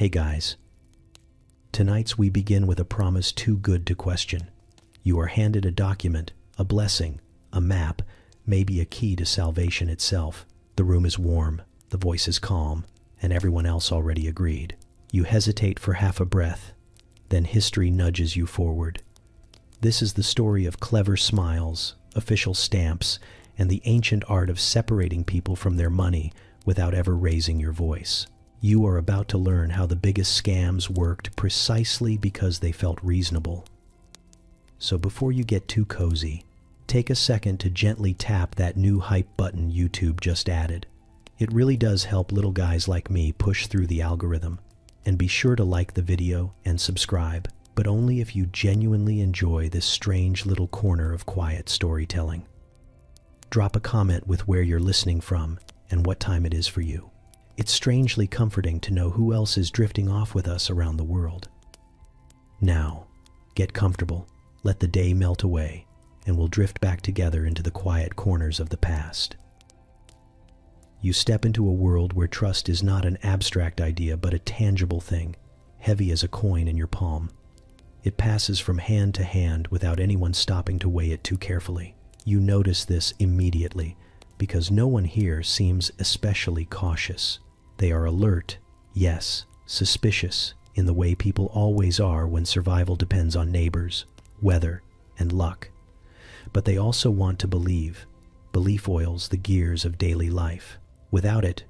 Hey guys. Tonight's we begin with a promise too good to question. You are handed a document, a blessing, a map, maybe a key to salvation itself. The room is warm, the voice is calm, and everyone else already agreed. You hesitate for half a breath, then history nudges you forward. This is the story of clever smiles, official stamps, and the ancient art of separating people from their money without ever raising your voice. You are about to learn how the biggest scams worked precisely because they felt reasonable. So before you get too cozy, take a second to gently tap that new hype button YouTube just added. It really does help little guys like me push through the algorithm. And be sure to like the video and subscribe, but only if you genuinely enjoy this strange little corner of quiet storytelling. Drop a comment with where you're listening from and what time it is for you. It's strangely comforting to know who else is drifting off with us around the world. Now, get comfortable, let the day melt away, and we'll drift back together into the quiet corners of the past. You step into a world where trust is not an abstract idea but a tangible thing, heavy as a coin in your palm. It passes from hand to hand without anyone stopping to weigh it too carefully. You notice this immediately because no one here seems especially cautious. They are alert, yes, suspicious, in the way people always are when survival depends on neighbors, weather, and luck. But they also want to believe. Belief oils the gears of daily life. Without it,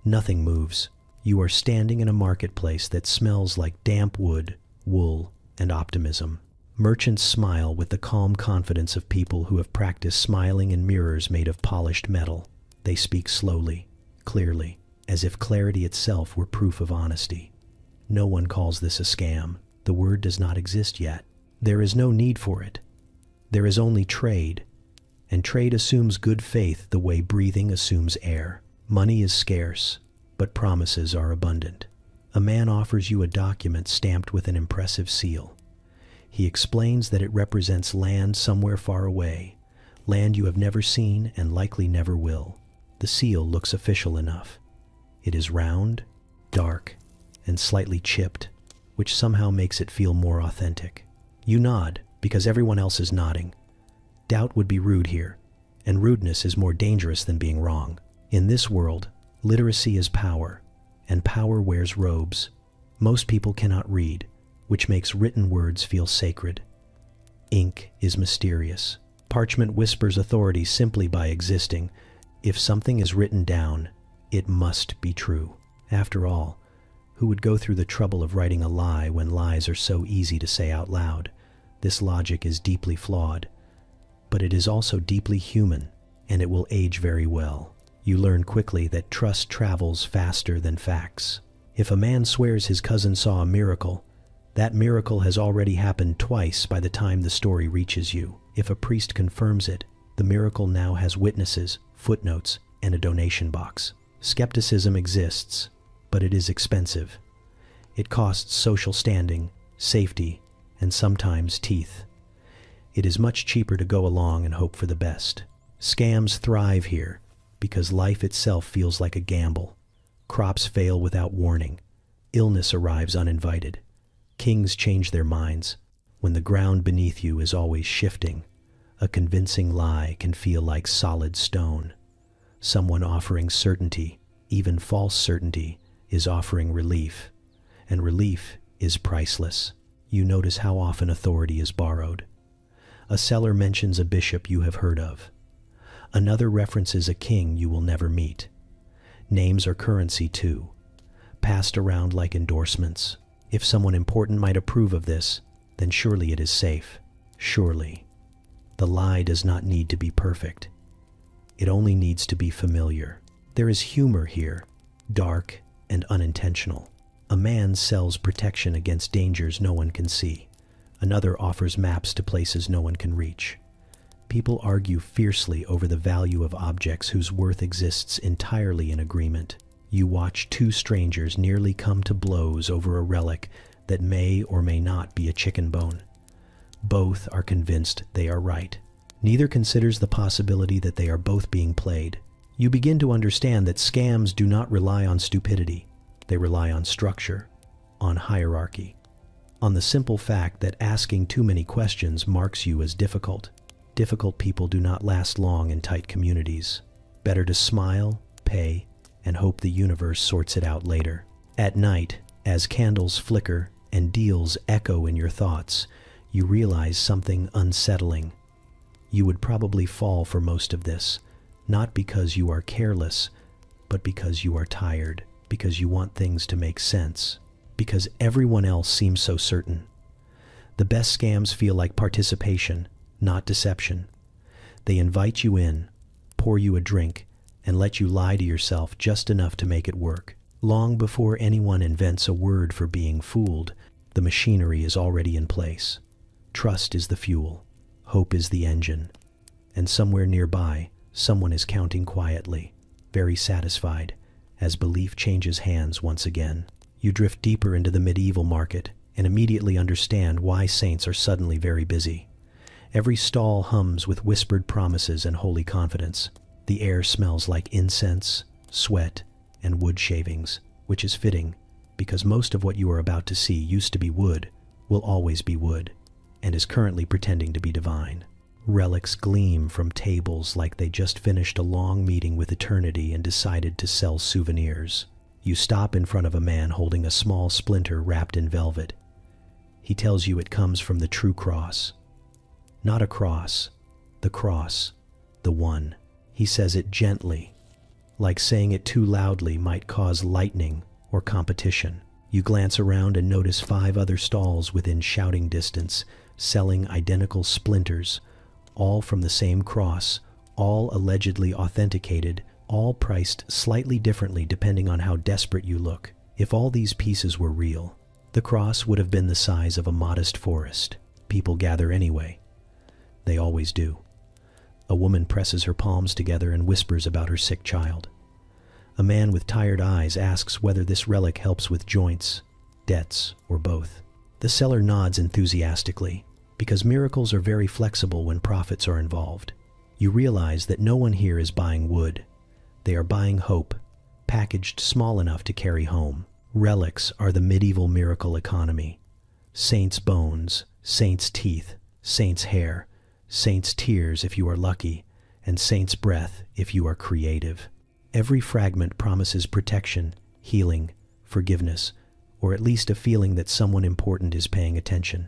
nothing moves. You are standing in a marketplace that smells like damp wood, wool, and optimism. Merchants smile with the calm confidence of people who have practiced smiling in mirrors made of polished metal. They speak slowly, clearly, as if clarity itself were proof of honesty. No one calls this a scam. The word does not exist yet. There is no need for it. There is only trade, and trade assumes good faith the way breathing assumes air. Money is scarce, but promises are abundant. A man offers you a document stamped with an impressive seal. He explains that it represents land somewhere far away, land you have never seen and likely never will. The seal looks official enough. It is round, dark, and slightly chipped, which somehow makes it feel more authentic. You nod, because everyone else is nodding. Doubt would be rude here, and rudeness is more dangerous than being wrong. In this world, literacy is power, and power wears robes. Most people cannot read, which makes written words feel sacred. Ink is mysterious. Parchment whispers authority simply by existing. If something is written down, it must be true. After all, who would go through the trouble of writing a lie when lies are so easy to say out loud? This logic is deeply flawed, but it is also deeply human, and it will age very well. You learn quickly that trust travels faster than facts. If a man swears his cousin saw a miracle, that miracle has already happened twice by the time the story reaches you. If a priest confirms it, the miracle now has witnesses, footnotes, and a donation box. Skepticism exists, but it is expensive. It costs social standing, safety, and sometimes teeth. It is much cheaper to go along and hope for the best. Scams thrive here because life itself feels like a gamble. Crops fail without warning. Illness arrives uninvited. Kings change their minds when the ground beneath you is always shifting. A convincing lie can feel like solid stone. Someone offering certainty, even false certainty, is offering relief, and relief is priceless. You notice how often authority is borrowed. A seller mentions a bishop you have heard of. Another references a king you will never meet. Names are currency too, passed around like endorsements. If someone important might approve of this, then surely it is safe. Surely. The lie does not need to be perfect. It only needs to be familiar. There is humor here, dark and unintentional. A man sells protection against dangers no one can see. Another offers maps to places no one can reach. People argue fiercely over the value of objects whose worth exists entirely in agreement. You watch two strangers nearly come to blows over a relic that may or may not be a chicken bone. Both are convinced they are right. Neither considers the possibility that they are both being played. You begin to understand that scams do not rely on stupidity. They rely on structure. on hierarchy, on the simple fact that asking too many questions marks you as difficult. Difficult people do not last long in tight communities. Better to smile, pay, and hope the universe sorts it out later. At night, as candles flicker and deals echo in your thoughts, you realize something unsettling. You would probably fall for most of this, not because you are careless, but because you are tired, because you want things to make sense, because everyone else seems so certain. The best scams feel like participation, not deception. They invite you in, pour you a drink, and let you lie to yourself just enough to make it work. Long before anyone invents a word for being fooled, the machinery is already in place. Trust is the fuel, hope is the engine, and somewhere nearby, someone is counting quietly, very satisfied, as belief changes hands once again. You drift deeper into the medieval market and immediately understand why saints are suddenly very busy. Every stall hums with whispered promises and holy confidence. The air smells like incense, sweat, and wood shavings, which is fitting, because most of what you are about to see used to be wood, will always be wood, and is currently pretending to be divine. Relics gleam from tables like they just finished a long meeting with eternity and decided to sell souvenirs. You stop in front of a man holding a small splinter wrapped in velvet. He tells you it comes from the true cross. Not a cross, the cross, the one. He says it gently, like saying it too loudly might cause lightning or competition. You glance around and notice 5 other stalls within shouting distance, selling identical splinters, all from the same cross, all allegedly authenticated, all priced slightly differently depending on how desperate you look. If all these pieces were real, the cross would have been the size of a modest forest. People gather anyway. They always do. A woman presses her palms together and whispers about her sick child. A man with tired eyes asks whether this relic helps with joints, debts, or both. The seller nods enthusiastically, because miracles are very flexible when profits are involved. You realize that no one here is buying wood. They are buying hope, packaged small enough to carry home. Relics are the medieval miracle economy. Saints' bones, saints' teeth, saints' hair, saints' tears if you are lucky, and saints' breath if you are creative. Every fragment promises protection, healing, forgiveness, or at least a feeling that someone important is paying attention.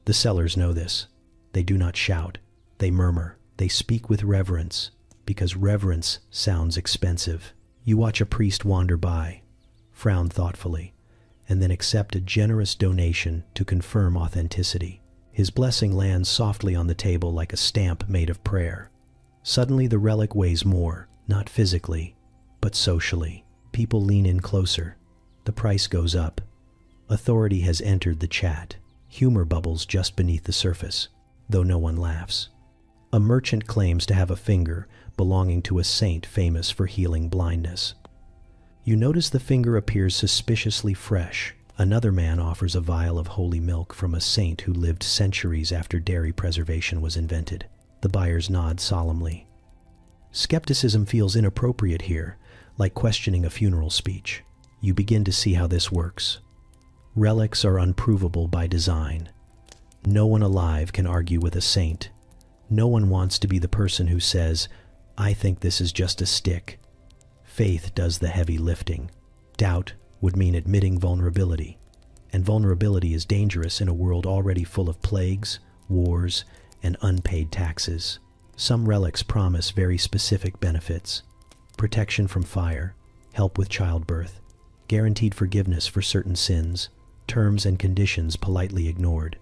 The sellers know this. They do not shout. They murmur. They speak with reverence, because reverence sounds expensive. You watch a priest wander by, frown thoughtfully, and then accept a generous donation to confirm authenticity. His blessing lands softly on the table like a stamp made of prayer. Suddenly the relic weighs more, not physically, but socially. People lean in closer. The price goes up. Authority has entered the chat. Humor bubbles just beneath the surface, though no one laughs. A merchant claims to have a finger belonging to a saint famous for healing blindness. You notice the finger appears suspiciously fresh. Another man offers a vial of holy milk from a saint who lived centuries after dairy preservation was invented. The buyers nod solemnly. Skepticism feels inappropriate here, like questioning a funeral speech. You begin to see how this works. Relics are unprovable by design. No one alive can argue with a saint. No one wants to be the person who says, "I think this is just a stick." Faith does the heavy lifting. Doubt would mean admitting vulnerability, and vulnerability is dangerous in a world already full of plagues, wars, and unpaid taxes. Some relics promise very specific benefits: protection from fire, help with childbirth, guaranteed forgiveness for certain sins, terms and conditions politely ignored.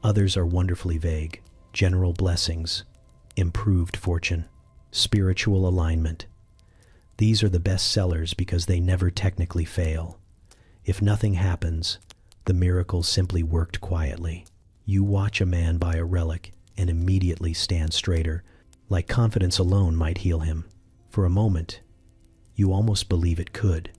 Others are wonderfully vague: general blessings, improved fortune, spiritual alignment. These are the best sellers because they never technically fail. If nothing happens, the miracle simply worked quietly. You watch a man buy a relic and immediately stand straighter, like confidence alone might heal him. For a moment, you almost believe it could.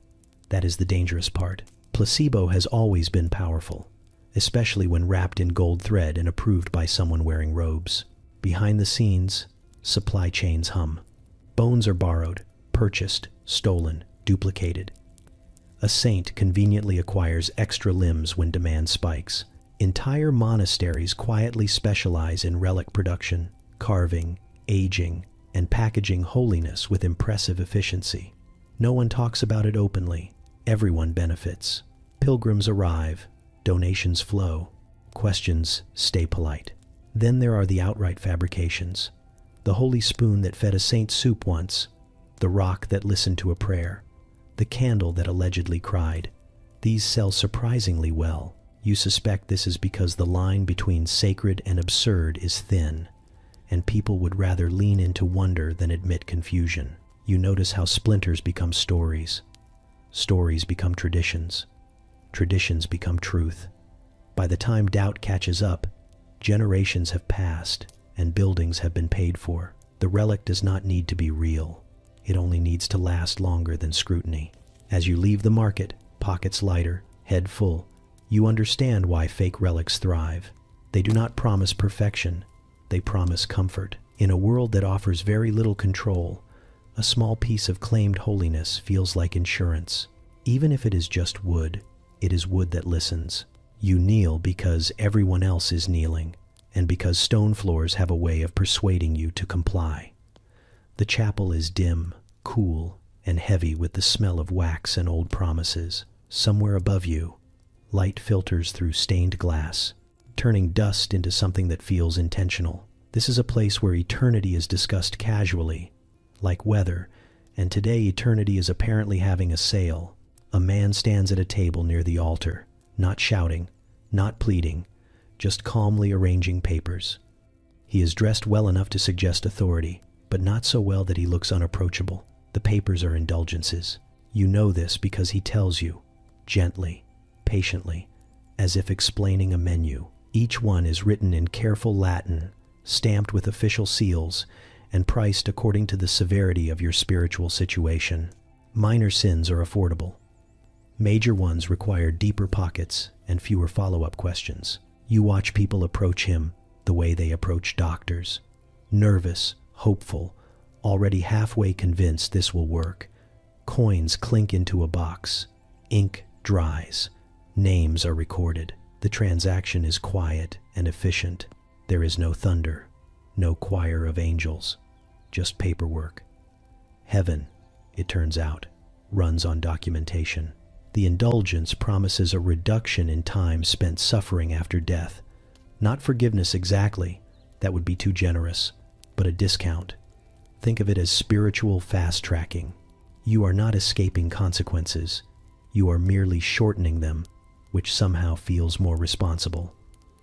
That is the dangerous part. Placebo has always been powerful, especially when wrapped in gold thread and approved by someone wearing robes. Behind the scenes, supply chains hum. Bones are borrowed, purchased, stolen, duplicated. A saint conveniently acquires extra limbs when demand spikes. Entire monasteries quietly specialize in relic production, carving, aging, and packaging holiness with impressive efficiency. No one talks about it openly. Everyone benefits. Pilgrims arrive, donations flow, questions stay polite. Then there are the outright fabrications. The holy spoon that fed a saint soup once, the rock that listened to a prayer, the candle that allegedly cried. These sell surprisingly well. You suspect this is because the line between sacred and absurd is thin, and people would rather lean into wonder than admit confusion. You notice how splinters become stories. Stories become traditions. Traditions become truth. By the time doubt catches up, generations have passed and buildings have been paid for. The relic does not need to be real. It only needs to last longer than scrutiny. As you leave the market, pockets lighter, head full, you understand why fake relics thrive. They do not promise perfection. They promise comfort. In a world that offers very little control, a small piece of claimed holiness feels like insurance. Even if it is just wood, it is wood that listens. You kneel because everyone else is kneeling, and because stone floors have a way of persuading you to comply. The chapel is dim, cool, and heavy with the smell of wax and old promises. Somewhere above you, light filters through stained glass, turning dust into something that feels intentional. This is a place where eternity is discussed casually, like weather, and today eternity is apparently having a sale. A man stands at a table near the altar, not shouting, not pleading, just calmly arranging papers. He is dressed well enough to suggest authority, but not so well that he looks unapproachable. The papers are indulgences. You know this because he tells you, gently, patiently, as if explaining a menu. Each one is written in careful Latin, stamped with official seals, and priced according to the severity of your spiritual situation. Minor sins are affordable. Major ones require deeper pockets and fewer follow-up questions. You watch people approach him the way they approach doctors. Nervous, hopeful, already halfway convinced this will work. Coins clink into a box. Ink dries. Names are recorded. The transaction is quiet and efficient. There is no thunder, no choir of angels, just paperwork. Heaven, it turns out, runs on documentation. The indulgence promises a reduction in time spent suffering after death. Not forgiveness exactly, that would be too generous, but a discount. Think of it as spiritual fast-tracking. You are not escaping consequences. You are merely shortening them, which somehow feels more responsible.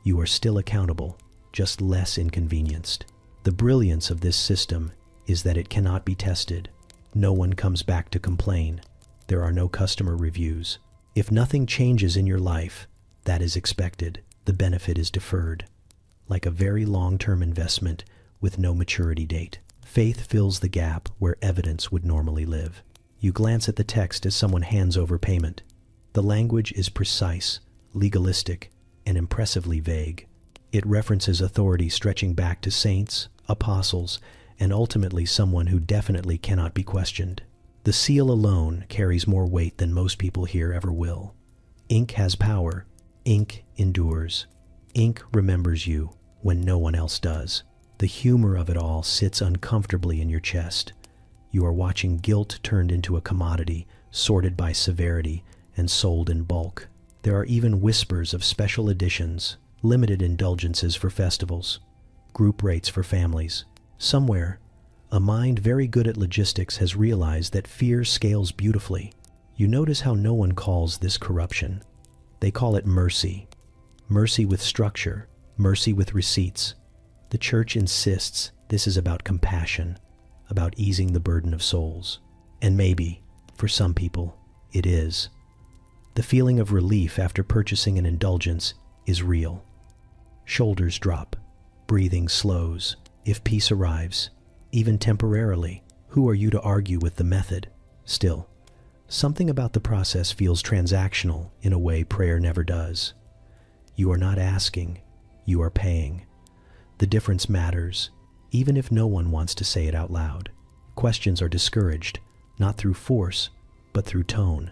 You are still accountable, just less inconvenienced. The brilliance of this system is that it cannot be tested. No one comes back to complain. There are no customer reviews. If nothing changes in your life, that is expected. The benefit is deferred, like a very long-term investment with no maturity date. Faith fills the gap where evidence would normally live. You glance at the text as someone hands over payment. The language is precise, legalistic, and impressively vague. It references authority stretching back to saints, apostles, and ultimately someone who definitely cannot be questioned. The seal alone carries more weight than most people here ever will. Ink has power. Ink endures. Ink remembers you when no one else does. The humor of it all sits uncomfortably in your chest. You are watching guilt turned into a commodity, sorted by severity, and sold in bulk. There are even whispers of special editions, limited indulgences for festivals, group rates for families. Somewhere, a mind very good at logistics has realized that fear scales beautifully. You notice how no one calls this corruption. They call it mercy. Mercy with structure, mercy with receipts. The church insists this is about compassion, about easing the burden of souls. And maybe, for some people, it is. The feeling of relief after purchasing an indulgence is real. Shoulders drop, breathing slows. If peace arrives, even temporarily, who are you to argue with the method? Still, something about the process feels transactional in a way prayer never does. You are not asking, you are paying. The difference matters, even if no one wants to say it out loud. Questions are discouraged, not through force, but through tone.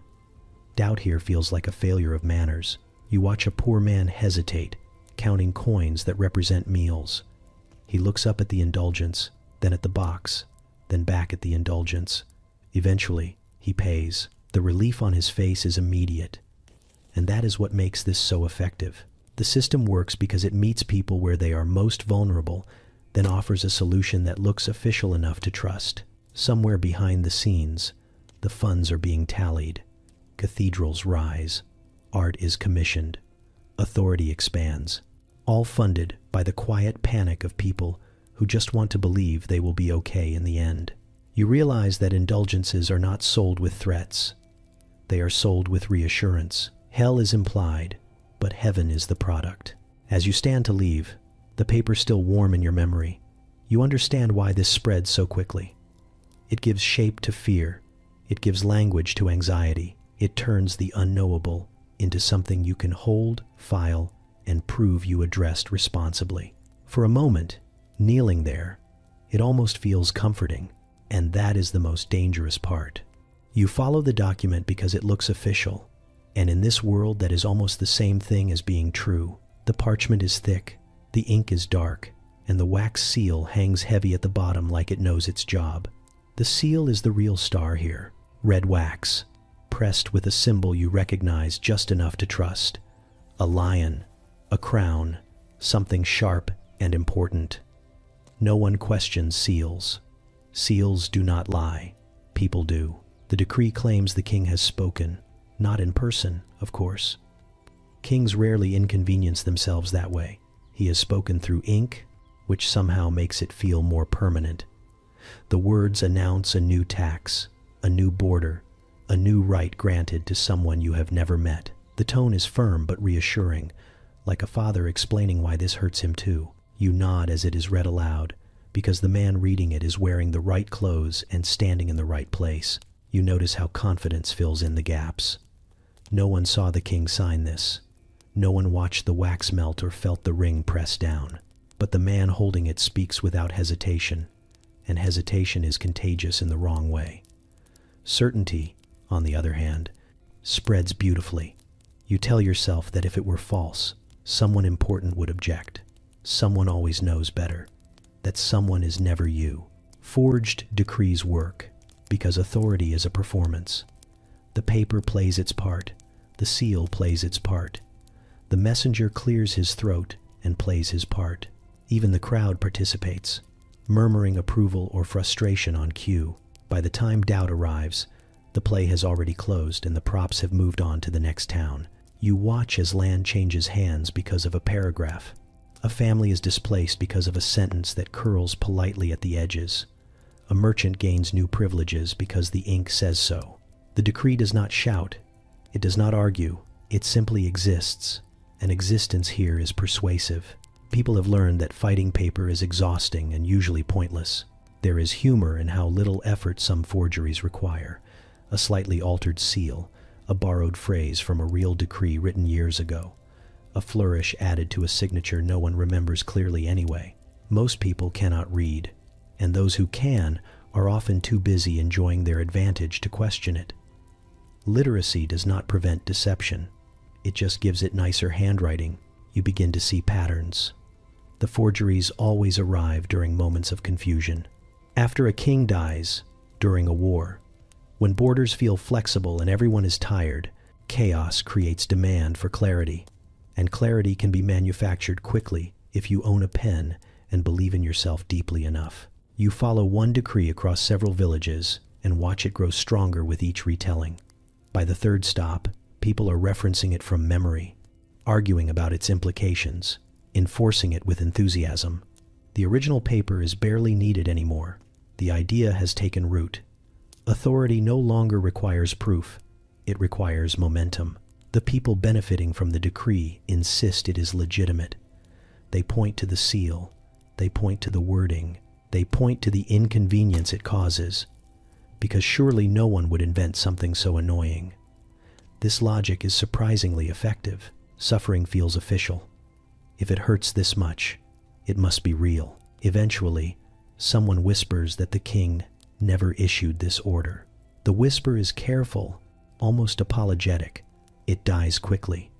Doubt here feels like a failure of manners. You watch a poor man hesitate, counting coins that represent meals. He looks up at the indulgence, then at the box, then back at the indulgence. Eventually, he pays. The relief on his face is immediate. And that is what makes this so effective. The system works because it meets people where they are most vulnerable, then offers a solution that looks official enough to trust. Somewhere behind the scenes, the funds are being tallied. Cathedrals rise. Art is commissioned. Authority expands. All funded by the quiet panic of people who just want to believe they will be okay in the end. You realize that indulgences are not sold with threats. They are sold with reassurance. Hell is implied, but heaven is the product. As you stand to leave, the paper still warm in your memory, you understand why this spreads so quickly. It gives shape to fear. It gives language to anxiety. It turns the unknowable into something you can hold, file, and prove you addressed responsibly. For a moment, kneeling there, it almost feels comforting, and that is the most dangerous part. You follow the document because it looks official, and in this world that is almost the same thing as being true, the parchment is thick, the ink is dark, and the wax seal hangs heavy at the bottom like it knows its job. The seal is the real star here, red wax, pressed with a symbol you recognize just enough to trust. A lion, a crown, something sharp and important. No one questions seals. Seals do not lie. People do. The decree claims the king has spoken, not in person, of course. Kings rarely inconvenience themselves that way. He has spoken through ink, which somehow makes it feel more permanent. The words announce a new tax, a new border, a new right granted to someone you have never met. The tone is firm but reassuring, like a father explaining why this hurts him too. You nod as it is read aloud, because the man reading it is wearing the right clothes and standing in the right place. You notice how confidence fills in the gaps. No one saw the king sign this. No one watched the wax melt or felt the ring press down. But the man holding it speaks without hesitation, and hesitation is contagious in the wrong way. Certainty, on the other hand, spreads beautifully. You tell yourself that if it were false, someone important would object. Someone always knows better. That someone is never you. Forged decrees work, because authority is a performance. The paper plays its part. The seal plays its part. The messenger clears his throat and plays his part. Even the crowd participates, murmuring approval or frustration on cue. By the time doubt arrives, the play has already closed and the props have moved on to the next town. You watch as land changes hands because of a paragraph. A family is displaced because of a sentence that curls politely at the edges. A merchant gains new privileges because the ink says so. The decree does not shout. It does not argue. It simply exists. And existence here is persuasive. People have learned that fighting paper is exhausting and usually pointless. There is humor in how little effort some forgeries require. A slightly altered seal, a borrowed phrase from a real decree written years ago, a flourish added to a signature no one remembers clearly anyway. Most people cannot read, and those who can are often too busy enjoying their advantage to question it. Literacy does not prevent deception. It just gives it nicer handwriting. You begin to see patterns. The forgeries always arrive during moments of confusion. After a king dies, during a war, when borders feel flexible and everyone is tired, chaos creates demand for clarity. And clarity can be manufactured quickly if you own a pen and believe in yourself deeply enough. You follow one decree across several villages and watch it grow stronger with each retelling. By the third stop, people are referencing it from memory, arguing about its implications, enforcing it with enthusiasm. The original paper is barely needed anymore. The idea has taken root. Authority no longer requires proof. It requires momentum. The people benefiting from the decree insist it is legitimate. They point to the seal. They point to the wording. They point to the inconvenience it causes. Because surely no one would invent something so annoying. This logic is surprisingly effective. Suffering feels official. If it hurts this much, it must be real. Eventually, someone whispers that the king never issued this order. The whisper is careful, almost apologetic. It dies quickly.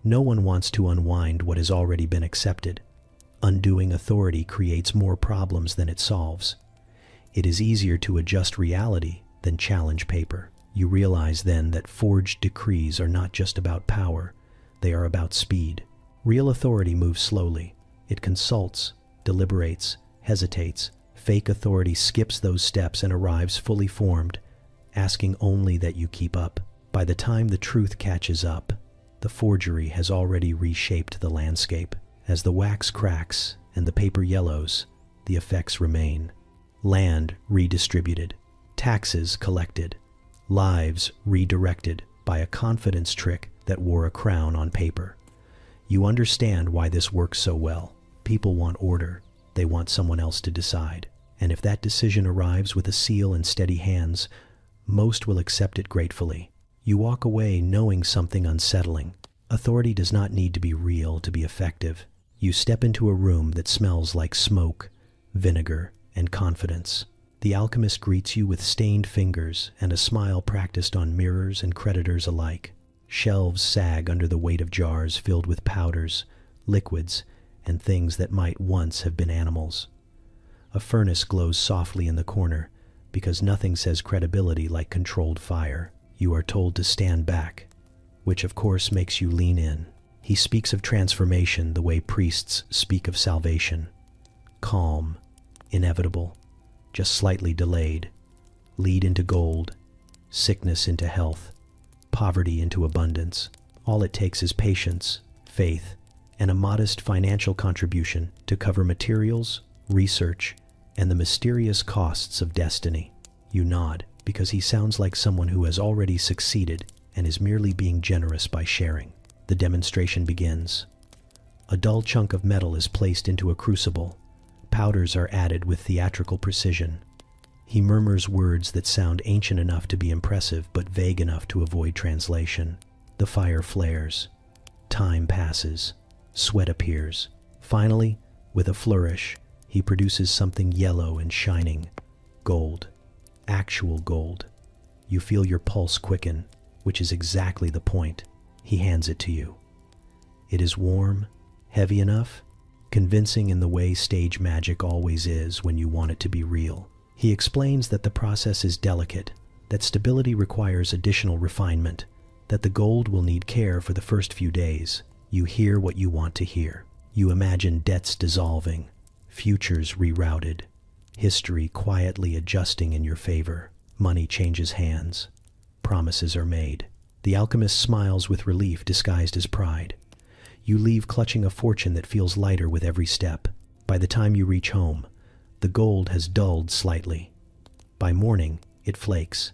No one wants to unwind what has already been accepted. Undoing authority creates more problems than it solves. It is easier to adjust reality than challenge paper. You realize then that forged decrees are not just about power, they are about speed. Real authority moves slowly. It consults, deliberates, hesitates. Fake authority skips those steps and arrives fully formed, asking only that you keep up. By the time the truth catches up, the forgery has already reshaped the landscape. As the wax cracks and the paper yellows, the effects remain. Land redistributed, taxes collected, lives redirected by a confidence trick that wore a crown on paper. You understand why this works so well. People want order. They want someone else to decide. And if that decision arrives with a seal and steady hands, most will accept it gratefully. You walk away knowing something unsettling. Authority does not need to be real to be effective. You step into a room that smells like smoke, vinegar, and confidence. The alchemist greets you with stained fingers and a smile practiced on mirrors and creditors alike. Shelves sag under the weight of jars filled with powders, liquids, and things that might once have been animals. A furnace glows softly in the corner, because nothing says credibility like controlled fire. You are told to stand back, which of course makes you lean in. He speaks of transformation the way priests speak of salvation. Calm, inevitable, just slightly delayed. Lead into gold, sickness into health, poverty into abundance. All it takes is patience, faith, and a modest financial contribution to cover materials, research, and the mysterious costs of destiny. You nod, because he sounds like someone who has already succeeded and is merely being generous by sharing. The demonstration begins. A dull chunk of metal is placed into a crucible. Powders are added with theatrical precision. He murmurs words that sound ancient enough to be impressive but vague enough to avoid translation. The fire flares. Time passes. Sweat appears. Finally, with a flourish, he produces something yellow and shining. Gold. Actual gold. You feel your pulse quicken, which is exactly the point. He hands it to you. It is warm, heavy enough, convincing in the way stage magic always is when you want it to be real. He explains that the process is delicate, that stability requires additional refinement, that the gold will need care for the first few days. You hear what you want to hear. You imagine debts dissolving, futures rerouted, history quietly adjusting in your favor. Money changes hands. Promises are made. The alchemist smiles with relief disguised as pride. You leave clutching a fortune that feels lighter with every step. By the time you reach home, the gold has dulled slightly. By morning, it flakes.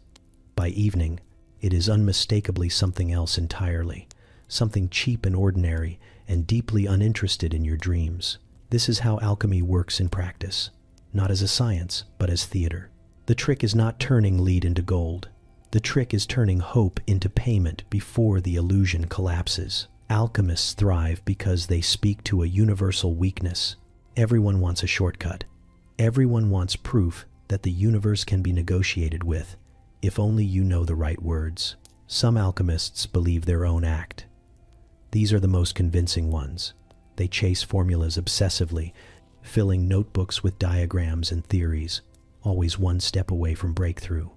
By evening, it is unmistakably something else entirely, something cheap and ordinary and deeply uninterested in your dreams. This is how alchemy works in practice, not as a science, but as theater. The trick is not turning lead into gold. The trick is turning hope into payment before the illusion collapses. Alchemists thrive because they speak to a universal weakness. Everyone wants a shortcut. Everyone wants proof that the universe can be negotiated with, if only you know the right words. Some alchemists believe their own act. These are the most convincing ones. They chase formulas obsessively, filling notebooks with diagrams and theories, always one step away from breakthrough.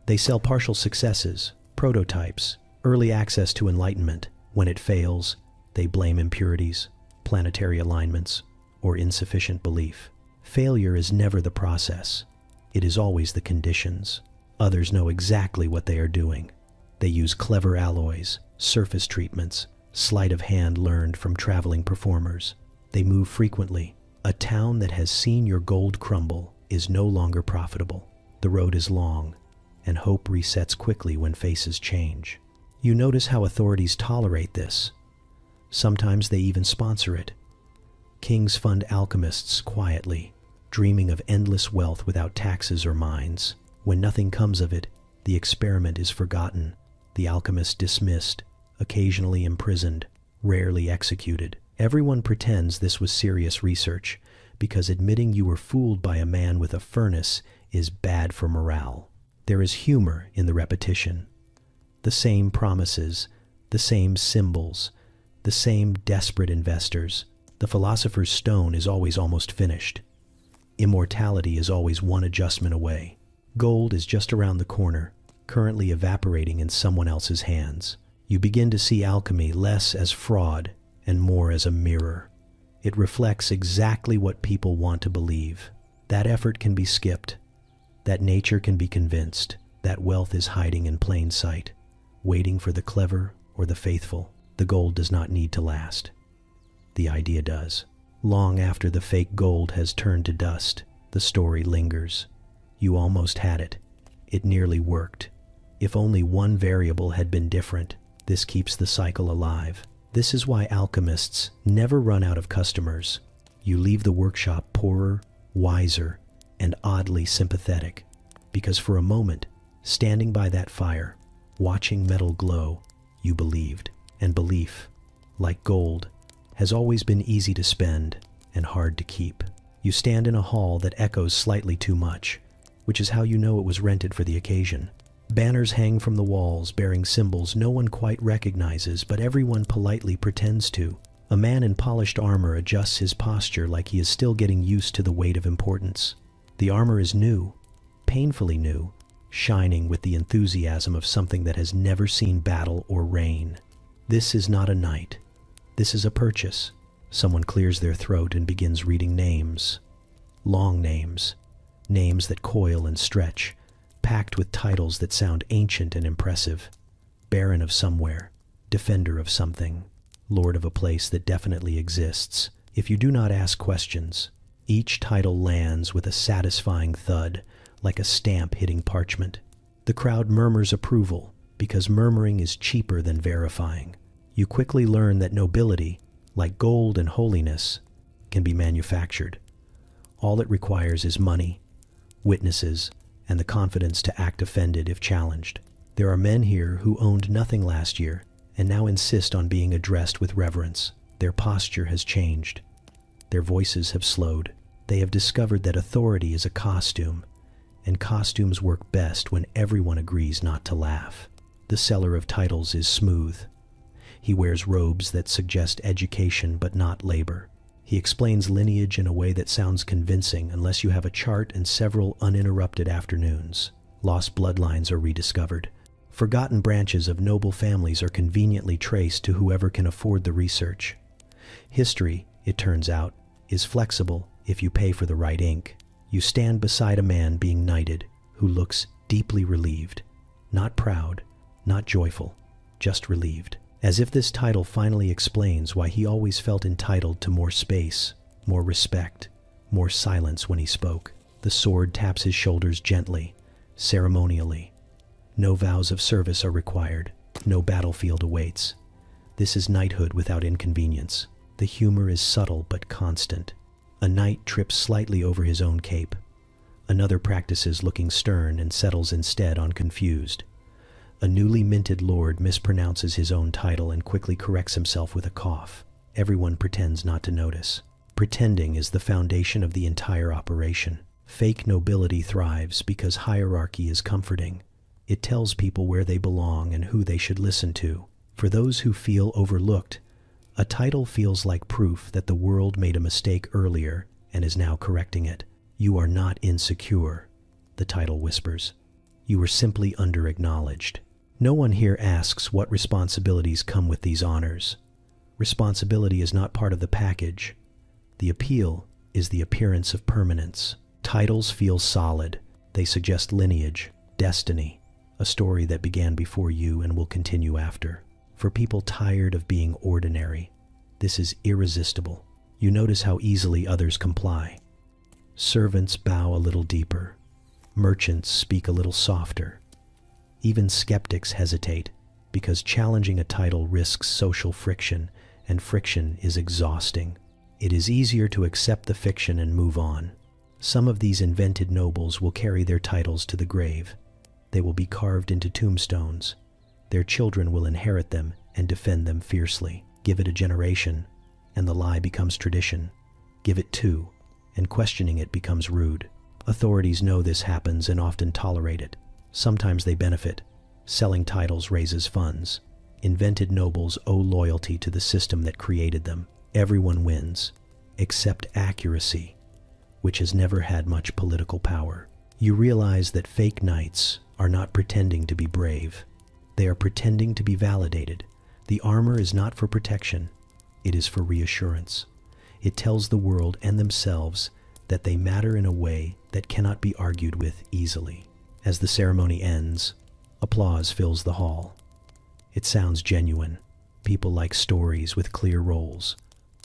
They sell partial successes, prototypes, early access to enlightenment. When it fails, they blame impurities, planetary alignments, or insufficient belief. Failure is never the process. It is always the conditions. Others know exactly what they are doing. They use clever alloys, surface treatments, sleight of hand learned from traveling performers. They move frequently. A town that has seen your gold crumble is no longer profitable. The road is long, and hope resets quickly when faces change. You notice how authorities tolerate this. Sometimes they even sponsor it. Kings fund alchemists quietly, dreaming of endless wealth without taxes or mines. When nothing comes of it, the experiment is forgotten, the alchemist dismissed, occasionally imprisoned, rarely executed. Everyone pretends this was serious research, because admitting you were fooled by a man with a furnace is bad for morale. There is humor in the repetition. The same promises, the same symbols, the same desperate investors. The philosopher's stone is always almost finished. Immortality is always one adjustment away. Gold is just around the corner, currently evaporating in someone else's hands. You begin to see alchemy less as fraud and more as a mirror. It reflects exactly what people want to believe. That effort can be skipped. That nature can be convinced. That wealth is hiding in plain sight, waiting for the clever or the faithful. The gold does not need to last. The idea does. Long after the fake gold has turned to dust, the story lingers. You almost had it. It nearly worked. If only one variable had been different, this keeps the cycle alive. This is why alchemists never run out of customers. You leave the workshop poorer, wiser, and oddly sympathetic, because for a moment, standing by that fire, watching metal glow, you believed. And belief, like gold, has always been easy to spend and hard to keep. You stand in a hall that echoes slightly too much, which is how you know it was rented for the occasion. Banners hang from the walls bearing symbols no one quite recognizes, but everyone politely pretends to. A man in polished armor adjusts his posture like he is still getting used to the weight of importance. The armor is new, painfully new, shining with the enthusiasm of something that has never seen battle or rain. This is not a knight. This is a purchase. Someone clears their throat and begins reading names. Long names. Names that coil and stretch, packed with titles that sound ancient and impressive. Baron of somewhere, defender of something, lord of a place that definitely exists. If you do not ask questions, each title lands with a satisfying thud, like a stamp hitting parchment. The crowd murmurs approval, because murmuring is cheaper than verifying. You quickly learn that nobility, like gold and holiness, can be manufactured. All it requires is money, witnesses, and the confidence to act offended if challenged. There are men here who owned nothing last year and now insist on being addressed with reverence. Their posture has changed. Their voices have slowed. They have discovered that authority is a costume, and costumes work best when everyone agrees not to laugh. The seller of titles is smooth. He wears robes that suggest education but not labor. He explains lineage in a way that sounds convincing unless you have a chart and several uninterrupted afternoons. Lost bloodlines are rediscovered. Forgotten branches of noble families are conveniently traced to whoever can afford the research. History, it turns out, is flexible if you pay for the right ink. You stand beside a man being knighted who looks deeply relieved. Not proud, not joyful, just relieved. As if this title finally explains why he always felt entitled to more space, more respect, more silence when he spoke. The sword taps his shoulders gently, ceremonially. No vows of service are required. No battlefield awaits. This is knighthood without inconvenience. The humor is subtle but constant. A knight trips slightly over his own cape. Another practices looking stern and settles instead on confused. A newly minted lord mispronounces his own title and quickly corrects himself with a cough. Everyone pretends not to notice. Pretending is the foundation of the entire operation. Fake nobility thrives because hierarchy is comforting. It tells people where they belong and who they should listen to. For those who feel overlooked, a title feels like proof that the world made a mistake earlier and is now correcting it. You are not insecure, the title whispers. You are simply under-acknowledged. No one here asks what responsibilities come with these honors. Responsibility is not part of the package. The appeal is the appearance of permanence. Titles feel solid. They suggest lineage, destiny, a story that began before you and will continue after. For people tired of being ordinary, this is irresistible. You notice how easily others comply. Servants bow a little deeper. Merchants speak a little softer. Even skeptics hesitate, because challenging a title risks social friction, and friction is exhausting. It is easier to accept the fiction and move on. Some of these invented nobles will carry their titles to the grave. They will be carved into tombstones. Their children will inherit them and defend them fiercely. Give it a generation, and the lie becomes tradition. Give it two, and questioning it becomes rude. Authorities know this happens and often tolerate it. Sometimes they benefit, Selling titles raises funds. Invented nobles owe loyalty to the system that created them. Everyone wins, except accuracy, which has never had much political power. You realize that fake knights are not pretending to be brave. They are pretending to be validated. The armor is not for protection. It is for reassurance. It tells the world and themselves that they matter in a way that cannot be argued with easily. As the ceremony ends, applause fills the hall. It sounds genuine. People like stories with clear roles.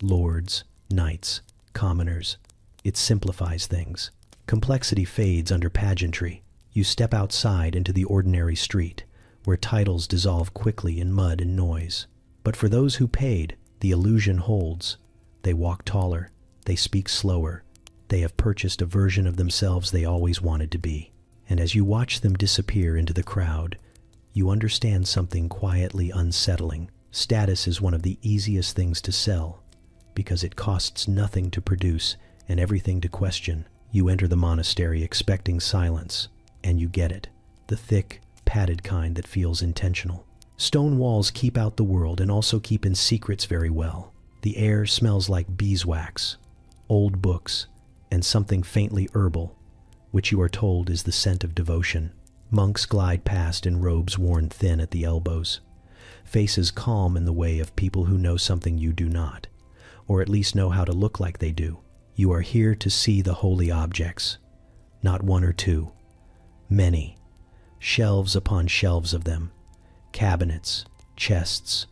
Lords, knights, commoners. It simplifies things. Complexity fades under pageantry. You step outside into the ordinary street, where titles dissolve quickly in mud and noise. But for those who paid, the illusion holds. They walk taller. They speak slower. They have purchased a version of themselves they always wanted to be. And as you watch them disappear into the crowd, you understand something quietly unsettling. Status is one of the easiest things to sell, because it costs nothing to produce and everything to question. You enter the monastery expecting silence, and you get it. The thick, padded kind that feels intentional. Stone walls keep out the world and also keep in secrets very well. The air smells like beeswax, old books, and something faintly herbal, which you are told is the scent of devotion. Monks glide past in robes worn thin at the elbows, faces calm in the way of people who know something you do not, or at least know how to look like they do. You are here to see the holy objects, not one or two, many, shelves upon shelves of them, cabinets, chests,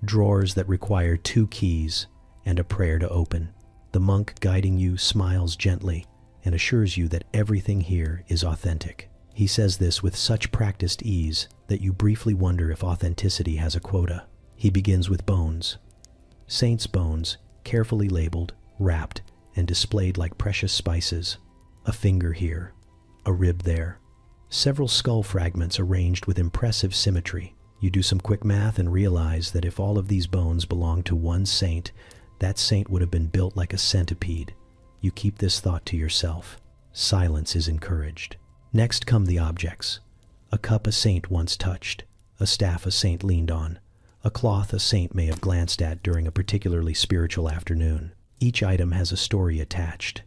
drawers that require 2 keys and a prayer to open. The monk guiding you smiles gently and assures you that everything here is authentic. He says this with such practiced ease that you briefly wonder if authenticity has a quota. He begins with bones. Saints' bones, carefully labeled, wrapped, and displayed like precious spices. A finger here, a rib there. Several skull fragments arranged with impressive symmetry. You do some quick math and realize that if all of these bones belonged to one saint, that saint would have been built like a centipede. You keep this thought to yourself. Silence is encouraged. Next come the objects. A cup a saint once touched, a staff a saint leaned on, a cloth a saint may have glanced at during a particularly spiritual afternoon. Each item has a story attached,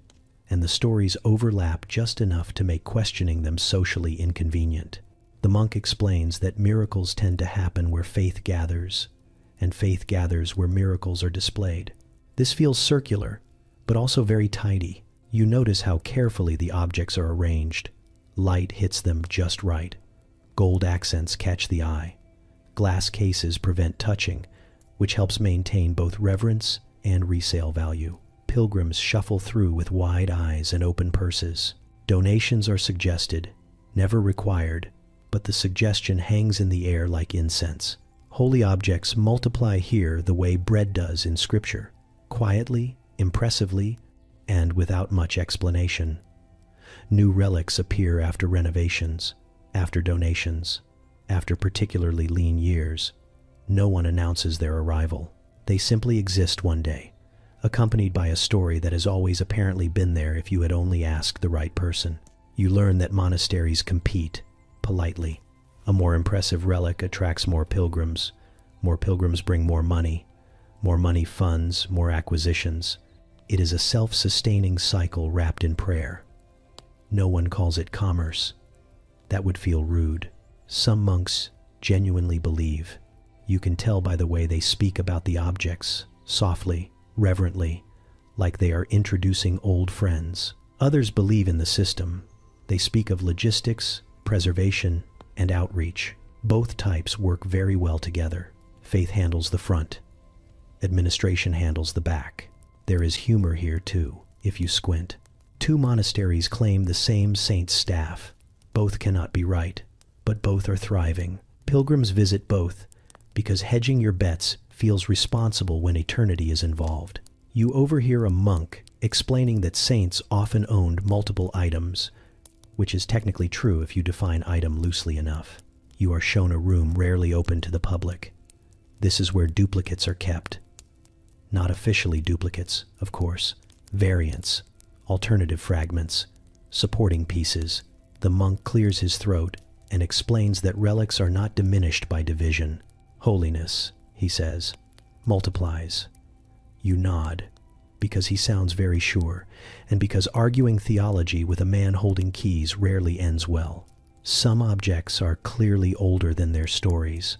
and the stories overlap just enough to make questioning them socially inconvenient. The monk explains that miracles tend to happen where faith gathers, and faith gathers where miracles are displayed. This feels circular, but also very tidy. You notice how carefully the objects are arranged. Light hits them just right. Gold accents catch the eye. Glass cases prevent touching, which helps maintain both reverence and resale value. Pilgrims shuffle through with wide eyes and open purses. Donations are suggested, never required, but the suggestion hangs in the air like incense. Holy objects multiply here the way bread does in Scripture, quietly, impressively, and without much explanation. New relics appear after renovations, after donations, after particularly lean years. No one announces their arrival. They simply exist one day, accompanied by a story that has always apparently been there if you had only asked the right person. You learn that monasteries compete, politely. A more impressive relic attracts more pilgrims. More pilgrims bring more money. More money funds more acquisitions. It is a self-sustaining cycle wrapped in prayer. No one calls it commerce. That would feel rude. Some monks genuinely believe. You can tell by the way they speak about the objects, softly, reverently, like they are introducing old friends. Others believe in the system. They speak of logistics, preservation, and outreach. Both types work very well together. Faith handles the front. Administration handles the back. There is humor here too, if you squint. 2 monasteries claim the same saint's staff. Both cannot be right, but both are thriving. Pilgrims visit both because hedging your bets feels responsible when eternity is involved. You overhear a monk explaining that saints often owned multiple items, which is technically true if you define item loosely enough. You are shown a room rarely open to the public. This is where duplicates are kept. Not officially duplicates, of course. Variants, alternative fragments, supporting pieces. The monk clears his throat and explains that relics are not diminished by division. Holiness, he says, multiplies. You nod, because he sounds very sure, and because arguing theology with a man holding keys rarely ends well. Some objects are clearly older than their stories.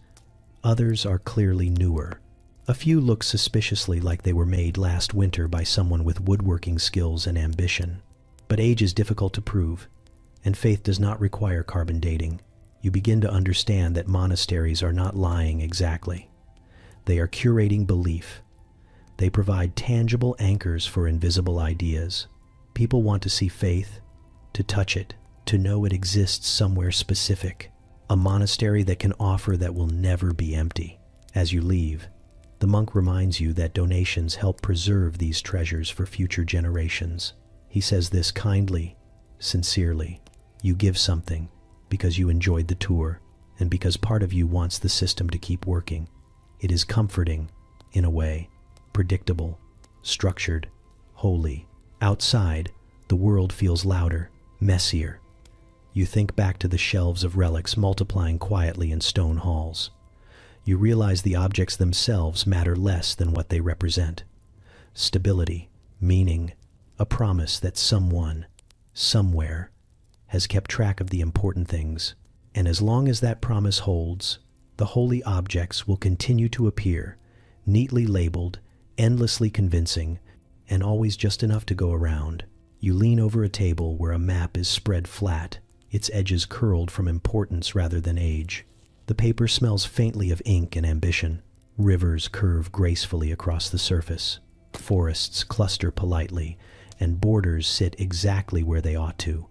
Others are clearly newer. A few look suspiciously like they were made last winter by someone with woodworking skills and ambition. But age is difficult to prove, and faith does not require carbon dating. You begin to understand that monasteries are not lying exactly. They are curating belief. They provide tangible anchors for invisible ideas. People want to see faith, to touch it, to know it exists somewhere specific. A monastery that can offer that will never be empty. As you leave, the monk reminds you that donations help preserve these treasures for future generations. He says this kindly, sincerely. You give something because you enjoyed the tour and because part of you wants the system to keep working. It is comforting, in a way, predictable, structured, holy. Outside, the world feels louder, messier. You think back to the shelves of relics multiplying quietly in stone halls. You realize the objects themselves matter less than what they represent. Stability, meaning, a promise that someone, somewhere, has kept track of the important things. And as long as that promise holds, the holy objects will continue to appear, neatly labeled, endlessly convincing, and always just enough to go around. You lean over a table where a map is spread flat, its edges curled from importance rather than age. The paper smells faintly of ink and ambition. Rivers curve gracefully across the surface. Forests cluster politely, and borders sit exactly where they ought to,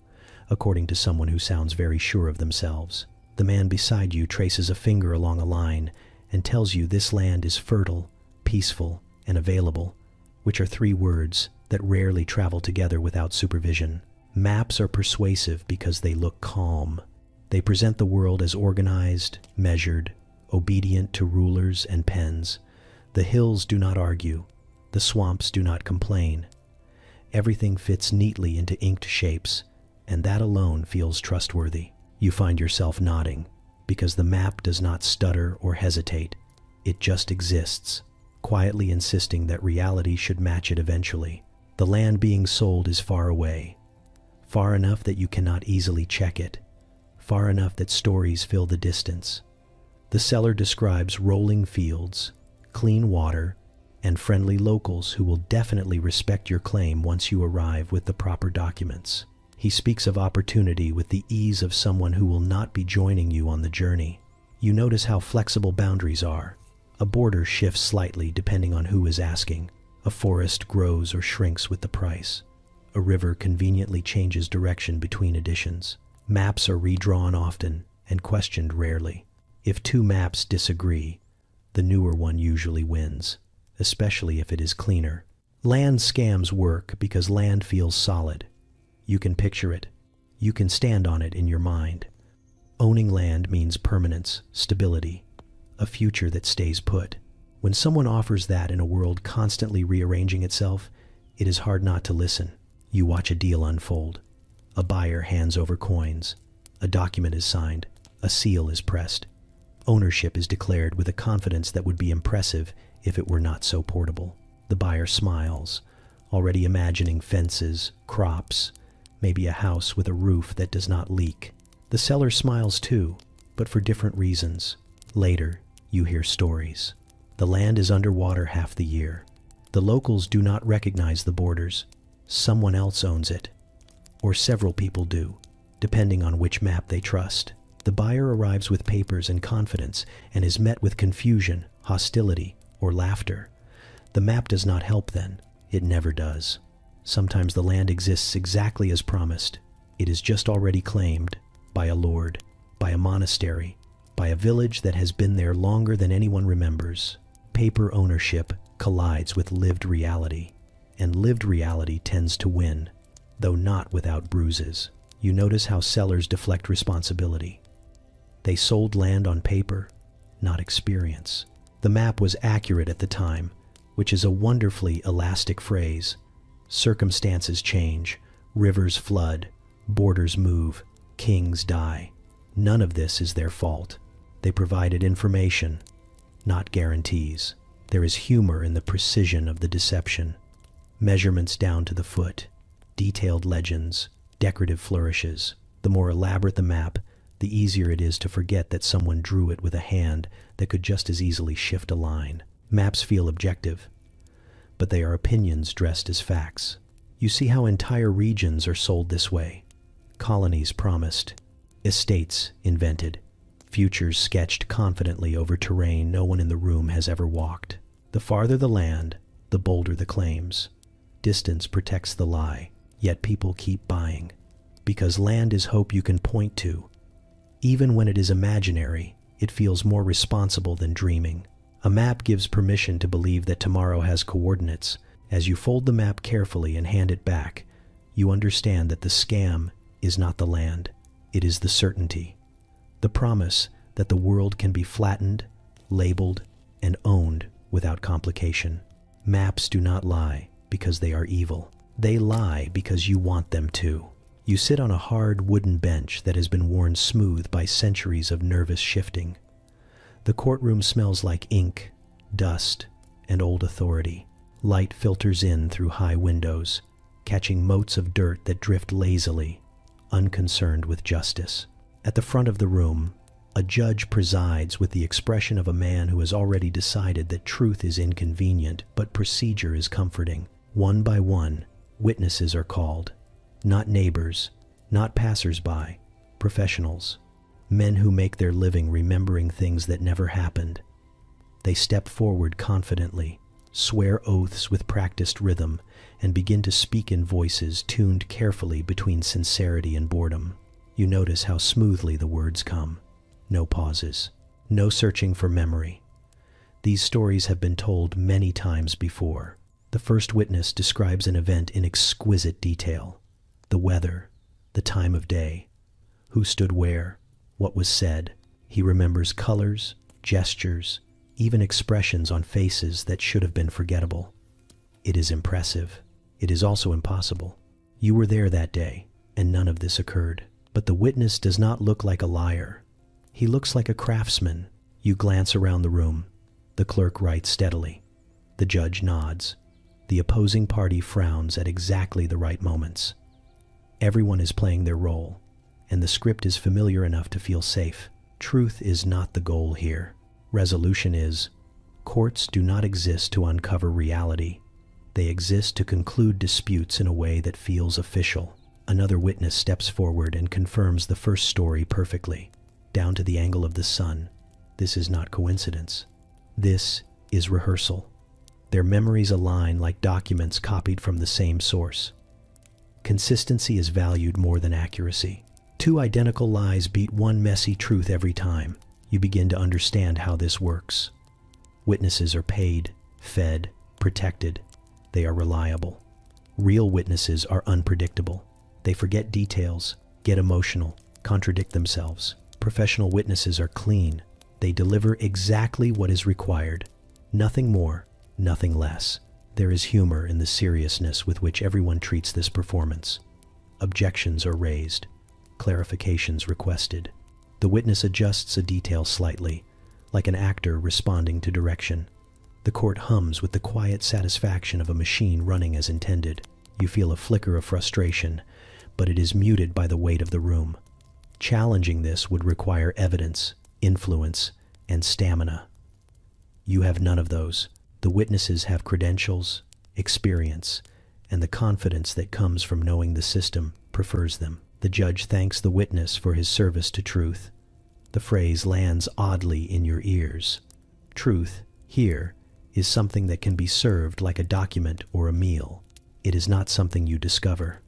according to someone who sounds very sure of themselves. The man beside you traces a finger along a line and tells you this land is fertile, peaceful, and available, which are three words that rarely travel together without supervision. Maps are persuasive because they look calm. They present the world as organized, measured, obedient to rulers and pens. The hills do not argue. The swamps do not complain. Everything fits neatly into inked shapes, and that alone feels trustworthy. You find yourself nodding, because the map does not stutter or hesitate. It just exists, quietly insisting that reality should match it eventually. The land being sold is far away, far enough that you cannot easily check it, far enough that stories fill the distance. The seller describes rolling fields, clean water, and friendly locals who will definitely respect your claim once you arrive with the proper documents. He speaks of opportunity with the ease of someone who will not be joining you on the journey. You notice how flexible boundaries are. A border shifts slightly depending on who is asking. A forest grows or shrinks with the price. A river conveniently changes direction between editions. Maps are redrawn often and questioned rarely. If two maps disagree, the newer one usually wins, especially if it is cleaner. Land scams work because land feels solid. You can picture it. You can stand on it in your mind. Owning land means permanence, stability, a future that stays put. When someone offers that in a world constantly rearranging itself, it is hard not to listen. You watch a deal unfold. A buyer hands over coins. A document is signed. A seal is pressed. Ownership is declared with a confidence that would be impressive if it were not so portable. The buyer smiles, already imagining fences, crops, maybe a house with a roof that does not leak. The seller smiles too, but for different reasons. Later, you hear stories. The land is underwater half the year. The locals do not recognize the borders. Someone else owns it. Or several people do, depending on which map they trust. The buyer arrives with papers and confidence and is met with confusion, hostility, or laughter. The map does not help then. It never does. Sometimes the land exists exactly as promised. It is just already claimed by a lord, by a monastery, by a village that has been there longer than anyone remembers. Paper ownership collides with lived reality, and lived reality tends to win, though not without bruises. You notice how sellers deflect responsibility. They sold land on paper, not experience. The map was accurate at the time, which is a wonderfully elastic phrase. Circumstances change, rivers flood, borders move, kings die. None of this is their fault. They provided information, not guarantees. There is humor in the precision of the deception. Measurements down to the foot, detailed legends, decorative flourishes. The more elaborate the map, the easier it is to forget that someone drew it with a hand that could just as easily shift a line. Maps feel objective, but they are opinions dressed as facts. You see how entire regions are sold this way. Colonies promised, estates invented, futures sketched confidently over terrain no one in the room has ever walked. The farther the land, the bolder the claims. Distance protects the lie, yet people keep buying. Because land is hope you can point to. Even when it is imaginary, it feels more responsible than dreaming. A map gives permission to believe that tomorrow has coordinates. As you fold the map carefully and hand it back, you understand that the scam is not the land, it is the certainty. The promise that the world can be flattened, labeled, and owned without complication. Maps do not lie because they are evil. They lie because you want them to. You sit on a hard wooden bench that has been worn smooth by centuries of nervous shifting. The courtroom smells like ink, dust, and old authority. Light filters in through high windows, catching motes of dirt that drift lazily, unconcerned with justice. At the front of the room, a judge presides with the expression of a man who has already decided that truth is inconvenient, but procedure is comforting. One by one, witnesses are called. Not neighbors, not passers-by, professionals. Men who make their living remembering things that never happened. They step forward confidently, swear oaths with practiced rhythm, and begin to speak in voices tuned carefully between sincerity and boredom. You notice how smoothly the words come. No pauses. No searching for memory. These stories have been told many times before. The first witness describes an event in exquisite detail. The weather, the time of day, who stood where, what was said. He remembers colors, gestures, even expressions on faces that should have been forgettable. It is impressive. It is also impossible. You were there that day, and none of this occurred. But the witness does not look like a liar. He looks like a craftsman. You glance around the room. The clerk writes steadily. The judge nods. The opposing party frowns at exactly the right moments. Everyone is playing their role, and the script is familiar enough to feel safe. Truth is not the goal here. Resolution is. Courts do not exist to uncover reality. They exist to conclude disputes in a way that feels official. Another witness steps forward and confirms the first story perfectly, down to the angle of the sun. This is not coincidence. This is rehearsal. Their memories align like documents copied from the same source. Consistency is valued more than accuracy. Two identical lies beat one messy truth every time. You begin to understand how this works. Witnesses are paid, fed, protected. They are reliable. Real witnesses are unpredictable. They forget details, get emotional, contradict themselves. Professional witnesses are clean. They deliver exactly what is required. Nothing more, nothing less. There is humor in the seriousness with which everyone treats this performance. Objections are raised. Clarifications requested. The witness adjusts a detail slightly, like an actor responding to direction. The court hums with the quiet satisfaction of a machine running as intended. You feel a flicker of frustration, but it is muted by the weight of the room. Challenging this would require evidence, influence, and stamina. You have none of those. The witnesses have credentials, experience, and the confidence that comes from knowing the system prefers them. The judge thanks the witness for his service to truth. The phrase lands oddly in your ears. Truth, here, is something that can be served like a document or a meal. It is not something you discover.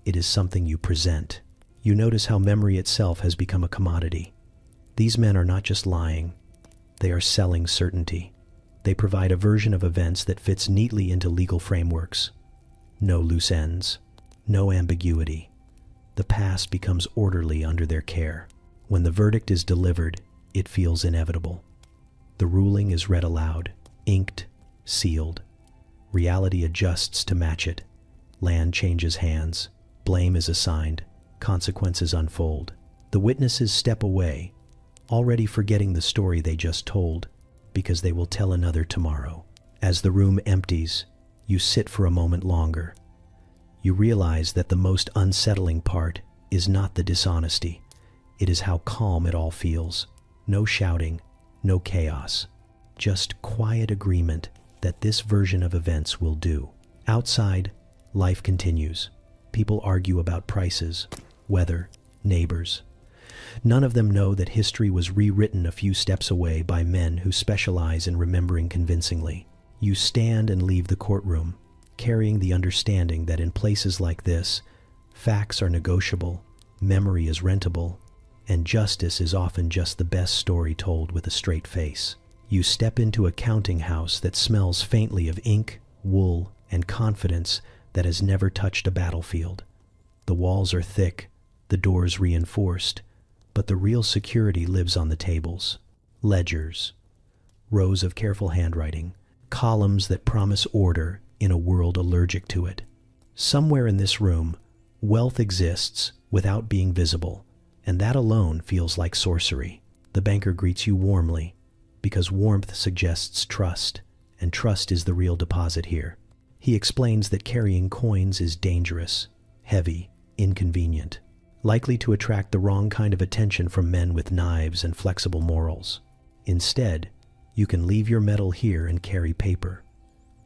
It is something you present. You notice how memory itself has become a commodity. These men are not just lying. They are selling certainty. They provide a version of events that fits neatly into legal frameworks. No loose ends. No ambiguity. The past becomes orderly under their care. When the verdict is delivered, it feels inevitable. The ruling is read aloud, inked, sealed. Reality adjusts to match it. Land changes hands. Blame is assigned. Consequences unfold. The witnesses step away, already forgetting the story they just told, because they will tell another tomorrow. As the room empties, you sit for a moment longer. You realize that the most unsettling part is not the dishonesty. It is how calm it all feels. No shouting, no chaos. Just quiet agreement that this version of events will do. Outside, life continues. People argue about prices, weather, neighbors. None of them know that history was rewritten a few steps away by men who specialize in remembering convincingly. You stand and leave the courtroom, carrying the understanding that in places like this, facts are negotiable, memory is rentable, and justice is often just the best story told with a straight face. You step into a counting house that smells faintly of ink, wool, and confidence that has never touched a battlefield. The walls are thick, the doors reinforced, but the real security lives on the tables. Ledgers, rows of careful handwriting, columns that promise order in a world allergic to it. Somewhere in this room, wealth exists without being visible, and that alone feels like sorcery. The banker greets you warmly, because warmth suggests trust, and trust is the real deposit here. He explains that carrying coins is dangerous, heavy, inconvenient, likely to attract the wrong kind of attention from men with knives and flexible morals. Instead, you can leave your metal here and carry paper.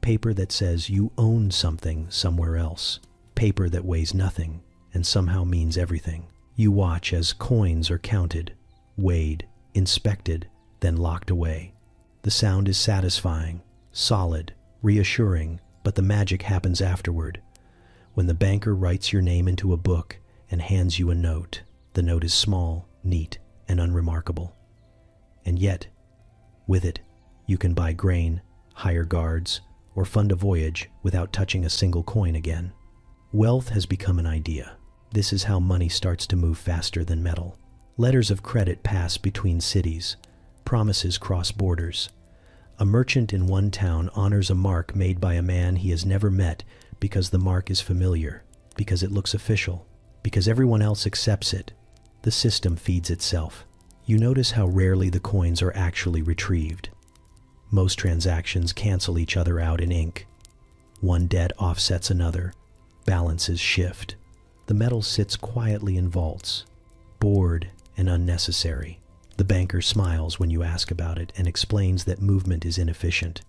Paper that says you own something somewhere else. Paper that weighs nothing and somehow means everything. You watch as coins are counted, weighed, inspected, then locked away. The sound is satisfying, solid, reassuring, but the magic happens afterward. When the banker writes your name into a book and hands you a note, the note is small, neat, and unremarkable. And yet, with it, you can buy grain, hire guards, or fund a voyage without touching a single coin again. Wealth has become an idea. This is how money starts to move faster than metal. Letters of credit pass between cities. Promises cross borders. A merchant in one town honors a mark made by a man he has never met because the mark is familiar, because it looks official, because everyone else accepts it. The system feeds itself. You notice how rarely the coins are actually retrieved. Most transactions cancel each other out in ink. One debt offsets another. Balances shift. The metal sits quietly in vaults, bored and unnecessary. The banker smiles when you ask about it and explains that movement is inefficient.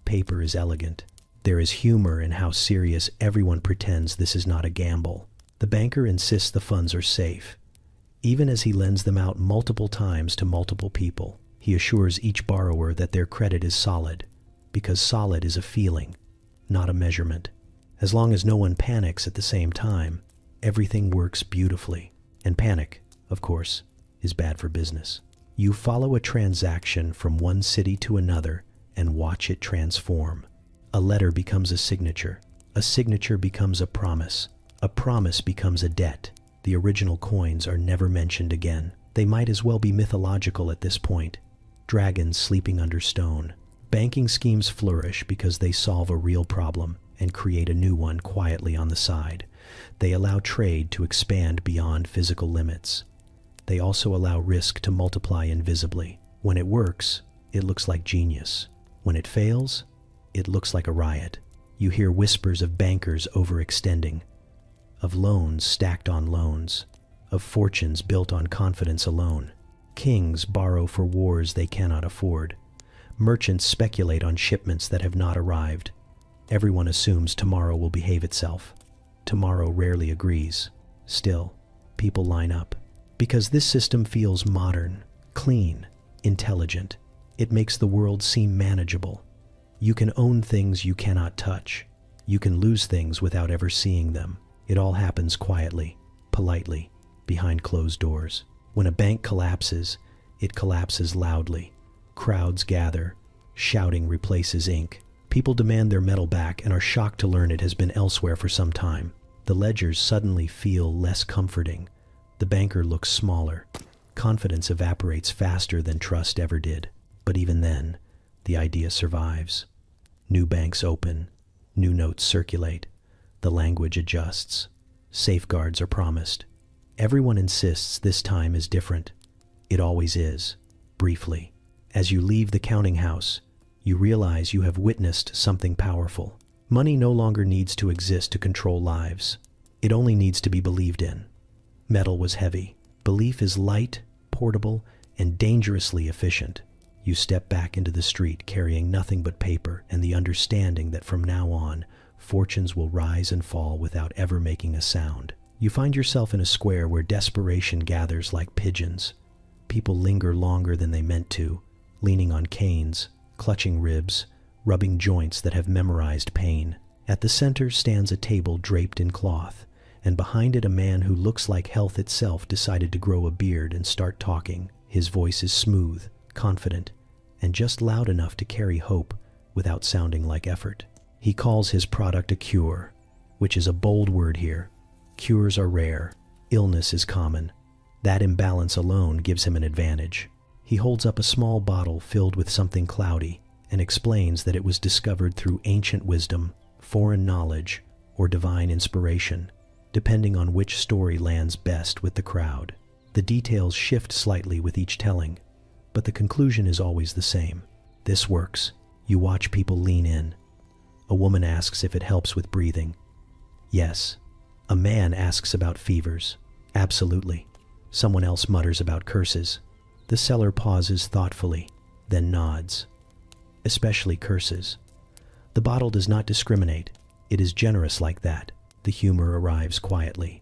Paper is elegant. There is humor in how serious everyone pretends this is not a gamble. The banker insists the funds are safe. Even as he lends them out multiple times to multiple people, he assures each borrower that their credit is solid, because solid is a feeling, not a measurement. As long as no one panics at the same time, everything works beautifully. And panic, of course, is bad for business. You follow a transaction from one city to another and watch it transform. A letter becomes a signature becomes a promise becomes a debt. The original coins are never mentioned again. They might as well be mythological at this point. Dragons sleeping under stone. Banking schemes flourish because they solve a real problem and create a new one quietly on the side. They allow trade to expand beyond physical limits. They also allow risk to multiply invisibly. When it works, it looks like genius. When it fails, it looks like a riot. You hear whispers of bankers overextending, of loans stacked on loans, of fortunes built on confidence alone. Kings borrow for wars they cannot afford. Merchants speculate on shipments that have not arrived. Everyone assumes tomorrow will behave itself. Tomorrow rarely agrees. Still, people line up. Because this system feels modern, clean, intelligent. It makes the world seem manageable. You can own things you cannot touch. You can lose things without ever seeing them. It all happens quietly, politely, behind closed doors. When a bank collapses, it collapses loudly. Crowds gather. Shouting replaces ink. People demand their metal back and are shocked to learn it has been elsewhere for some time. The ledgers suddenly feel less comforting. The banker looks smaller. Confidence evaporates faster than trust ever did. But even then, the idea survives. New banks open. New notes circulate. The language adjusts. Safeguards are promised. Everyone insists this time is different. It always is, briefly. As you leave the counting house, you realize you have witnessed something powerful. Money no longer needs to exist to control lives. It only needs to be believed in. Metal was heavy. Belief is light, portable, and dangerously efficient. You step back into the street carrying nothing but paper and the understanding that from now on, fortunes will rise and fall without ever making a sound. You find yourself in a square where desperation gathers like pigeons. People linger longer than they meant to, leaning on canes, clutching ribs, rubbing joints that have memorized pain. At the center stands a table draped in cloth, and behind it a man who looks like health itself decided to grow a beard and start talking. His voice is smooth, confident, and just loud enough to carry hope without sounding like effort. He calls his product a cure, which is a bold word here. Cures are rare. Illness is common. That imbalance alone gives him an advantage. He holds up a small bottle filled with something cloudy and explains that it was discovered through ancient wisdom, foreign knowledge, or divine inspiration, depending on which story lands best with the crowd. The details shift slightly with each telling, but the conclusion is always the same. This works. You watch people lean in. A woman asks if it helps with breathing. Yes. A man asks about fevers. Absolutely. Someone else mutters about curses. The seller pauses thoughtfully, then nods. Especially curses. The bottle does not discriminate. It is generous like that. The humor arrives quietly.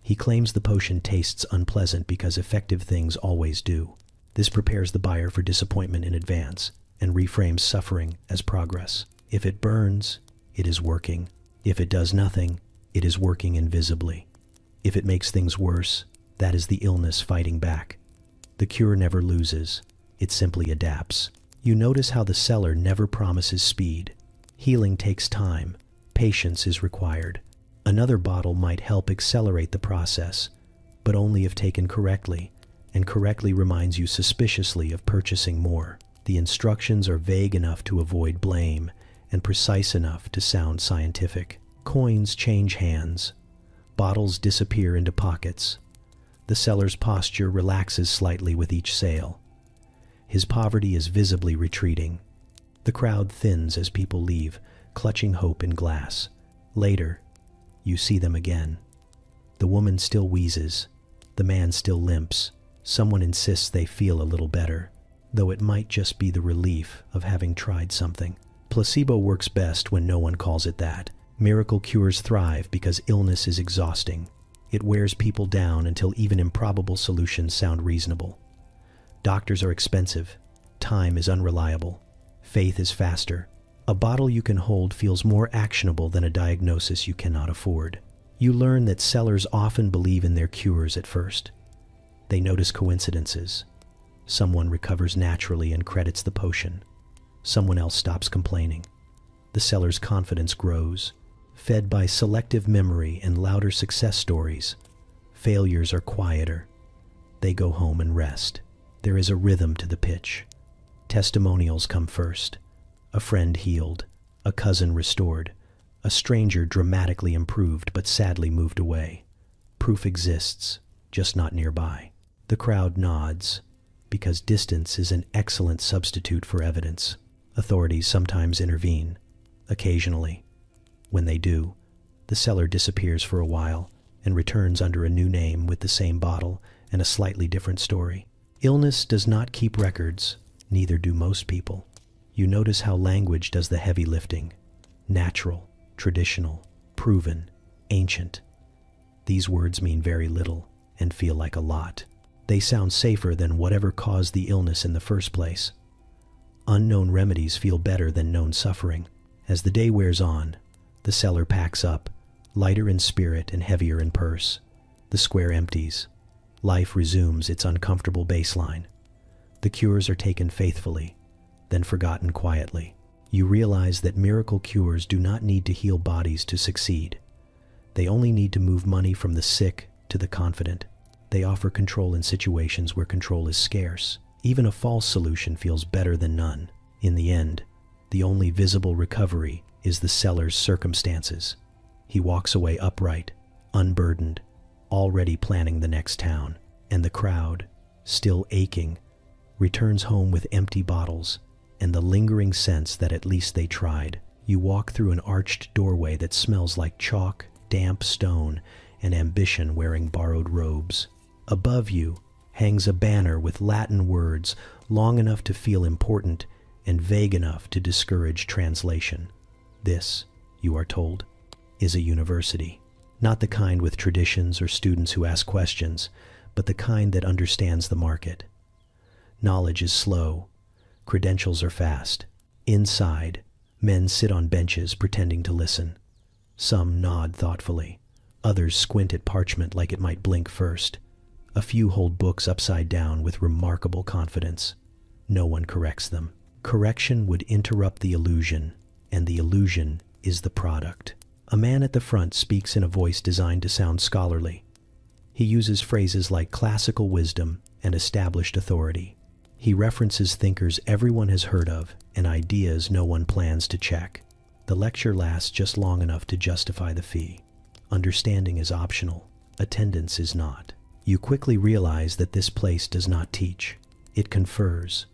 He claims the potion tastes unpleasant because effective things always do. This prepares the buyer for disappointment in advance and reframes suffering as progress. If it burns, it is working. If it does nothing, it is working invisibly. If it makes things worse, that is the illness fighting back. The cure never loses. It simply adapts. You notice how the seller never promises speed. Healing takes time. Patience is required. Another bottle might help accelerate the process, but only if taken correctly, and correctly reminds you suspiciously of purchasing more. The instructions are vague enough to avoid blame and precise enough to sound scientific. Coins change hands. Bottles disappear into pockets. The seller's posture relaxes slightly with each sale. His poverty is visibly retreating. The crowd thins as people leave, clutching hope in glass. Later, you see them again. The woman still wheezes. The man still limps. Someone insists they feel a little better, though it might just be the relief of having tried something. Placebo works best when no one calls it that. Miracle cures thrive because illness is exhausting. It wears people down until even improbable solutions sound reasonable. Doctors are expensive. Time is unreliable. Faith is faster. A bottle you can hold feels more actionable than a diagnosis you cannot afford. You learn that sellers often believe in their cures at first. They notice coincidences. Someone recovers naturally and credits the potion. Someone else stops complaining. The seller's confidence grows, fed by selective memory and louder success stories. Failures are quieter. They go home and rest. There is a rhythm to the pitch. Testimonials come first. A friend healed, a cousin restored, a stranger dramatically improved but sadly moved away. Proof exists, just not nearby. The crowd nods, because distance is an excellent substitute for evidence. Authorities sometimes intervene, occasionally. When they do, the seller disappears for a while and returns under a new name with the same bottle and a slightly different story. Illness does not keep records, neither do most people. You notice how language does the heavy lifting. Natural, traditional, proven, ancient. These words mean very little and feel like a lot. They sound safer than whatever caused the illness in the first place. Unknown remedies feel better than known suffering. As the day wears on, the seller packs up, lighter in spirit and heavier in purse. The square empties. Life resumes its uncomfortable baseline. The cures are taken faithfully, then forgotten quietly. You realize that miracle cures do not need to heal bodies to succeed. They only need to move money from the sick to the confident. They offer control in situations where control is scarce. Even a false solution feels better than none. In the end, the only visible recovery is the seller's circumstances. He walks away upright, unburdened, already planning the next town, and the crowd, still aching, returns home with empty bottles and the lingering sense that at least they tried. You walk through an arched doorway that smells like chalk, damp stone, and ambition wearing borrowed robes. Above you hangs a banner with Latin words long enough to feel important and vague enough to discourage translation. This, you are told, is a university. Not the kind with traditions or students who ask questions, but the kind that understands the market. Knowledge is slow. Credentials are fast. Inside, men sit on benches pretending to listen. Some nod thoughtfully. Others squint at parchment like it might blink first. A few hold books upside down with remarkable confidence. No one corrects them. Correction would interrupt the illusion, and the illusion is the product. A man at the front speaks in a voice designed to sound scholarly. He uses phrases like classical wisdom and established authority. He references thinkers everyone has heard of and ideas no one plans to check. The lecture lasts just long enough to justify the fee. Understanding is optional. Attendance is not. You quickly realize that this place does not teach. It confers.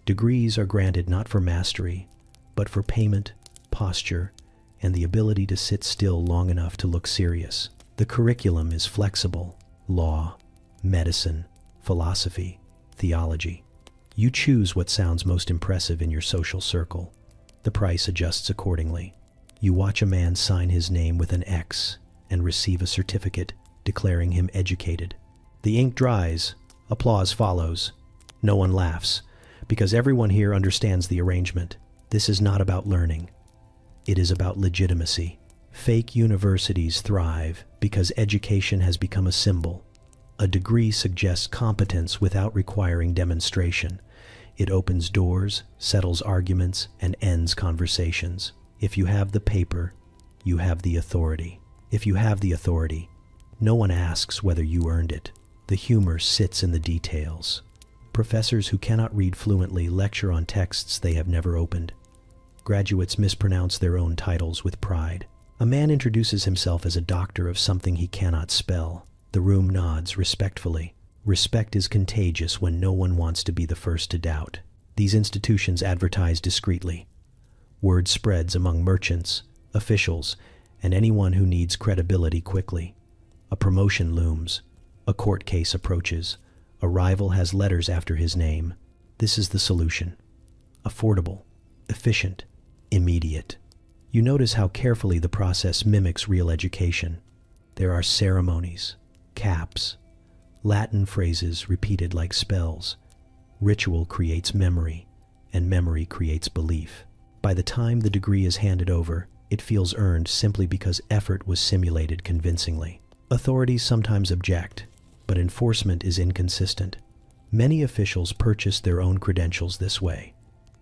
Degrees are granted not for mastery, but for payment, posture, and the ability to sit still long enough to look serious. The curriculum is flexible. Law, medicine, philosophy, theology. You choose what sounds most impressive in your social circle. The price adjusts accordingly. You watch a man sign his name with an X and receive a certificate declaring him educated. The ink dries. Applause follows. No one laughs, because everyone here understands the arrangement. This is not about learning. It is about legitimacy. Fake universities thrive because education has become a symbol. A degree suggests competence without requiring demonstration. It opens doors, settles arguments, and ends conversations. If you have the paper, you have the authority. If you have the authority, no one asks whether you earned it. The humor sits in the details. Professors who cannot read fluently lecture on texts they have never opened. Graduates mispronounce their own titles with pride. A man introduces himself as a doctor of something he cannot spell. The room nods respectfully. Respect is contagious when no one wants to be the first to doubt. These institutions advertise discreetly. Word spreads among merchants, officials, and anyone who needs credibility quickly. A promotion looms. A court case approaches. A rival has letters after his name. This is the solution. Affordable, efficient, immediate. You notice how carefully the process mimics real education. There are ceremonies, caps, Latin phrases repeated like spells. Ritual creates memory, and memory creates belief. By the time the degree is handed over, it feels earned simply because effort was simulated convincingly. Authorities sometimes object, but enforcement is inconsistent. Many officials purchase their own credentials this way.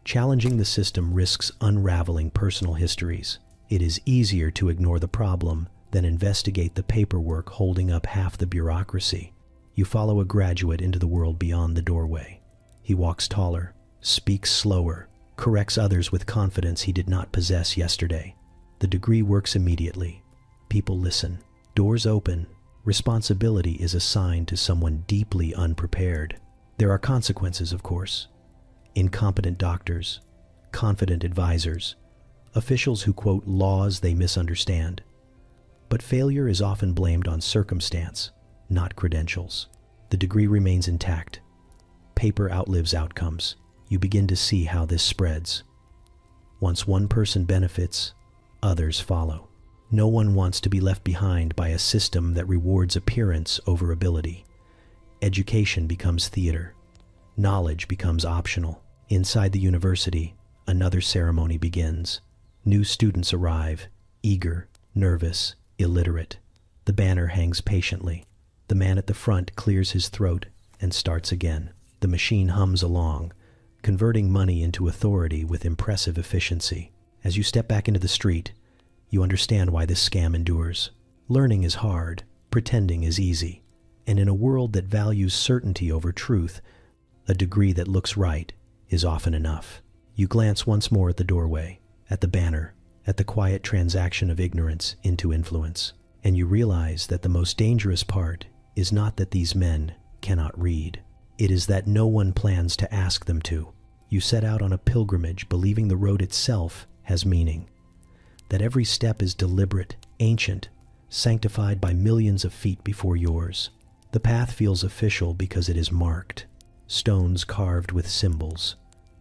Challenging the system risks unraveling personal histories. It is easier to ignore the problem than investigate the paperwork holding up half the bureaucracy. You follow a graduate into the world beyond the doorway. He walks taller, speaks slower, corrects others with confidence he did not possess yesterday. The degree works immediately. People listen. Doors open. Responsibility is assigned to someone deeply unprepared. There are consequences, of course. Incompetent doctors, confident advisors, officials who quote laws they misunderstand. But failure is often blamed on circumstance, not credentials. The degree remains intact. Paper outlives outcomes. You begin to see how this spreads. Once one person benefits, others follow. No one wants to be left behind by a system that rewards appearance over ability. Education becomes theater. Knowledge becomes optional. Inside the university, another ceremony begins. New students arrive, eager, nervous, illiterate. The banner hangs patiently. The man at the front clears his throat and starts again. The machine hums along, converting money into authority with impressive efficiency. As you step back into the street, you understand why this scam endures. Learning is hard, pretending is easy, and in a world that values certainty over truth, a degree that looks right is often enough. You glance once more at the doorway, at the banner, at the quiet transaction of ignorance into influence. And you realize that the most dangerous part is not that these men cannot read. It is that no one plans to ask them to. You set out on a pilgrimage believing the road itself has meaning, that every step is deliberate, ancient, sanctified by millions of feet before yours. The path feels official because it is marked, stones carved with symbols,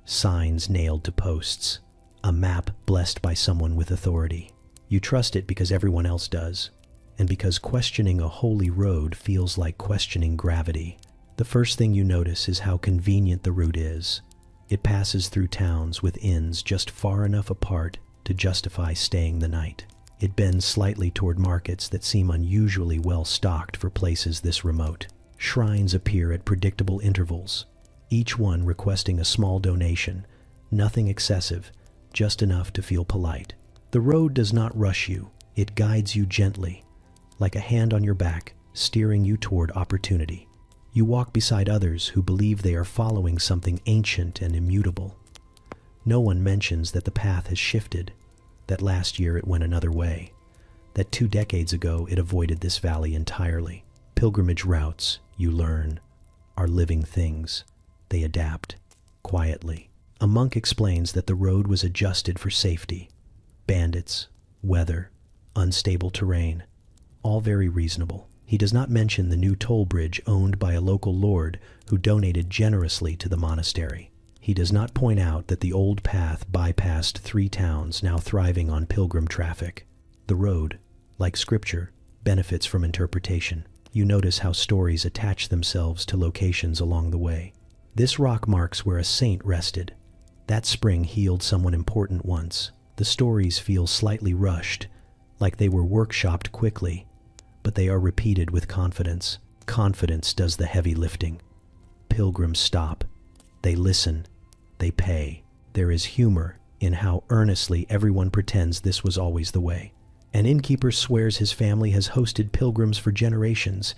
signs nailed to posts, a map blessed by someone with authority. You trust it because everyone else does, and because questioning a holy road feels like questioning gravity. The first thing you notice is how convenient the route is. It passes through towns with inns just far enough apart to justify staying the night. It bends slightly toward markets that seem unusually well stocked for places this remote. Shrines appear at predictable intervals, each one requesting a small donation, nothing excessive, just enough to feel polite. The road does not rush you, it guides you gently, like a hand on your back, steering you toward opportunity. You walk beside others who believe they are following something ancient and immutable. No one mentions that the path has shifted, that last year it went another way, that 2 decades ago it avoided this valley entirely. Pilgrimage routes, you learn, are living things. They adapt, quietly. A monk explains that the road was adjusted for safety. Bandits, weather, unstable terrain, all very reasonable. He does not mention the new toll bridge owned by a local lord who donated generously to the monastery. He does not point out that the old path bypassed 3 towns now thriving on pilgrim traffic. The road, like scripture, benefits from interpretation. You notice how stories attach themselves to locations along the way. This rock marks where a saint rested. That spring healed someone important once. The stories feel slightly rushed, like they were workshopped quickly, but they are repeated with confidence. Confidence does the heavy lifting. Pilgrims stop. They listen. They pay. There is humor in how earnestly everyone pretends this was always the way. An innkeeper swears his family has hosted pilgrims for generations,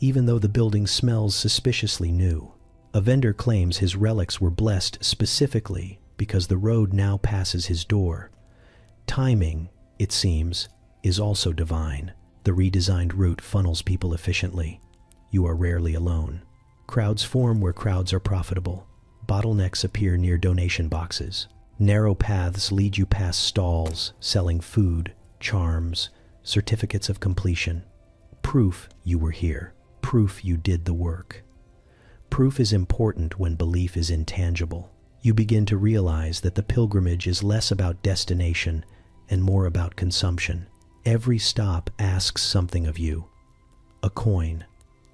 even though the building smells suspiciously new. A vendor claims his relics were blessed specifically because the road now passes his door. Timing, it seems, is also divine. The redesigned route funnels people efficiently. You are rarely alone. Crowds form where crowds are profitable. Bottlenecks appear near donation boxes. Narrow paths lead you past stalls selling food, charms, certificates of completion. Proof you were here. Proof you did the work. Proof is important when belief is intangible. You begin to realize that the pilgrimage is less about destination and more about consumption. Every stop asks something of you. A coin,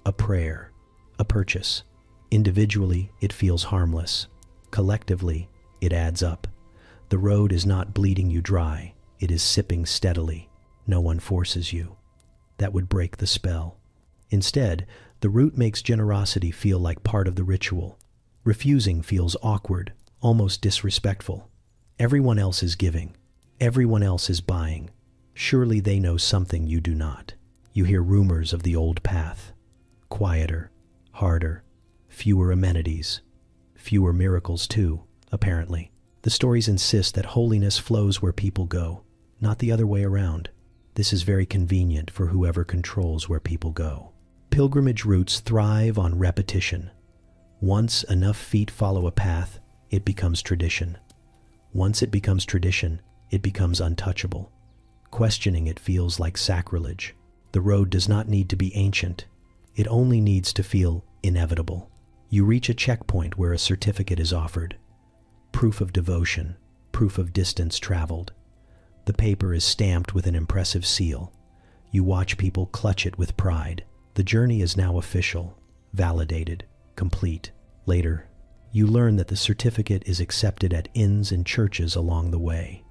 a prayer, a purchase. Individually, it feels harmless. Collectively, it adds up. The road is not bleeding you dry. It is sipping steadily. No one forces you. That would break the spell. Instead, the route makes generosity feel like part of the ritual. Refusing feels awkward, almost disrespectful. Everyone else is giving. Everyone else is buying. Surely they know something you do not. You hear rumors of the old path. Quieter, harder, fewer amenities. Fewer miracles too, apparently. The stories insist that holiness flows where people go, not the other way around. This is very convenient for whoever controls where people go. Pilgrimage routes thrive on repetition. Once enough feet follow a path, it becomes tradition. Once it becomes tradition, it becomes untouchable. Questioning it feels like sacrilege. The road does not need to be ancient. It only needs to feel inevitable. You reach a checkpoint where a certificate is offered. Proof of devotion, proof of distance traveled. The paper is stamped with an impressive seal. You watch people clutch it with pride. The journey is now official, validated, complete. Later, you learn that the certificate is accepted at inns and churches along the way.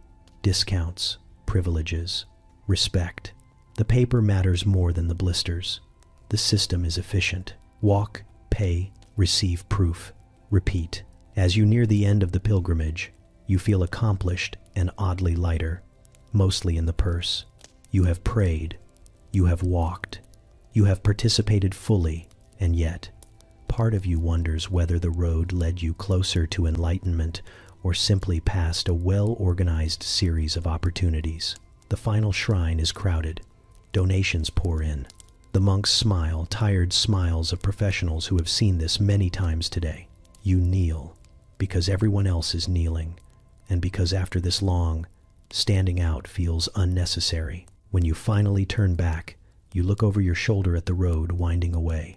Discounts, privileges, respect. The paper matters more than the blisters. The system is efficient. Walk, pay, receive proof, repeat. As you near the end of the pilgrimage, you feel accomplished and oddly lighter, mostly in the purse. You have prayed. You have walked. You have participated fully, and yet, part of you wonders whether the road led you closer to enlightenment or simply past a well-organized series of opportunities. The final shrine is crowded. Donations pour in. The monks smile, tired smiles of professionals who have seen this many times today. You kneel, because everyone else is kneeling, and because after this long, standing out feels unnecessary. When you finally turn back, you look over your shoulder at the road winding away.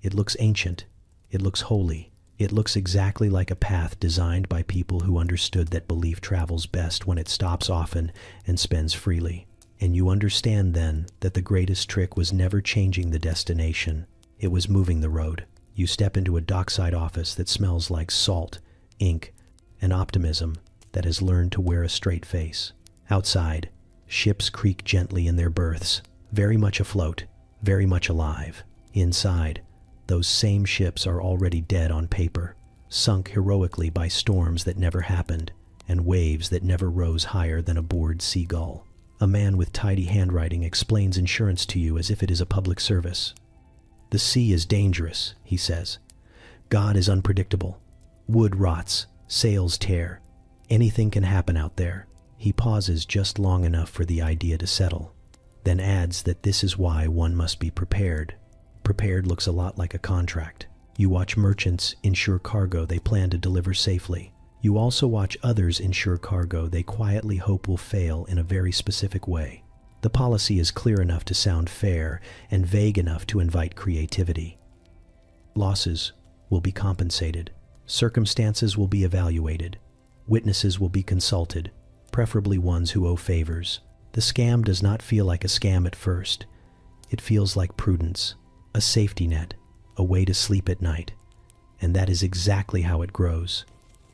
It looks ancient. It looks holy. It looks exactly like a path designed by people who understood that belief travels best when it stops often and spends freely. And you understand then that the greatest trick was never changing the destination. It was moving the road. You step into a dockside office that smells like salt, ink, and optimism that has learned to wear a straight face. Outside, ships creak gently in their berths, very much afloat, very much alive. Inside, those same ships are already dead on paper, sunk heroically by storms that never happened and waves that never rose higher than a bored seagull. A man with tidy handwriting explains insurance to you as if it is a public service. The sea is dangerous, he says. God is unpredictable. Wood rots, sails tear. Anything can happen out there. He pauses just long enough for the idea to settle, then adds that this is why one must be prepared. Prepared looks a lot like a contract. You watch merchants insure cargo they plan to deliver safely. You also watch others insure cargo they quietly hope will fail in a very specific way. The policy is clear enough to sound fair and vague enough to invite creativity. Losses will be compensated. Circumstances will be evaluated. Witnesses will be consulted, preferably ones who owe favors. The scam does not feel like a scam at first. It feels like prudence, a safety net, a way to sleep at night. And that is exactly how it grows.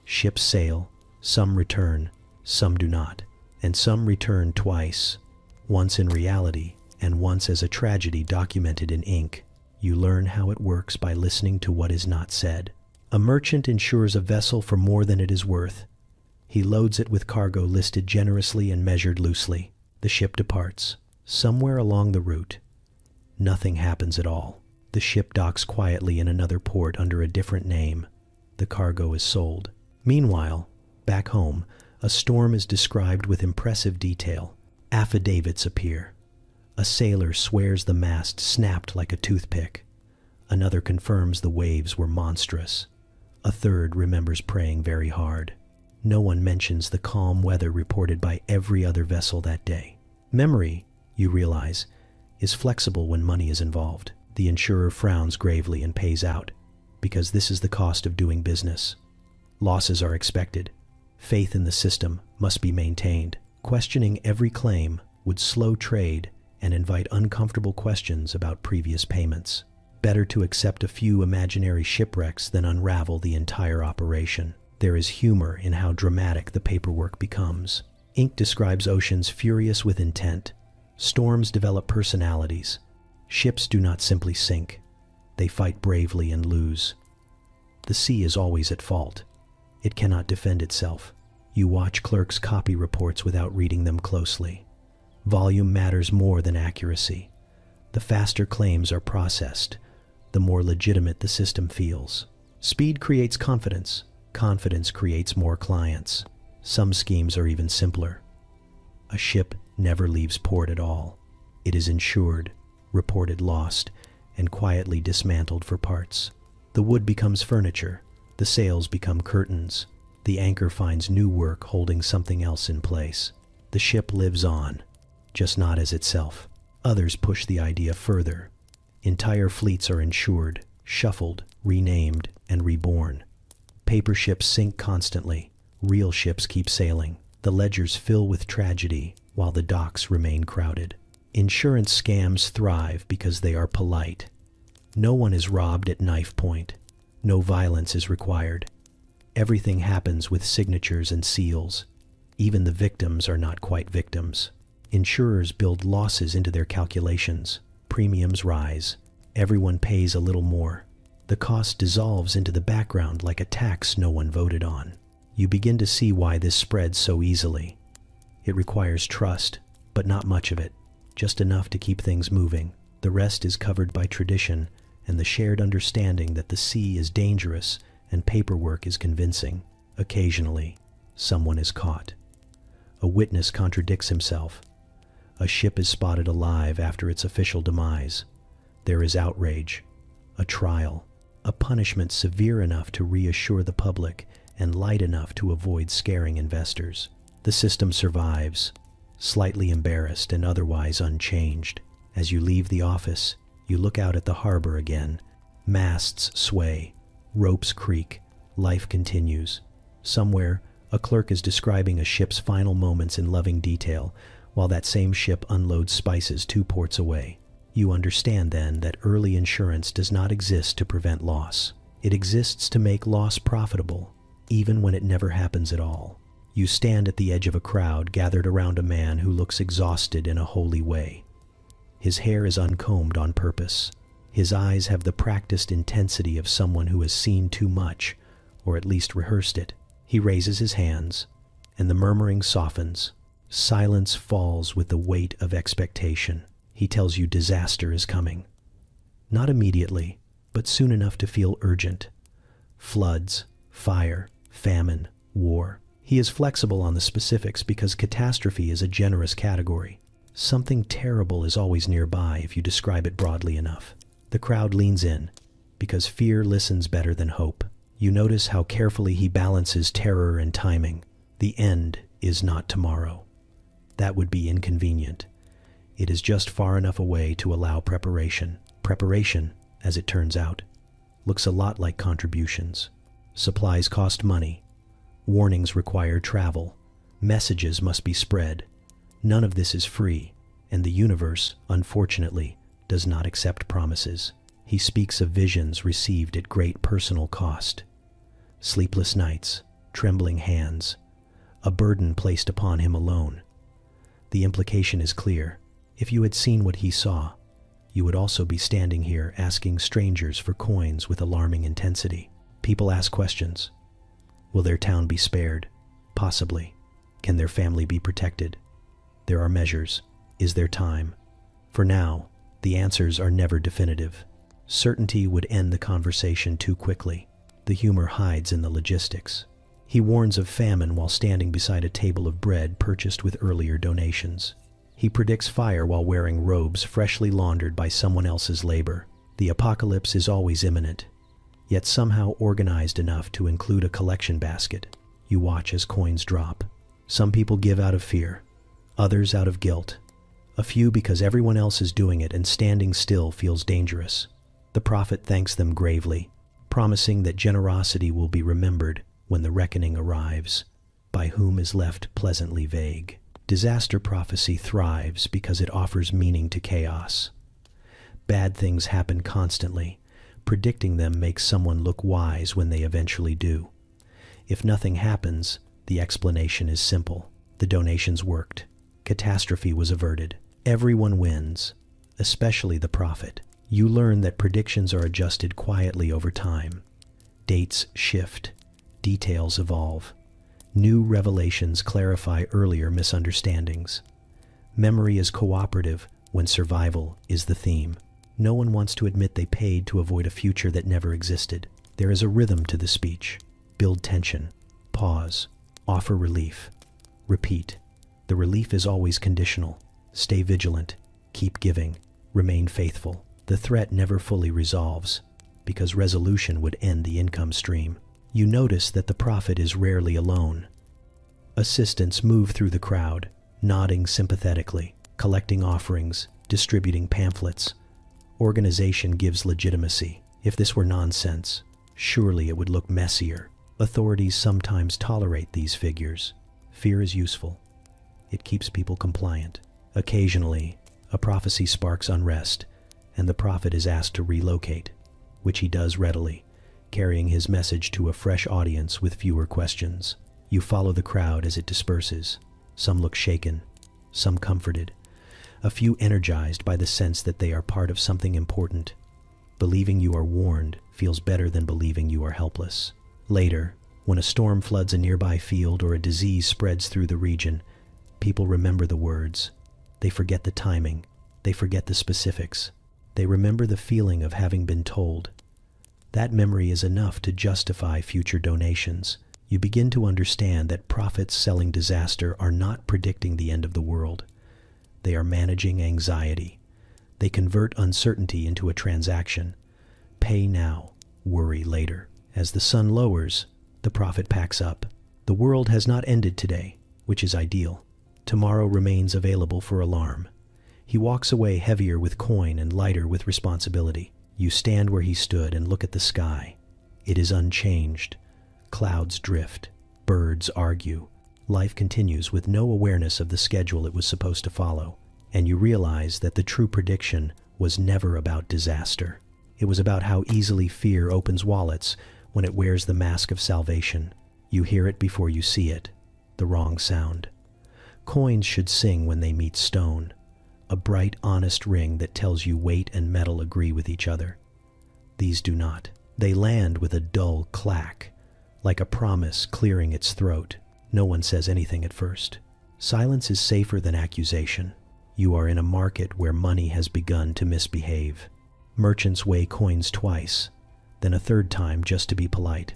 Ships sail, some return, some do not, and some return twice, once in reality and once as a tragedy documented in ink. You learn how it works by listening to what is not said. A merchant insures a vessel for more than it is worth. He loads it with cargo listed generously and measured loosely. The ship departs. Somewhere along the route, nothing happens at all. The ship docks quietly in another port under a different name. The cargo is sold. Meanwhile, back home, a storm is described with impressive detail. Affidavits appear. A sailor swears the mast snapped like a toothpick. Another confirms the waves were monstrous. A third remembers praying very hard. No one mentions the calm weather reported by every other vessel that day. Memory, you realize, is flexible when money is involved. The insurer frowns gravely and pays out, because this is the cost of doing business. Losses are expected. Faith in the system must be maintained. Questioning every claim would slow trade and invite uncomfortable questions about previous payments. Better to accept a few imaginary shipwrecks than unravel the entire operation. There is humor in how dramatic the paperwork becomes. Ink describes oceans furious with intent. Storms develop personalities. Ships do not simply sink. They fight bravely and lose. The sea is always at fault. It cannot defend itself. You watch clerks copy reports without reading them closely. Volume matters more than accuracy. The faster claims are processed, the more legitimate the system feels. Speed creates confidence. Confidence creates more clients. Some schemes are even simpler. A ship never leaves port at all. It is insured, reported lost, and quietly dismantled for parts. The wood becomes furniture. The sails become curtains. The anchor finds new work holding something else in place. The ship lives on, just not as itself. Others push the idea further. Entire fleets are insured, shuffled, renamed, and reborn. Paper ships sink constantly. Real ships keep sailing. The ledgers fill with tragedy, while the docks remain crowded. Insurance scams thrive because they are polite. No one is robbed at knife point. No violence is required. Everything happens with signatures and seals. Even the victims are not quite victims. Insurers build losses into their calculations. Premiums rise. Everyone pays a little more. The cost dissolves into the background like a tax no one voted on. You begin to see why this spreads so easily. It requires trust, but not much of it, just enough to keep things moving. The rest is covered by tradition and the shared understanding that the sea is dangerous and paperwork is convincing. Occasionally, someone is caught. A witness contradicts himself. A ship is spotted alive after its official demise. There is outrage, a trial, a punishment severe enough to reassure the public and light enough to avoid scaring investors. The system survives, slightly embarrassed and otherwise unchanged. As you leave the office, you look out at the harbor again. Masts sway, ropes creak, life continues. Somewhere, a clerk is describing a ship's final moments in loving detail, while that same ship unloads spices 2 ports away. You understand then that early insurance does not exist to prevent loss. It exists to make loss profitable, even when it never happens at all. You stand at the edge of a crowd gathered around a man who looks exhausted in a holy way. His hair is uncombed on purpose. His eyes have the practiced intensity of someone who has seen too much, or at least rehearsed it. He raises his hands, and the murmuring softens. Silence falls with the weight of expectation. He tells you disaster is coming. Not immediately, but soon enough to feel urgent. Floods, fire, famine, war. He is flexible on the specifics because catastrophe is a generous category. Something terrible is always nearby if you describe it broadly enough. The crowd leans in, because fear listens better than hope. You notice how carefully he balances terror and timing. The end is not tomorrow. That would be inconvenient. It is just far enough away to allow preparation. Preparation, as it turns out, looks a lot like contributions. Supplies cost money. Warnings require travel. Messages must be spread. None of this is free, and the universe, unfortunately, does not accept promises. He speaks of visions received at great personal cost. Sleepless nights, trembling hands, a burden placed upon him alone. The implication is clear. If you had seen what he saw, you would also be standing here asking strangers for coins with alarming intensity. People ask questions. Will their town be spared? Possibly. Can their family be protected? There are measures. Is there time? For now, the answers are never definitive. Certainty would end the conversation too quickly. The humor hides in the logistics. He warns of famine while standing beside a table of bread purchased with earlier donations. He predicts fire while wearing robes freshly laundered by someone else's labor. The apocalypse is always imminent, yet somehow organized enough to include a collection basket. You watch as coins drop. Some people give out of fear, others out of guilt. A few because everyone else is doing it and standing still feels dangerous. The prophet thanks them gravely, promising that generosity will be remembered when the reckoning arrives, by whom is left pleasantly vague. Disaster prophecy thrives because it offers meaning to chaos. Bad things happen constantly. Predicting them makes someone look wise when they eventually do. If nothing happens, the explanation is simple. The donations worked. Catastrophe was averted. Everyone wins, especially the prophet. You learn that predictions are adjusted quietly over time. Dates shift. Details evolve. New revelations clarify earlier misunderstandings. Memory is cooperative when survival is the theme. No one wants to admit they paid to avoid a future that never existed. There is a rhythm to the speech. Build tension. Pause. Offer relief. Repeat. The relief is always conditional. Stay vigilant. Keep giving. Remain faithful. The threat never fully resolves, because resolution would end the income stream. You notice that the prophet is rarely alone. Assistants move through the crowd, nodding sympathetically, collecting offerings, distributing pamphlets. Organization gives legitimacy. If this were nonsense, surely it would look messier. Authorities sometimes tolerate these figures. Fear is useful. It keeps people compliant. Occasionally, a prophecy sparks unrest, and the prophet is asked to relocate, which he does readily, carrying his message to a fresh audience with fewer questions. You follow the crowd as it disperses. Some look shaken, some comforted, a few energized by the sense that they are part of something important. Believing you are warned feels better than believing you are helpless. Later, when a storm floods a nearby field or a disease spreads through the region, people remember the words. They forget the timing. They forget the specifics. They remember the feeling of having been told. That memory is enough to justify future donations. You begin to understand that prophets selling disaster are not predicting the end of the world. They are managing anxiety. They convert uncertainty into a transaction. Pay now, worry later. As the sun lowers, the prophet packs up. The world has not ended today, which is ideal. Tomorrow remains available for alarm. He walks away heavier with coin and lighter with responsibility. You stand where he stood and look at the sky. It is unchanged. Clouds drift. Birds argue. Life continues with no awareness of the schedule it was supposed to follow. And you realize that the true prediction was never about disaster. It was about how easily fear opens wallets when it wears the mask of salvation. You hear it before you see it. The wrong sound. Coins should sing when they meet stone. A bright, honest ring that tells you weight and metal agree with each other. These do not. They land with a dull clack, like a promise clearing its throat. No one says anything at first. Silence is safer than accusation. You are in a market where money has begun to misbehave. Merchants weigh coins twice, then a third time just to be polite.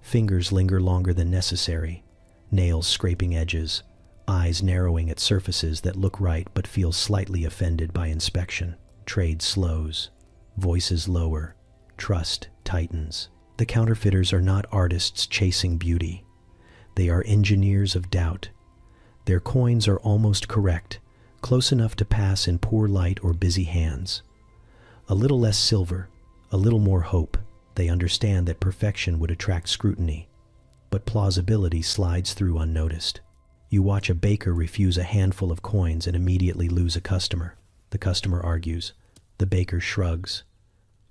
Fingers linger longer than necessary, nails scraping edges, eyes narrowing at surfaces that look right but feel slightly offended by inspection. Trade slows, voices lower, trust tightens. The counterfeiters are not artists chasing beauty. They are engineers of doubt. Their coins are almost correct, close enough to pass in poor light or busy hands. A little less silver, a little more hope. They understand that perfection would attract scrutiny, but plausibility slides through unnoticed. You watch a baker refuse a handful of coins and immediately lose a customer. The customer argues. The baker shrugs.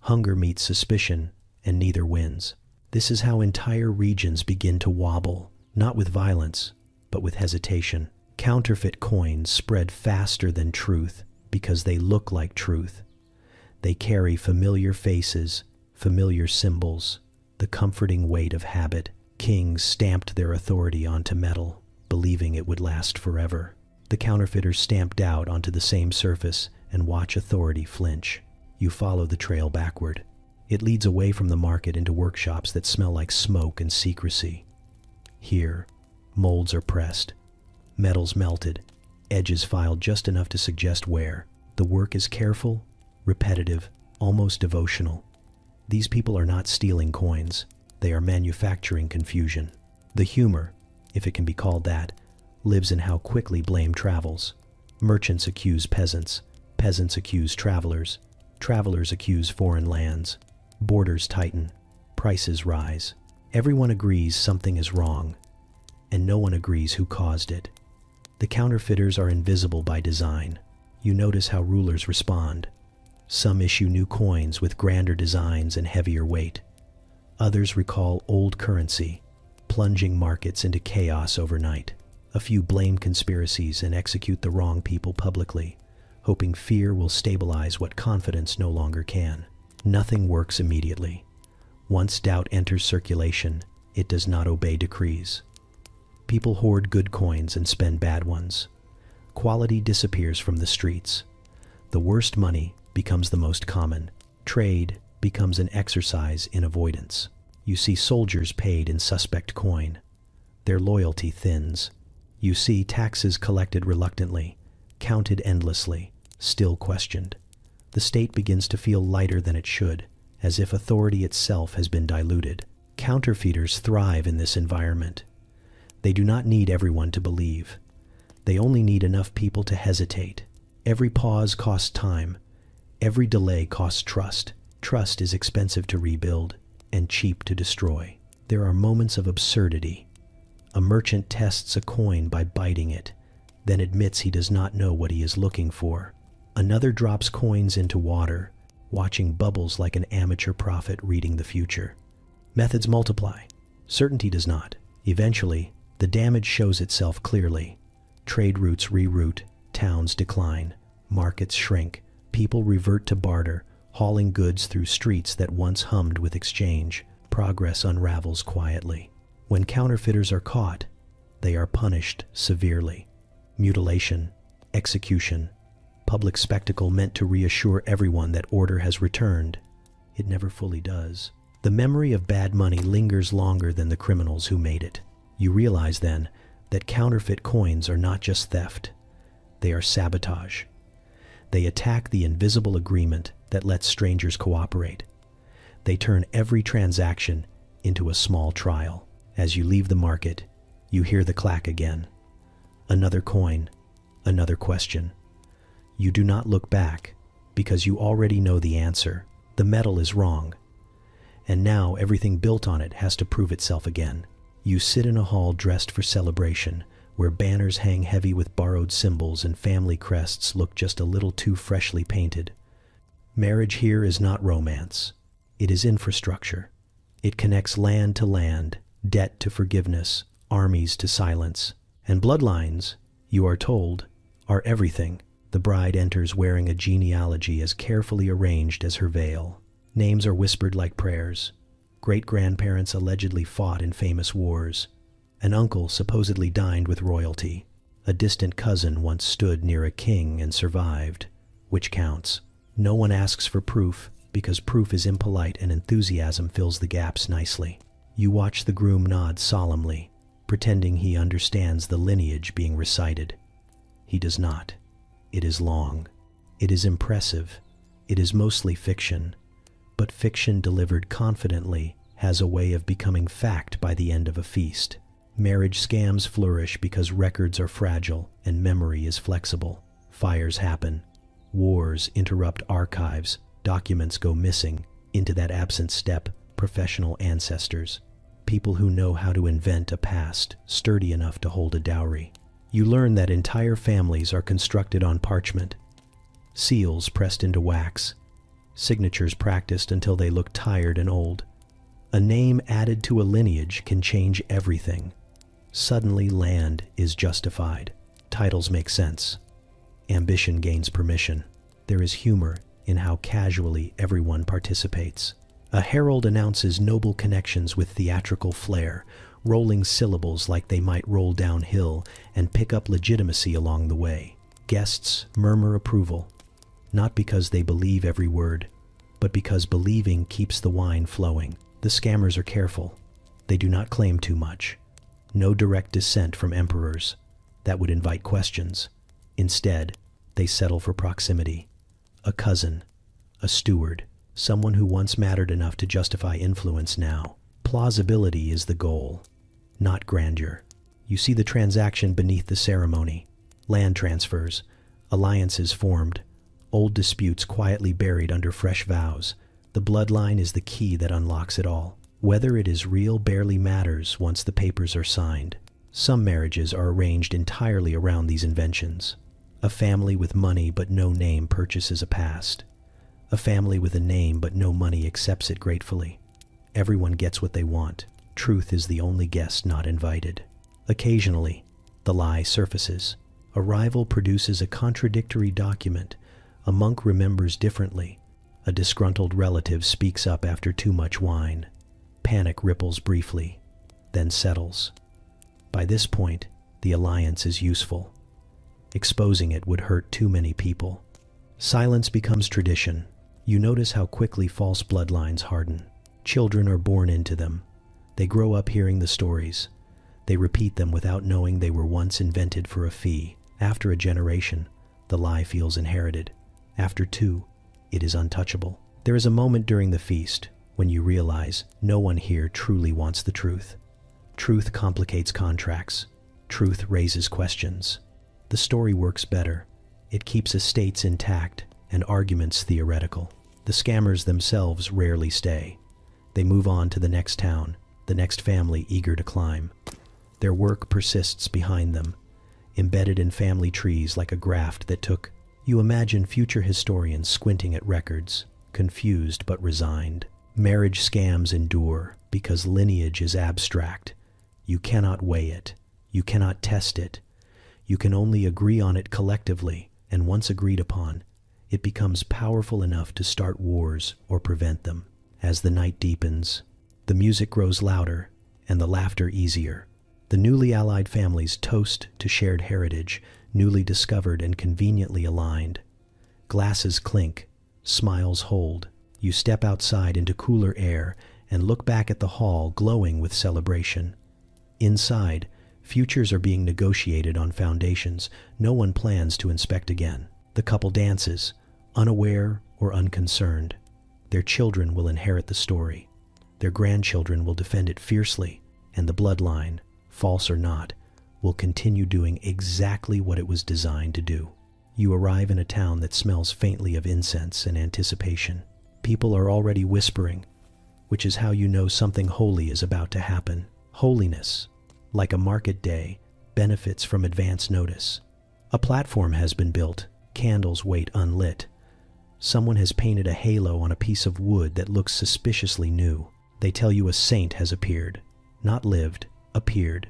Hunger meets suspicion, and neither wins. This is how entire regions begin to wobble, not with violence, but with hesitation. Counterfeit coins spread faster than truth because they look like truth. They carry familiar faces, familiar symbols, the comforting weight of habit. Kings stamped their authority onto metal, believing it would last forever. The counterfeiters stamp doubt onto the same surface and watch authority flinch. You follow the trail backward. It leads away from the market into workshops that smell like smoke and secrecy. Here, molds are pressed, metals melted, edges filed just enough to suggest wear. The work is careful, repetitive, almost devotional. These people are not stealing coins. They are manufacturing confusion. The humor, if it can be called that, lives in how quickly blame travels. Merchants accuse peasants. Peasants accuse travelers. Travelers accuse foreign lands. Borders tighten. Prices rise. Everyone agrees something is wrong, and no one agrees who caused it. The counterfeiters are invisible by design. You notice how rulers respond. Some issue new coins with grander designs and heavier weight. Others recall old currency, plunging markets into chaos overnight. A few blame conspiracies and execute the wrong people publicly, hoping fear will stabilize what confidence no longer can. Nothing works immediately. Once doubt enters circulation, it does not obey decrees. People hoard good coins and spend bad ones. Quality disappears from the streets. The worst money becomes the most common. Trade becomes an exercise in avoidance. You see soldiers paid in suspect coin. Their loyalty thins. You see taxes collected reluctantly, counted endlessly, still questioned. The state begins to feel lighter than it should, as if authority itself has been diluted. Counterfeiters thrive in this environment. They do not need everyone to believe. They only need enough people to hesitate. Every pause costs time. Every delay costs trust. Trust is expensive to rebuild and cheap to destroy. There are moments of absurdity. A merchant tests a coin by biting it, then admits he does not know what he is looking for. Another drops coins into water, watching bubbles like an amateur prophet reading the future. Methods multiply. Certainty does not. Eventually, the damage shows itself clearly. Trade routes reroute, towns decline, markets shrink, people revert to barter, hauling goods through streets that once hummed with exchange. Progress unravels quietly. When counterfeiters are caught, they are punished severely. Mutilation, execution, public spectacle meant to reassure everyone that order has returned. It never fully does. The memory of bad money lingers longer than the criminals who made it. You realize then that counterfeit coins are not just theft. They are sabotage. They attack the invisible agreement that lets strangers cooperate. They turn every transaction into a small trial. As you leave the market, you hear the clack again. Another coin, another question. You do not look back because you already know the answer. The metal is wrong. And now everything built on it has to prove itself again. You sit in a hall dressed for celebration, where banners hang heavy with borrowed symbols and family crests look just a little too freshly painted. Marriage here is not romance. It is infrastructure. It connects land to land, debt to forgiveness, armies to silence. And bloodlines, you are told, are everything. The bride enters wearing a genealogy as carefully arranged as her veil. Names are whispered like prayers. Great-grandparents allegedly fought in famous wars. An uncle supposedly dined with royalty. A distant cousin once stood near a king and survived. Which counts? No one asks for proof, because proof is impolite and enthusiasm fills the gaps nicely. You watch the groom nod solemnly, pretending he understands the lineage being recited. He does not. It is long. It is impressive. It is mostly fiction. But fiction delivered confidently has a way of becoming fact by the end of a feast. Marriage scams flourish because records are fragile and memory is flexible. Fires happen. Wars interrupt archives. Documents go missing. Into that absent step, professional ancestors. People who know how to invent a past, sturdy enough to hold a dowry. You learn that entire families are constructed on parchment. Seals pressed into wax. Signatures practiced until they look tired and old. A name added to a lineage can change everything. Suddenly land is justified. Titles make sense. Ambition gains permission. There is humor in how casually everyone participates. A herald announces noble connections with theatrical flair, rolling syllables like they might roll downhill and pick up legitimacy along the way. Guests murmur approval, not because they believe every word, but because believing keeps the wine flowing. The scammers are careful. They do not claim too much. No direct descent from emperors. That would invite questions. Instead, they settle for proximity. A cousin, a steward, someone who once mattered enough to justify influence now. Plausibility is the goal, not grandeur. You see the transaction beneath the ceremony. Land transfers, alliances formed, old disputes quietly buried under fresh vows. The bloodline is the key that unlocks it all. Whether it is real barely matters once the papers are signed. Some marriages are arranged entirely around these inventions. A family with money but no name purchases a past. A family with a name but no money accepts it gratefully. Everyone gets what they want. Truth is the only guest not invited. Occasionally, the lie surfaces. A rival produces a contradictory document. A monk remembers differently. A disgruntled relative speaks up after too much wine. Panic ripples briefly, then settles. By this point, the alliance is useful. Exposing it would hurt too many people. Silence becomes tradition. You notice how quickly false bloodlines harden. Children are born into them. They grow up hearing the stories. They repeat them without knowing they were once invented for a fee. After a generation, the lie feels inherited. After two, it is untouchable. There is a moment during the feast when you realize no one here truly wants the truth. Truth complicates contracts. Truth raises questions. The story works better. It keeps estates intact and arguments theoretical. The scammers themselves rarely stay. They move on to the next town, the next family eager to climb. Their work persists behind them, embedded in family trees like a graft that took. You imagine future historians squinting at records, confused but resigned. Marriage scams endure because lineage is abstract. You cannot weigh it. You cannot test it. You can only agree on it collectively, and once agreed upon, it becomes powerful enough to start wars or prevent them. As the night deepens, the music grows louder and the laughter easier. The newly allied families toast to shared heritage, newly discovered and conveniently aligned. Glasses clink, smiles hold. You step outside into cooler air and look back at the hall glowing with celebration. Inside, Futures are being negotiated on foundations no one plans to inspect again. The couple dances, unaware or unconcerned. Their children will inherit the story. Their grandchildren will defend it fiercely, and the bloodline, false or not, will continue doing exactly what it was designed to do. You arrive in a town that smells faintly of incense and anticipation. People are already whispering, which is how you know something holy is about to happen. Holiness, like a market day, benefits from advance notice. A platform has been built, candles wait unlit. Someone has painted a halo on a piece of wood that looks suspiciously new. They tell you a saint has appeared. Not lived, appeared.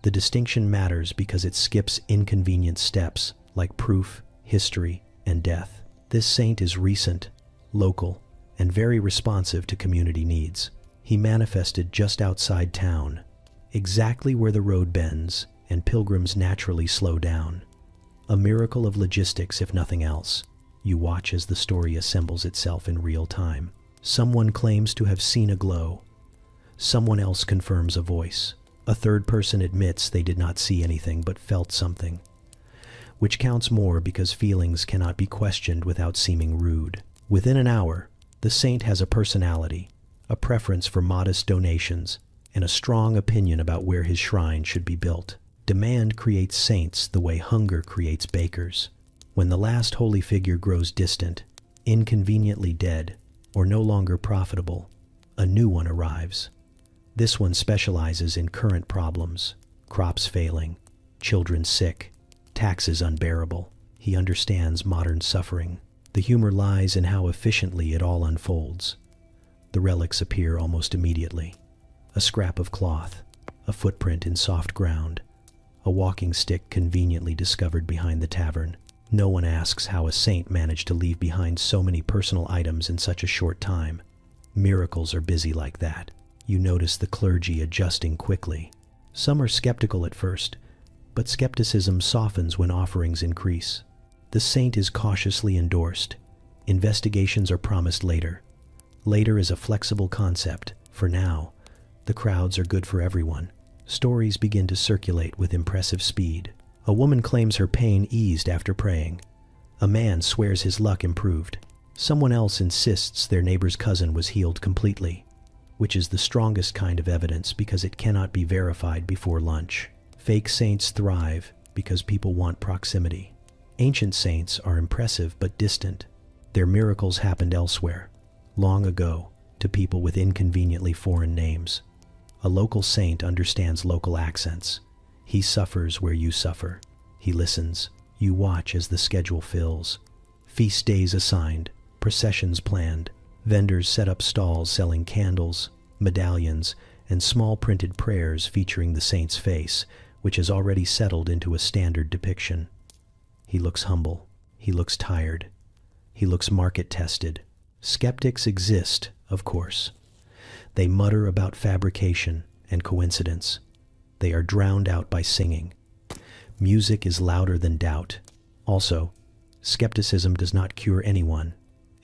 The distinction matters because it skips inconvenient steps like proof, history, and death. This saint is recent, local, and very responsive to community needs. He manifested just outside town, exactly where the road bends and pilgrims naturally slow down. A miracle of logistics, if nothing else. You watch as the story assembles itself in real time. Someone claims to have seen a glow. Someone else confirms a voice. A third person admits they did not see anything but felt something. Which counts more because feelings cannot be questioned without seeming rude. Within an hour, the saint has a personality, a preference for modest donations, and a strong opinion about where his shrine should be built. Demand creates saints the way hunger creates bakers. When the last holy figure grows distant, inconveniently dead, or no longer profitable, a new one arrives. This one specializes in current problems, crops failing, children sick, taxes unbearable. He understands modern suffering. The humor lies in how efficiently it all unfolds. The relics appear almost immediately. A scrap of cloth, a footprint in soft ground, a walking stick conveniently discovered behind the tavern. No one asks how a saint managed to leave behind so many personal items in such a short time. Miracles are busy like that. You notice the clergy adjusting quickly. Some are skeptical at first, but skepticism softens when offerings increase. The saint is cautiously endorsed. Investigations are promised later. Later is a flexible concept. For now, the crowds are good for everyone. Stories begin to circulate with impressive speed. A woman claims her pain eased after praying. A man swears his luck improved. Someone else insists their neighbor's cousin was healed completely, which is the strongest kind of evidence because it cannot be verified before lunch. Fake saints thrive because people want proximity. Ancient saints are impressive but distant. Their miracles happened elsewhere, long ago, to people with inconveniently foreign names. A local saint understands local accents. He suffers where you suffer. He listens. You watch as the schedule fills. Feast days assigned, processions planned. Vendors set up stalls selling candles, medallions, and small printed prayers featuring the saint's face, which has already settled into a standard depiction. He looks humble. He looks tired. He looks market-tested. Skeptics exist, of course. They mutter about fabrication and coincidence. They are drowned out by singing. Music is louder than doubt. Also, skepticism does not cure anyone,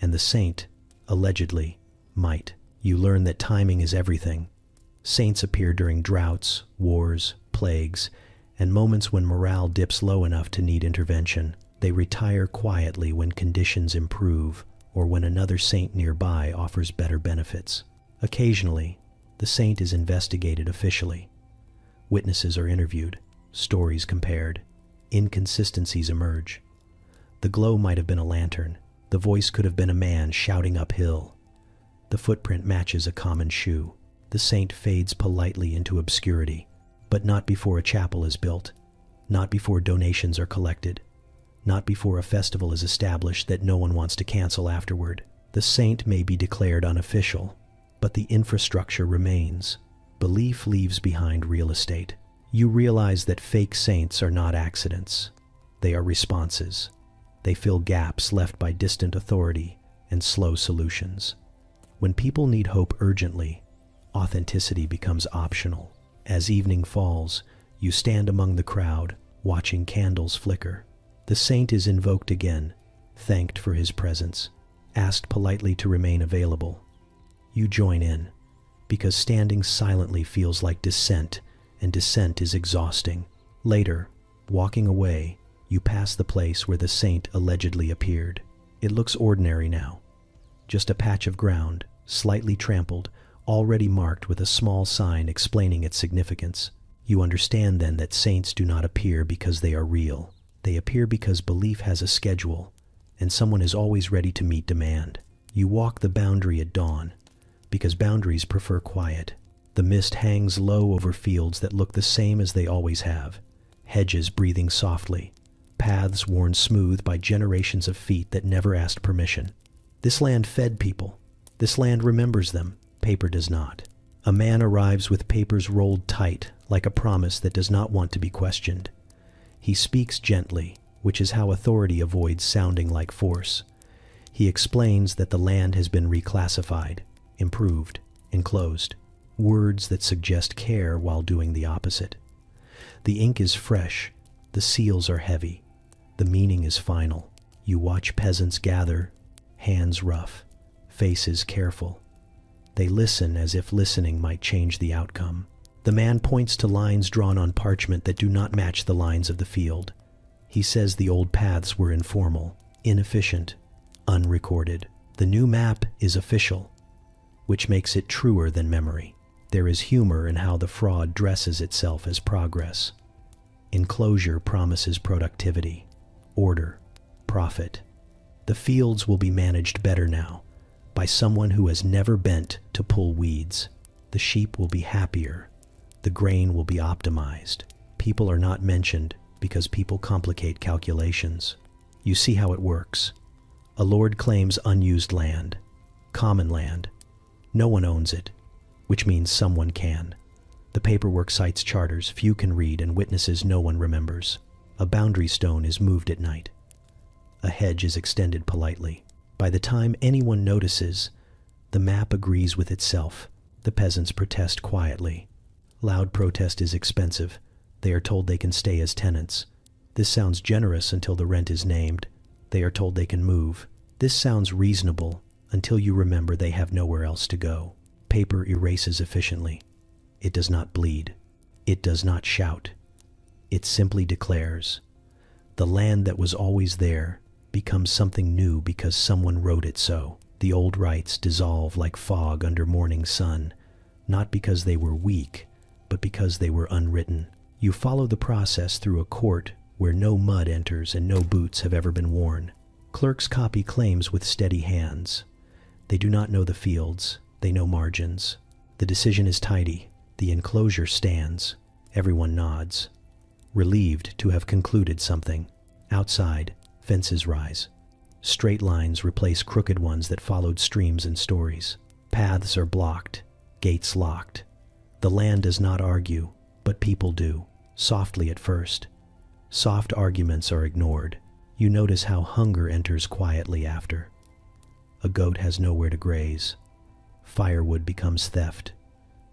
and the saint, allegedly, might. You learn that timing is everything. Saints appear during droughts, wars, plagues, and moments when morale dips low enough to need intervention. They retire quietly when conditions improve or when another saint nearby offers better benefits. Occasionally, the saint is investigated officially. Witnesses are interviewed, stories compared, inconsistencies emerge. The glow might have been a lantern. The voice could have been a man shouting uphill. The footprint matches a common shoe. The saint fades politely into obscurity, but not before a chapel is built, not before donations are collected, not before a festival is established that no one wants to cancel afterward. The saint may be declared unofficial, but the infrastructure remains. Belief leaves behind real estate. You realize that fake saints are not accidents. They are responses. They fill gaps left by distant authority and slow solutions. When people need hope urgently, authenticity becomes optional. As evening falls, you stand among the crowd, watching candles flicker. The saint is invoked again, thanked for his presence, asked politely to remain available. You join in, because standing silently feels like dissent and descent is exhausting. Later, walking away, you pass the place where the saint allegedly appeared. It looks ordinary now. Just a patch of ground, slightly trampled, already marked with a small sign explaining its significance. You understand then that saints do not appear because they are real. They appear because belief has a schedule, and someone is always ready to meet demand. You walk the boundary at dawn, because boundaries prefer quiet. The mist hangs low over fields that look the same as they always have. Hedges breathing softly. Paths worn smooth by generations of feet that never asked permission. This land fed people. This land remembers them. Paper does not. A man arrives with papers rolled tight, like a promise that does not want to be questioned. He speaks gently, which is how authority avoids sounding like force. He explains that the land has been reclassified, improved, enclosed. Words that suggest care while doing the opposite. The ink is fresh. The seals are heavy. The meaning is final. You watch peasants gather, hands rough, faces careful. They listen as if listening might change the outcome. The man points to lines drawn on parchment that do not match the lines of the field. He says the old paths were informal, inefficient, unrecorded. The new map is official, which makes it truer than memory. There is humor in how the fraud dresses itself as progress. Enclosure promises productivity, order, profit. The fields will be managed better now, by someone who has never bent to pull weeds. The sheep will be happier. The grain will be optimized. People are not mentioned because people complicate calculations. You see how it works. A lord claims unused land, common land. No one owns it, which means someone can. The paperwork cites charters few can read and witnesses no one remembers. A boundary stone is moved at night. A hedge is extended politely. By the time anyone notices, the map agrees with itself. The peasants protest quietly. Loud protest is expensive. They are told they can stay as tenants. This sounds generous until the rent is named. They are told they can move. This sounds reasonable until you remember they have nowhere else to go. Paper erases efficiently. It does not bleed. It does not shout. It simply declares. The land that was always there becomes something new because someone wrote it so. The old rights dissolve like fog under morning sun, not because they were weak, but because they were unwritten. You follow the process through a court where no mud enters and no boots have ever been worn. Clerks copy claims with steady hands. They do not know the fields. They know margins. The decision is tidy. The enclosure stands. Everyone nods, relieved to have concluded something. Outside, fences rise. Straight lines replace crooked ones that followed streams and stories. Paths are blocked, gates locked. The land does not argue, but people do, softly at first. Soft arguments are ignored. You notice how hunger enters quietly after. A goat has nowhere to graze. Firewood becomes theft.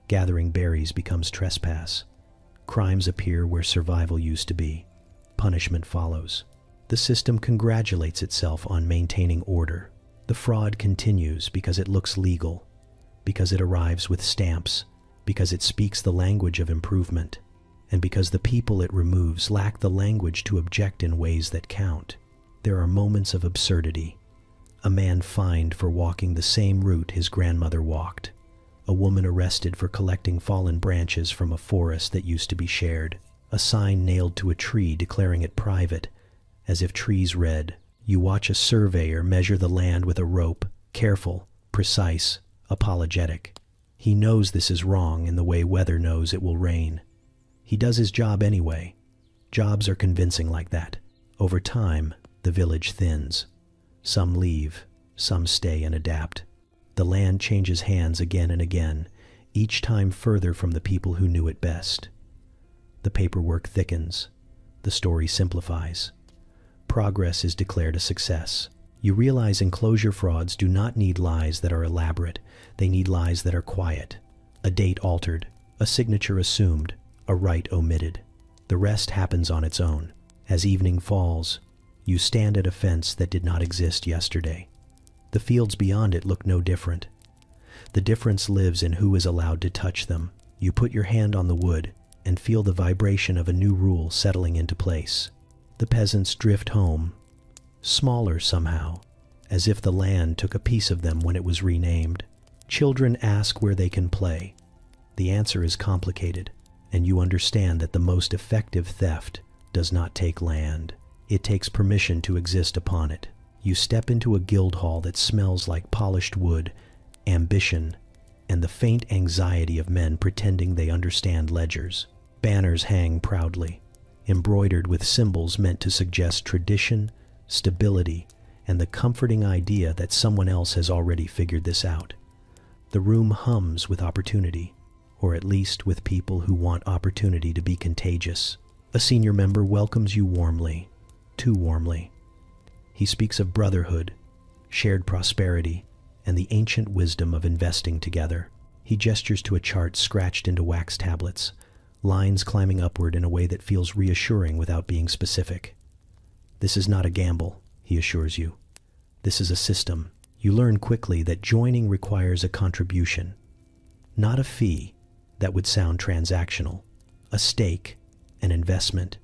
Gathering berries becomes trespass. Crimes appear where survival used to be. Punishment follows. The system congratulates itself on maintaining order. The fraud continues because it looks legal, because it arrives with stamps, because it speaks the language of improvement, and because the people it removes lack the language to object in ways that count. There are moments of absurdity. A man fined for walking the same route his grandmother walked. A woman arrested for collecting fallen branches from a forest that used to be shared. A sign nailed to a tree declaring it private, as if trees read. You watch a surveyor measure the land with a rope, careful, precise, apologetic. He knows this is wrong in the way weather knows it will rain. He does his job anyway. Jobs are convincing like that. Over time, the village thins. Some leave, some stay and adapt. The land changes hands again and again, each time further from the people who knew it best. The paperwork thickens. The story simplifies. Progress is declared a success. You realize enclosure frauds do not need lies that are elaborate. They need lies that are quiet. A date altered, a signature assumed, a right omitted. The rest happens on its own. As evening falls, you stand at a fence that did not exist yesterday. The fields beyond it look no different. The difference lives in who is allowed to touch them. You put your hand on the wood. and feel the vibration of a new rule settling into place. The peasants drift home, smaller somehow, as if the land took a piece of them when it was renamed. Children ask where they can play. The answer is complicated, and you understand that the most effective theft does not take land. It takes permission to exist upon it. You step into a guild hall that smells like polished wood, ambition, and the faint anxiety of men pretending they understand ledgers. Banners hang proudly, embroidered with symbols meant to suggest tradition, stability, and the comforting idea that someone else has already figured this out. The room hums with opportunity, or at least with people who want opportunity to be contagious. A senior member welcomes you warmly, too warmly. He speaks of brotherhood, shared prosperity, and the ancient wisdom of investing together. He gestures to a chart scratched into wax tablets, lines climbing upward in a way that feels reassuring without being specific. This is not a gamble, he assures you. This is a system. You learn quickly that joining requires a contribution, not a fee that would sound transactional, a stake, an investment.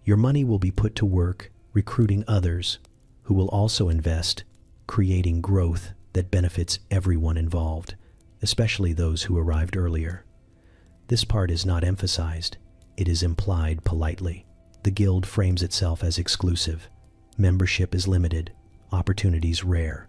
Your money will be put to work recruiting others who will also invest, creating growth that benefits everyone involved, especially those who arrived earlier. This part is not emphasized. It is implied politely. The guild frames itself as exclusive. Membership is limited, opportunities rare.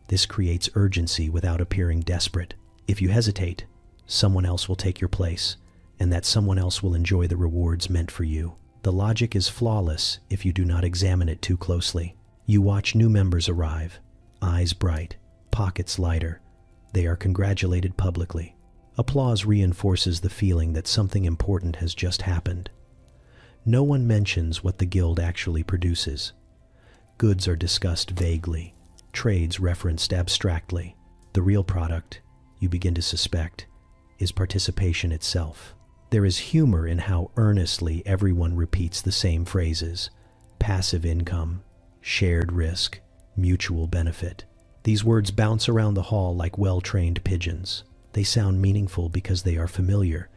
This creates urgency without appearing desperate. If you hesitate, someone else will take your place, and that someone else will enjoy the rewards meant for you. The logic is flawless if you do not examine it too closely. You watch new members arrive, eyes bright, pockets lighter. They are congratulated publicly. Applause reinforces the feeling that something important has just happened. No one mentions what the guild actually produces. Goods are discussed vaguely, trades referenced abstractly. The real product, you begin to suspect, is participation itself. There is humor in how earnestly everyone repeats the same phrases: passive income, shared risk, mutual benefit. These words bounce around the hall like well-trained pigeons. They sound meaningful because they are familiar,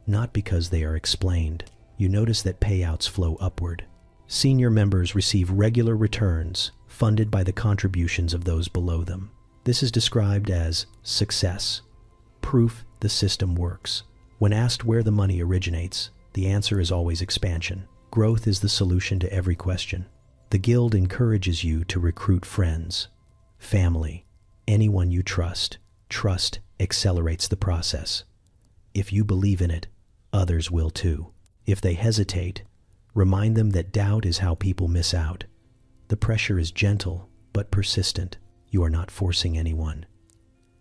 not because they are explained. You notice that payouts flow upward. Senior members receive regular returns, funded by the contributions of those below them. This is described as success, proof the system works. When asked where the money originates, the answer is always expansion. Growth is the solution to every question. The guild encourages you to recruit friends, family, anyone you trust. Trust accelerates the process. If you believe in it, others will too. If they hesitate, remind them that doubt is how people miss out. The pressure is gentle but persistent. You are not forcing anyone.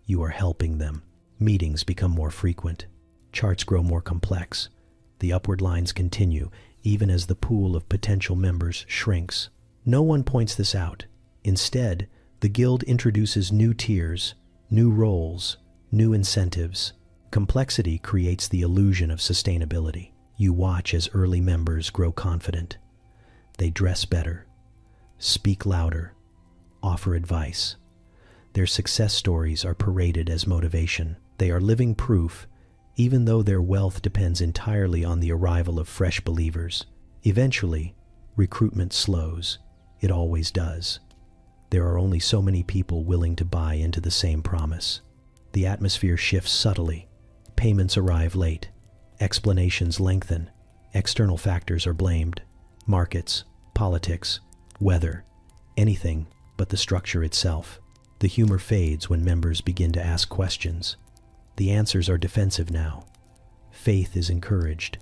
You are helping them. Meetings become more frequent. Charts grow more complex. The upward lines continue, even as the pool of potential members shrinks. No one points this out. Instead, the guild introduces new tiers, new roles, new incentives. Complexity creates the illusion of sustainability. You watch as early members grow confident. They dress better, speak louder, offer advice. Their success stories are paraded as motivation. They are living proof, even though their wealth depends entirely on the arrival of fresh believers. Eventually, recruitment slows. It always does. There are only so many people willing to buy into the same promise. The atmosphere shifts subtly. Payments arrive late. Explanations lengthen. External factors are blamed. Markets, politics, weather, anything but the structure itself. The humor fades when members begin to ask questions. The answers are defensive now. Faith is encouraged.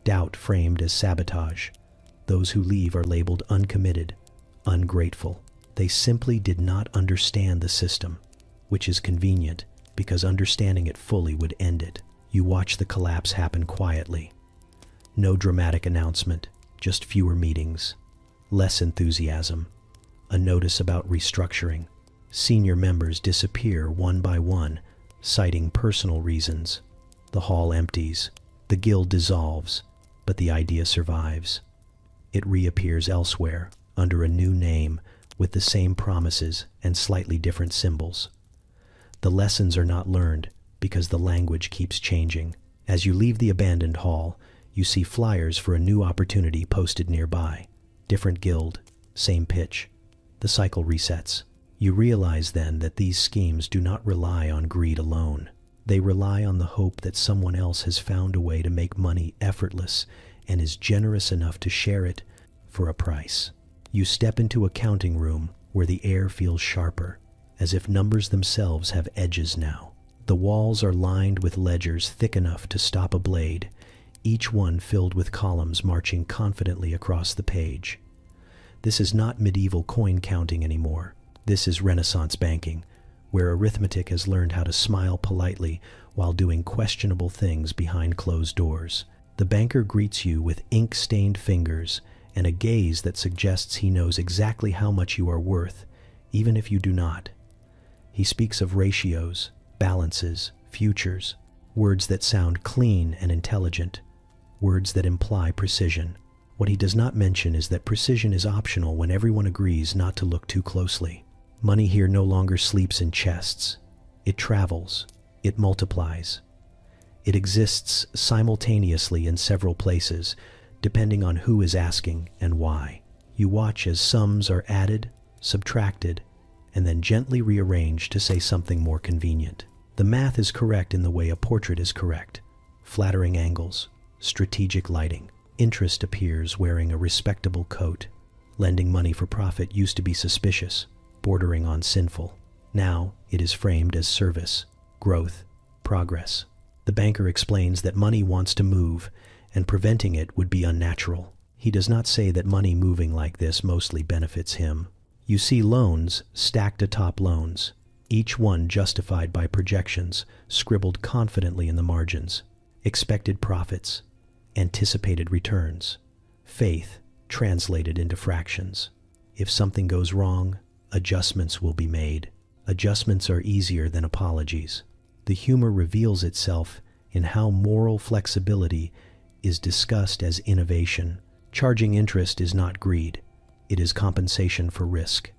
Doubt framed as sabotage. Those who leave are labeled uncommitted, ungrateful. They simply did not understand the system, which is convenient because understanding it fully would end it. You watch the collapse happen quietly. No dramatic announcement, just fewer meetings, less enthusiasm, a notice about restructuring. Senior members disappear one by one, citing personal reasons. The hall empties. The guild dissolves, but the idea survives. It reappears elsewhere, under a new name, with the same promises and slightly different symbols. The lessons are not learned because the language keeps changing. As you leave the abandoned hall, you see flyers for a new opportunity posted nearby. Different guild, same pitch. The cycle resets. You realize then that these schemes do not rely on greed alone. They rely on the hope that someone else has found a way to make money effortless and is generous enough to share it for a price. You step into a counting room where the air feels sharper, as if numbers themselves have edges now. The walls are lined with ledgers thick enough to stop a blade, each one filled with columns marching confidently across the page. This is not medieval coin counting anymore. This is Renaissance banking, where arithmetic has learned how to smile politely while doing questionable things behind closed doors. The banker greets you with ink-stained fingers and a gaze that suggests he knows exactly how much you are worth, even if you do not. He speaks of ratios, balances, futures, words that sound clean and intelligent, words that imply precision. What he does not mention is that precision is optional when everyone agrees not to look too closely. Money here no longer sleeps in chests. It travels. It multiplies. It exists simultaneously in several places, depending on who is asking and why. You watch as sums are added, subtracted, and then gently rearranged to say something more convenient. The math is correct in the way a portrait is correct. Flattering angles, strategic lighting. Interest appears wearing a respectable coat. Lending money for profit used to be suspicious, bordering on sinful. Now it is framed as service, growth, progress. The banker explains that money wants to move, and preventing it would be unnatural. He does not say that money moving like this mostly benefits him. You see loans stacked atop loans, each one justified by projections scribbled confidently in the margins. Expected profits, anticipated returns, faith translated into fractions. If something goes wrong, adjustments will be made. Adjustments are easier than apologies. The humor reveals itself in how moral flexibility is discussed as innovation. Charging interest is not greed. It is compensation for risk.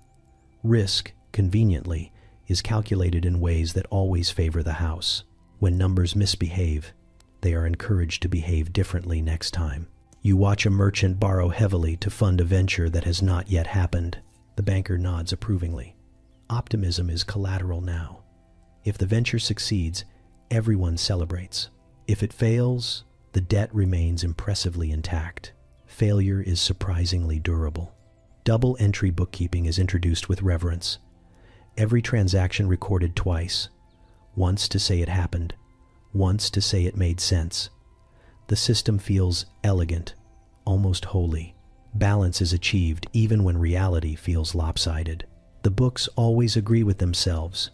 Risk, conveniently, is calculated in ways that always favor the house. When numbers misbehave, they are encouraged to behave differently next time. You watch a merchant borrow heavily to fund a venture that has not yet happened. The banker nods approvingly. Optimism is collateral now. If the venture succeeds, everyone celebrates. If it fails, the debt remains impressively intact. Failure is surprisingly durable. Double entry bookkeeping is introduced with reverence. Every transaction recorded twice, once to say it happened, once to say it made sense. The system feels elegant, almost holy. Balance is achieved even when reality feels lopsided. The books always agree with themselves,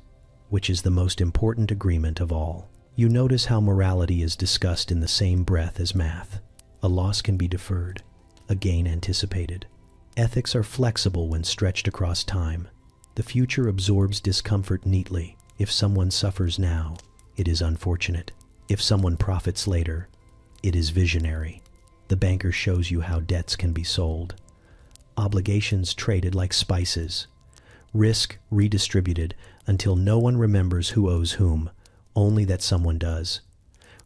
which is the most important agreement of all. You notice how morality is discussed in the same breath as math. A loss can be deferred, a gain anticipated. Ethics are flexible when stretched across time. The future absorbs discomfort neatly. If someone suffers now, it is unfortunate. If someone profits later, it is visionary. The banker shows you how debts can be sold. Obligations traded like spices. Risk redistributed until no one remembers who owes whom, only that someone does.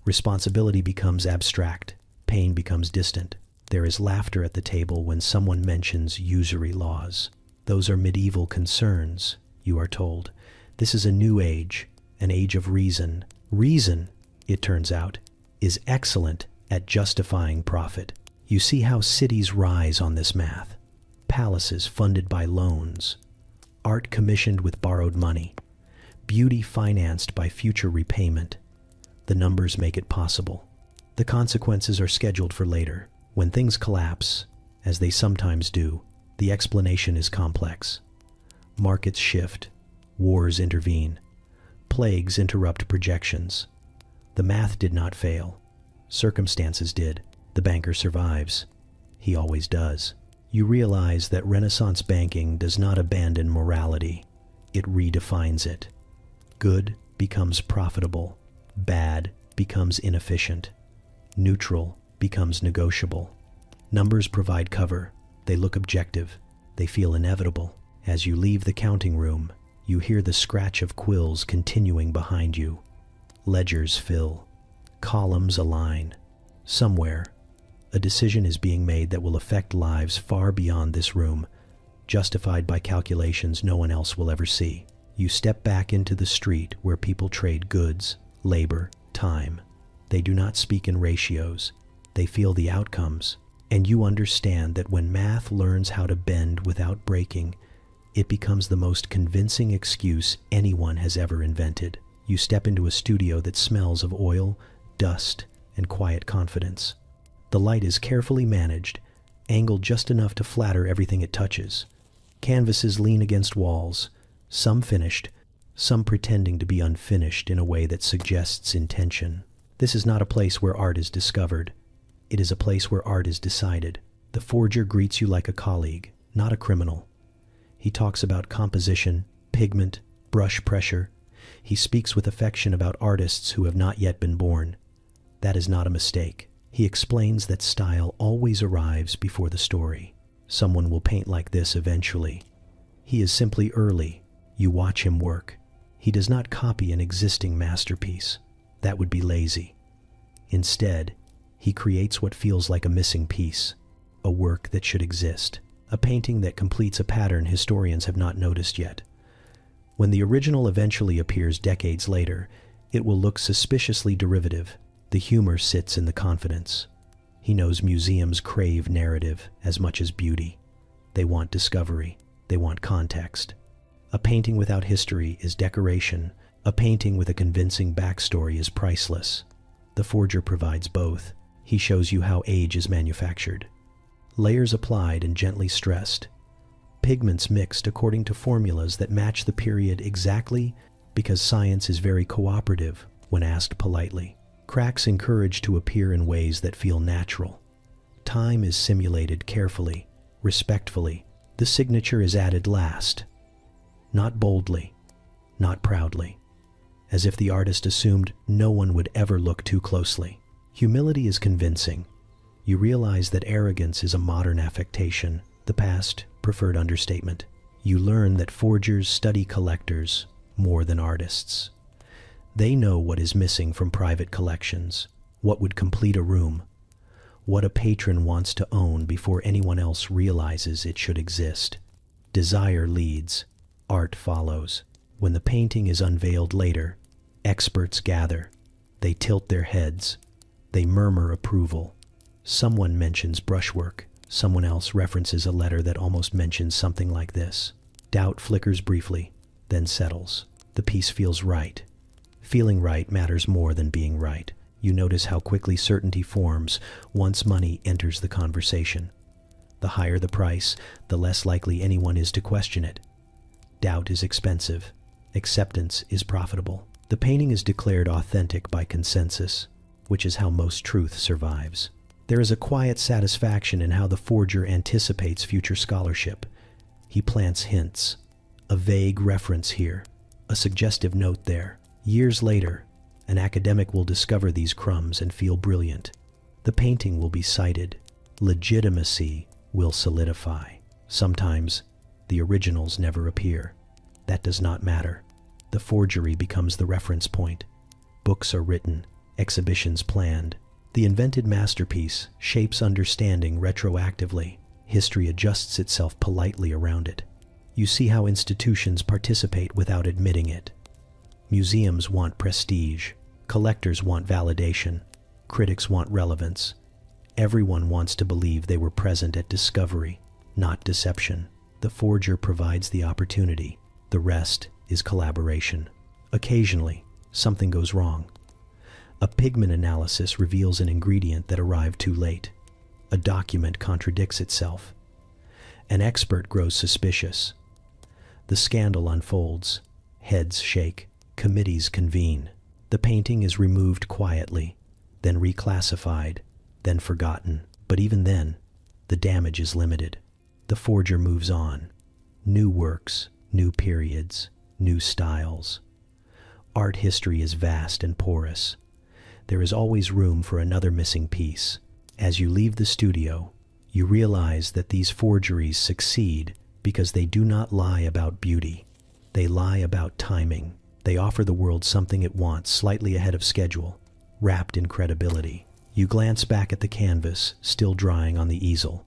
Responsibility becomes abstract. Pain becomes distant. There is laughter at the table when someone mentions usury laws. Those are medieval concerns, you are told. This is a new age, an age of reason. Reason, it turns out, is excellent at justifying profit. You see how cities rise on this math. Palaces funded by loans. Art commissioned with borrowed money. Beauty financed by future repayment. The numbers make it possible. The consequences are scheduled for later. When things collapse, as they sometimes do, the explanation is complex. Markets shift, wars intervene, plagues interrupt projections. The math did not fail. Circumstances did. The banker survives. He always does. You realize that Renaissance banking does not abandon morality. It redefines it. Good becomes profitable. Bad becomes inefficient. Neutral becomes negotiable. Numbers provide cover. They look objective. They feel inevitable. As you leave the counting room, you hear the scratch of quills continuing behind you. Ledgers fill. Columns align. Somewhere, a decision is being made that will affect lives far beyond this room, justified by calculations no one else will ever see. You step back into the street where people trade goods, labor, time. They do not speak in ratios. They feel the outcomes. And you understand that when math learns how to bend without breaking, it becomes the most convincing excuse anyone has ever invented. You step into a studio that smells of oil, dust, and quiet confidence. The light is carefully managed, angled just enough to flatter everything it touches. Canvases lean against walls, some finished, some pretending to be unfinished in a way that suggests intention. This is not a place where art is discovered. It is a place where art is decided. The forger greets you like a colleague, not a criminal. He talks about composition, pigment, brush pressure. He speaks with affection about artists who have not yet been born. That is not a mistake. He explains that style always arrives before the story. Someone will paint like this eventually. He is simply early. You watch him work. He does not copy an existing masterpiece. That would be lazy. Instead, he creates what feels like a missing piece, a work that should exist, a painting that completes a pattern historians have not noticed yet. When the original eventually appears decades later, it will look suspiciously derivative. The humor sits in the confidence. He knows museums crave narrative as much as beauty. They want discovery. They want context. A painting without history is decoration. A painting with a convincing backstory is priceless. The forger provides both. He shows you how age is manufactured. Layers applied and gently stressed. Pigments mixed according to formulas that match the period exactly because science is very cooperative when asked politely. Cracks encouraged to appear in ways that feel natural. Time is simulated carefully, respectfully. The signature is added last. Not boldly, not proudly, as if the artist assumed no one would ever look too closely. Humility is convincing. You realize that arrogance is a modern affectation, the past preferred understatement. You learn that forgers study collectors more than artists. They know what is missing from private collections, what would complete a room, what a patron wants to own before anyone else realizes it should exist. Desire leads, art follows. When the painting is unveiled later, experts gather. They tilt their heads. They murmur approval. Someone mentions brushwork. Someone else references a letter that almost mentions something like this. Doubt flickers briefly, then settles. The piece feels right. Feeling right matters more than being right. You notice how quickly certainty forms once money enters the conversation. The higher the price, the less likely anyone is to question it. Doubt is expensive. Acceptance is profitable. The painting is declared authentic by consensus, which is how most truth survives. There is a quiet satisfaction in how the forger anticipates future scholarship. He plants hints, a vague reference here, a suggestive note there. Years later, an academic will discover these crumbs and feel brilliant. The painting will be cited. Legitimacy will solidify. Sometimes, the originals never appear. That does not matter. The forgery becomes the reference point. Books are written, exhibitions planned. The invented masterpiece shapes understanding retroactively. History adjusts itself politely around it. You see how institutions participate without admitting it. Museums want prestige. Collectors want validation. Critics want relevance. Everyone wants to believe they were present at discovery, not deception. The forger provides the opportunity. The rest is collaboration. Occasionally, something goes wrong. A pigment analysis reveals an ingredient that arrived too late. A document contradicts itself. An expert grows suspicious. The scandal unfolds. Heads shake. Committees convene. The painting is removed quietly, then reclassified, then forgotten. But even then, the damage is limited. The forger moves on. New works, new periods, new styles. Art history is vast and porous. There is always room for another missing piece. As you leave the studio, you realize that these forgeries succeed because they do not lie about beauty. They lie about timing. They offer the world something it wants slightly ahead of schedule. wrapped in credibility. You glance back at the canvas, still drying on the easel.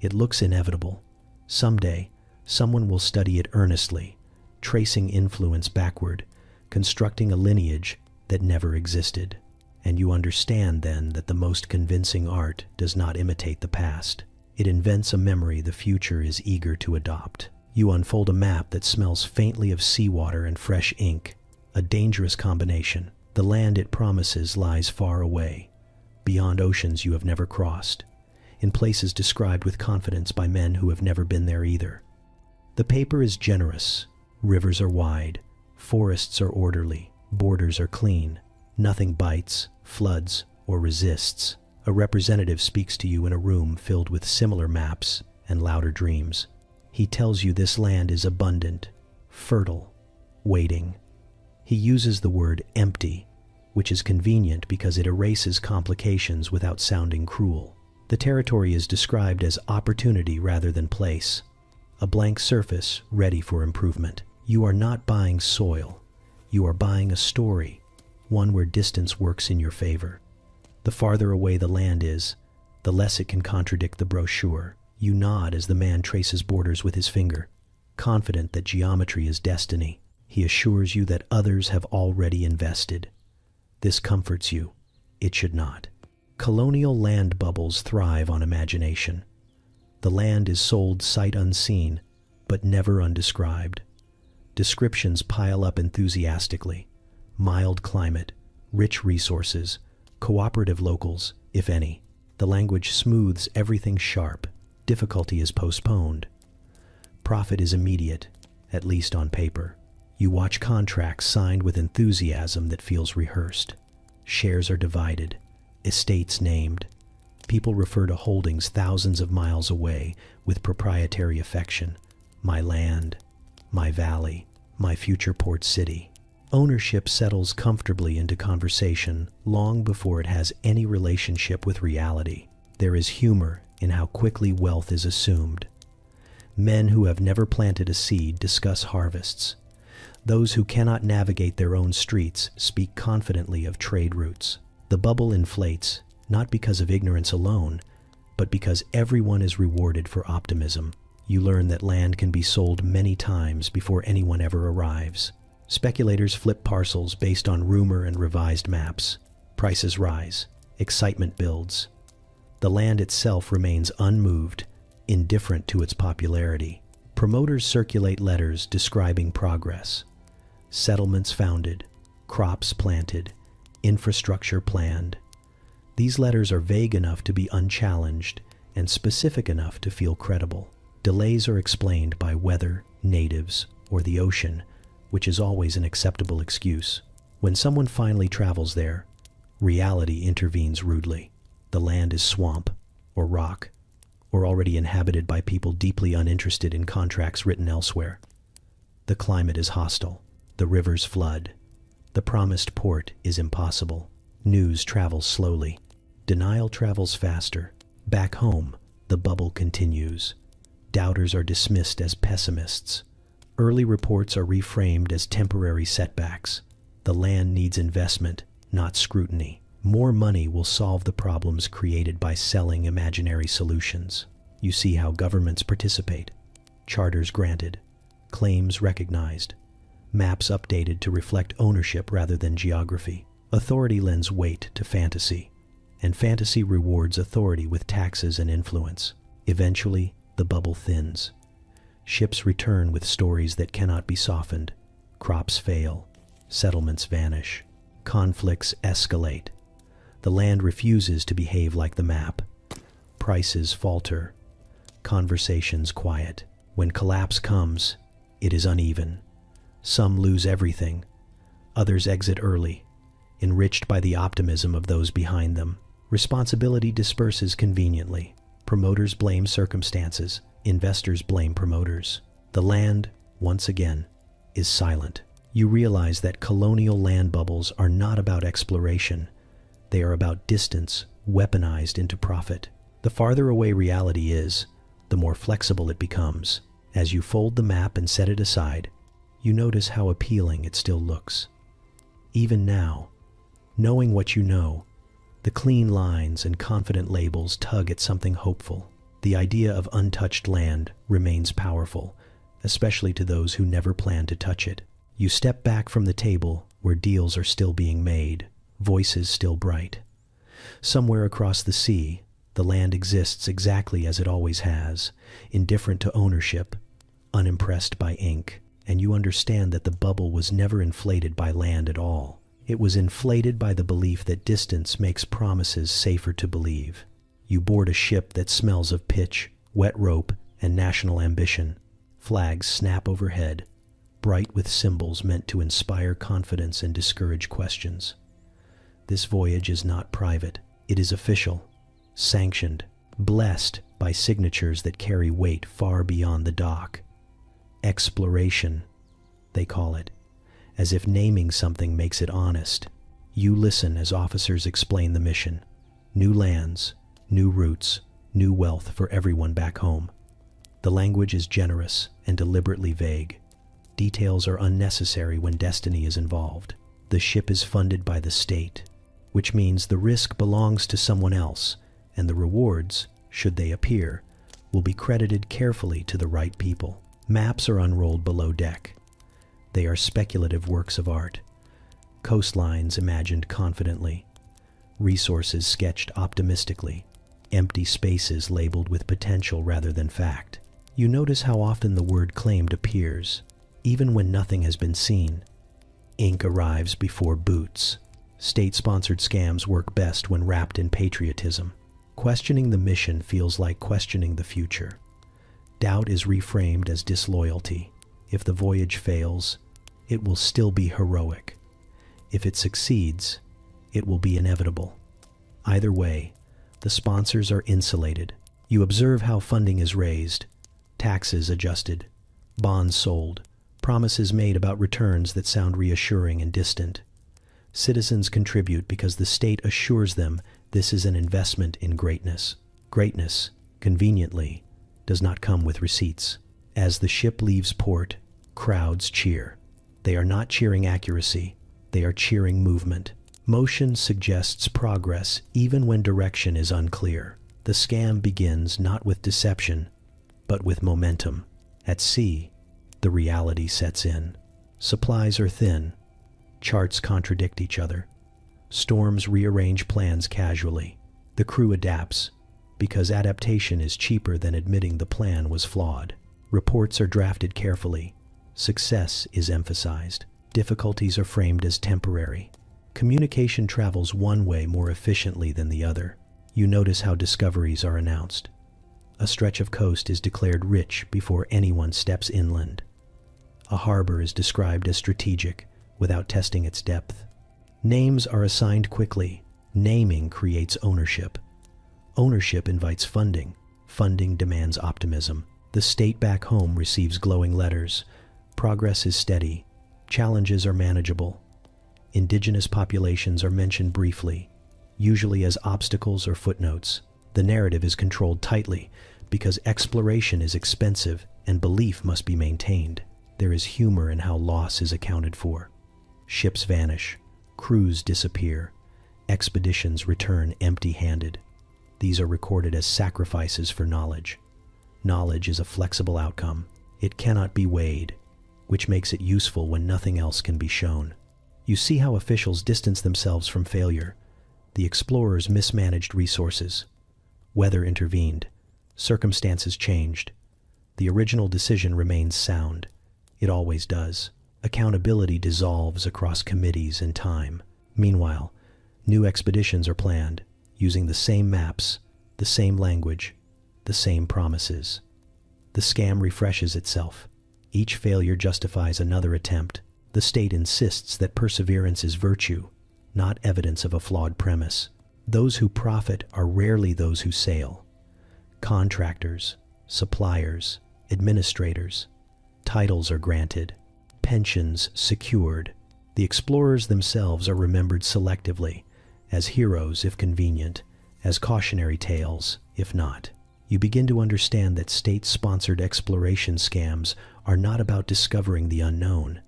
It looks inevitable. Someday, someone will study it earnestly, tracing influence backward, constructing a lineage that never existed. And you understand then that the most convincing art does not imitate the past. It invents a memory the future is eager to adopt. You unfold a map that smells faintly of seawater and fresh ink, a dangerous combination. The land it promises lies far away, beyond oceans you have never crossed, in places described with confidence by men who have never been there either. The paper is generous, rivers are wide, forests are orderly, borders are clean, nothing bites, floods, or resists. A representative speaks to you in a room filled with similar maps and louder dreams. He tells you this land is abundant, fertile, waiting. He uses the word empty, which is convenient because it erases complications without sounding cruel. The territory is described as opportunity rather than place, a blank surface ready for improvement. You are not buying soil. You are buying a story, one where distance works in your favor. The farther away the land is, the less it can contradict the brochure. You nod as the man traces borders with his finger, confident that geometry is destiny. He assures you that others have already invested. This comforts you. It should not. Colonial land bubbles thrive on imagination. The land is sold sight unseen, but never undescribed. Descriptions pile up enthusiastically. Mild climate, rich resources, cooperative locals, if any. The language smooths everything sharp. Difficulty is postponed. Profit is immediate, at least on paper. You watch contracts signed with enthusiasm that feels rehearsed. Shares are divided, estates named. People refer to holdings thousands of miles away with proprietary affection. My land, my valley, my future port city. Ownership settles comfortably into conversation long before it has any relationship with reality. There is humor in how quickly wealth is assumed. Men who have never planted a seed discuss harvests. Those who cannot navigate their own streets speak confidently of trade routes. The bubble inflates, not because of ignorance alone, but because everyone is rewarded for optimism. You learn that land can be sold many times before anyone ever arrives. Speculators flip parcels based on rumor and revised maps. Prices rise. Excitement builds. The land itself remains unmoved, indifferent to its popularity. Promoters circulate letters describing progress. Settlements founded, crops planted, infrastructure planned. These letters are vague enough to be unchallenged and specific enough to feel credible. Delays are explained by weather, natives, or the ocean, which is always an acceptable excuse. When someone finally travels there, reality intervenes rudely. The land is swamp, or rock, or already inhabited by people deeply uninterested in contracts written elsewhere. The climate is hostile. The rivers flood. The promised port is impossible. News travels slowly. Denial travels faster. Back home, the bubble continues. Doubters are dismissed as pessimists. Early reports are reframed as temporary setbacks. The land needs investment, not scrutiny. More money will solve the problems created by selling imaginary solutions. You see how governments participate. Charters granted. Claims recognized. Maps updated to reflect ownership rather than geography. Authority lends weight to fantasy, and fantasy rewards authority with taxes and influence. Eventually, the bubble thins. Ships return with stories that cannot be softened. Crops fail. Settlements vanish. Conflicts escalate. The land refuses to behave like the map. Prices falter. Conversations quiet. When collapse comes, it is uneven. Some lose everything. Others exit early, enriched by the optimism of those behind them. Responsibility disperses conveniently. Promoters blame circumstances. Investors blame promoters. The land, once again, is silent. You realize that colonial land bubbles are not about exploration. They are about distance, weaponized into profit. The farther away reality is, the more flexible it becomes. As you fold the map and set it aside, you notice how appealing it still looks. Even now, Knowing what you know, the clean lines and confident labels tug at something hopeful. The idea of untouched land remains powerful, especially to those who never plan to touch it. You step back from the table where deals are still being made, voices still bright. Somewhere across the sea, the land exists exactly as it always has, indifferent to ownership, unimpressed by ink, and you understand that the bubble was never inflated by land at all. It was inflated by the belief that distance makes promises safer to believe. You board a ship that smells of pitch, wet rope, and national ambition. Flags snap overhead, bright with symbols meant to inspire confidence and discourage questions. This voyage is not private. It is official, sanctioned, blessed by signatures that carry weight far beyond the dock. Exploration, they call it, as if naming something makes it honest. You listen as officers explain the mission. New lands, new routes, new wealth for everyone back home. The language is generous and deliberately vague. Details are unnecessary when destiny is involved. The ship is funded by the state, which means the risk belongs to someone else, and the rewards, should they appear, will be credited carefully to the right people. Maps are unrolled below deck. They are speculative works of art. Coastlines imagined confidently. Resources sketched optimistically. Empty spaces labeled with potential rather than fact. You notice how often the word claimed appears, even when nothing has been seen. Ink arrives before boots. State-sponsored scams work best when wrapped in patriotism. Questioning the mission feels like questioning the future. Doubt is reframed as disloyalty. If the voyage fails, it will still be heroic. If it succeeds, it will be inevitable. Either way, the sponsors are insulated. You observe how funding is raised, taxes adjusted, bonds sold, promises made about returns that sound reassuring and distant. Citizens contribute because the state assures them this is an investment in greatness. Greatness, conveniently, does not come with receipts. As the ship leaves port, crowds cheer. They are not cheering accuracy, they are cheering movement. Motion suggests progress even when direction is unclear. The scam begins not with deception, but with momentum. At sea, the reality sets in. Supplies are thin. Charts contradict each other. Storms rearrange plans casually. The crew adapts, because adaptation is cheaper than admitting the plan was flawed. Reports are drafted carefully. Success is emphasized. Difficulties are framed as temporary. Communication travels one way more efficiently than the other. You notice how discoveries are announced. A stretch of coast is declared rich before anyone steps inland. A harbor is described as strategic without testing its depth. Names are assigned quickly. Naming creates ownership. Ownership invites funding. Funding demands optimism. The state back home receives glowing letters. Progress is steady. Challenges are manageable. Indigenous populations are mentioned briefly, usually as obstacles or footnotes. The narrative is controlled tightly because exploration is expensive and belief must be maintained. There is humor in how loss is accounted for. Ships vanish, crews disappear, expeditions return empty-handed. These are recorded as sacrifices for knowledge. Knowledge is a flexible outcome. It cannot be weighed, which makes it useful when nothing else can be shown. You see how officials distance themselves from failure. The explorers mismanaged resources. Weather intervened. Circumstances changed. The original decision remains sound. It always does. Accountability dissolves across committees and time. Meanwhile, new expeditions are planned, using the same maps, the same language, the same promises. The scam refreshes itself. Each failure justifies another attempt. The state insists that perseverance is virtue, not evidence of a flawed premise. Those who profit are rarely those who sail. Contractors, suppliers, administrators. Titles are granted, pensions secured. The explorers themselves are remembered selectively, as heroes if convenient, as cautionary tales if not. You begin to understand that state-sponsored exploration scams are not about discovering the unknown.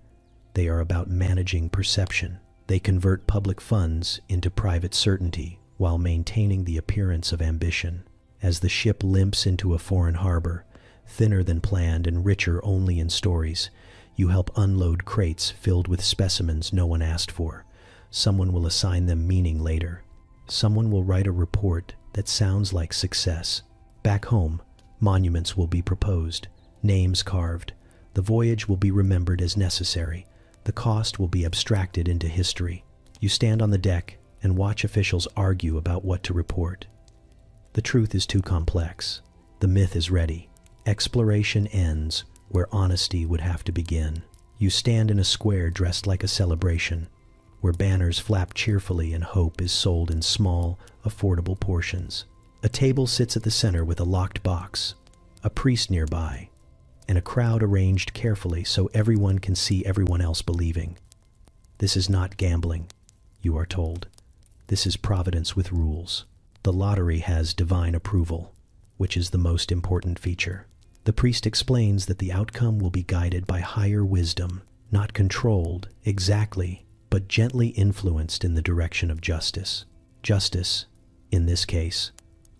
They are about managing perception. They convert public funds into private certainty while maintaining the appearance of ambition. As the ship limps into a foreign harbor, thinner than planned and richer only in stories, you help unload crates filled with specimens no one asked for. Someone will assign them meaning later. Someone will write a report that sounds like success. Back home, monuments will be proposed, names carved. The voyage will be remembered as necessary. The cost will be abstracted into history. You stand on the deck and watch officials argue about what to report. The truth is too complex. The myth is ready. Exploration ends where honesty would have to begin. You stand in a square dressed like a celebration, where banners flap cheerfully and hope is sold in small, affordable portions. A table sits at the center with a locked box, a priest nearby, and a crowd arranged carefully so everyone can see everyone else believing. This is not gambling, you are told. This is providence with rules. The lottery has divine approval, which is the most important feature. The priest explains that the outcome will be guided by higher wisdom, not controlled exactly, but gently influenced in the direction of justice. Justice, in this case,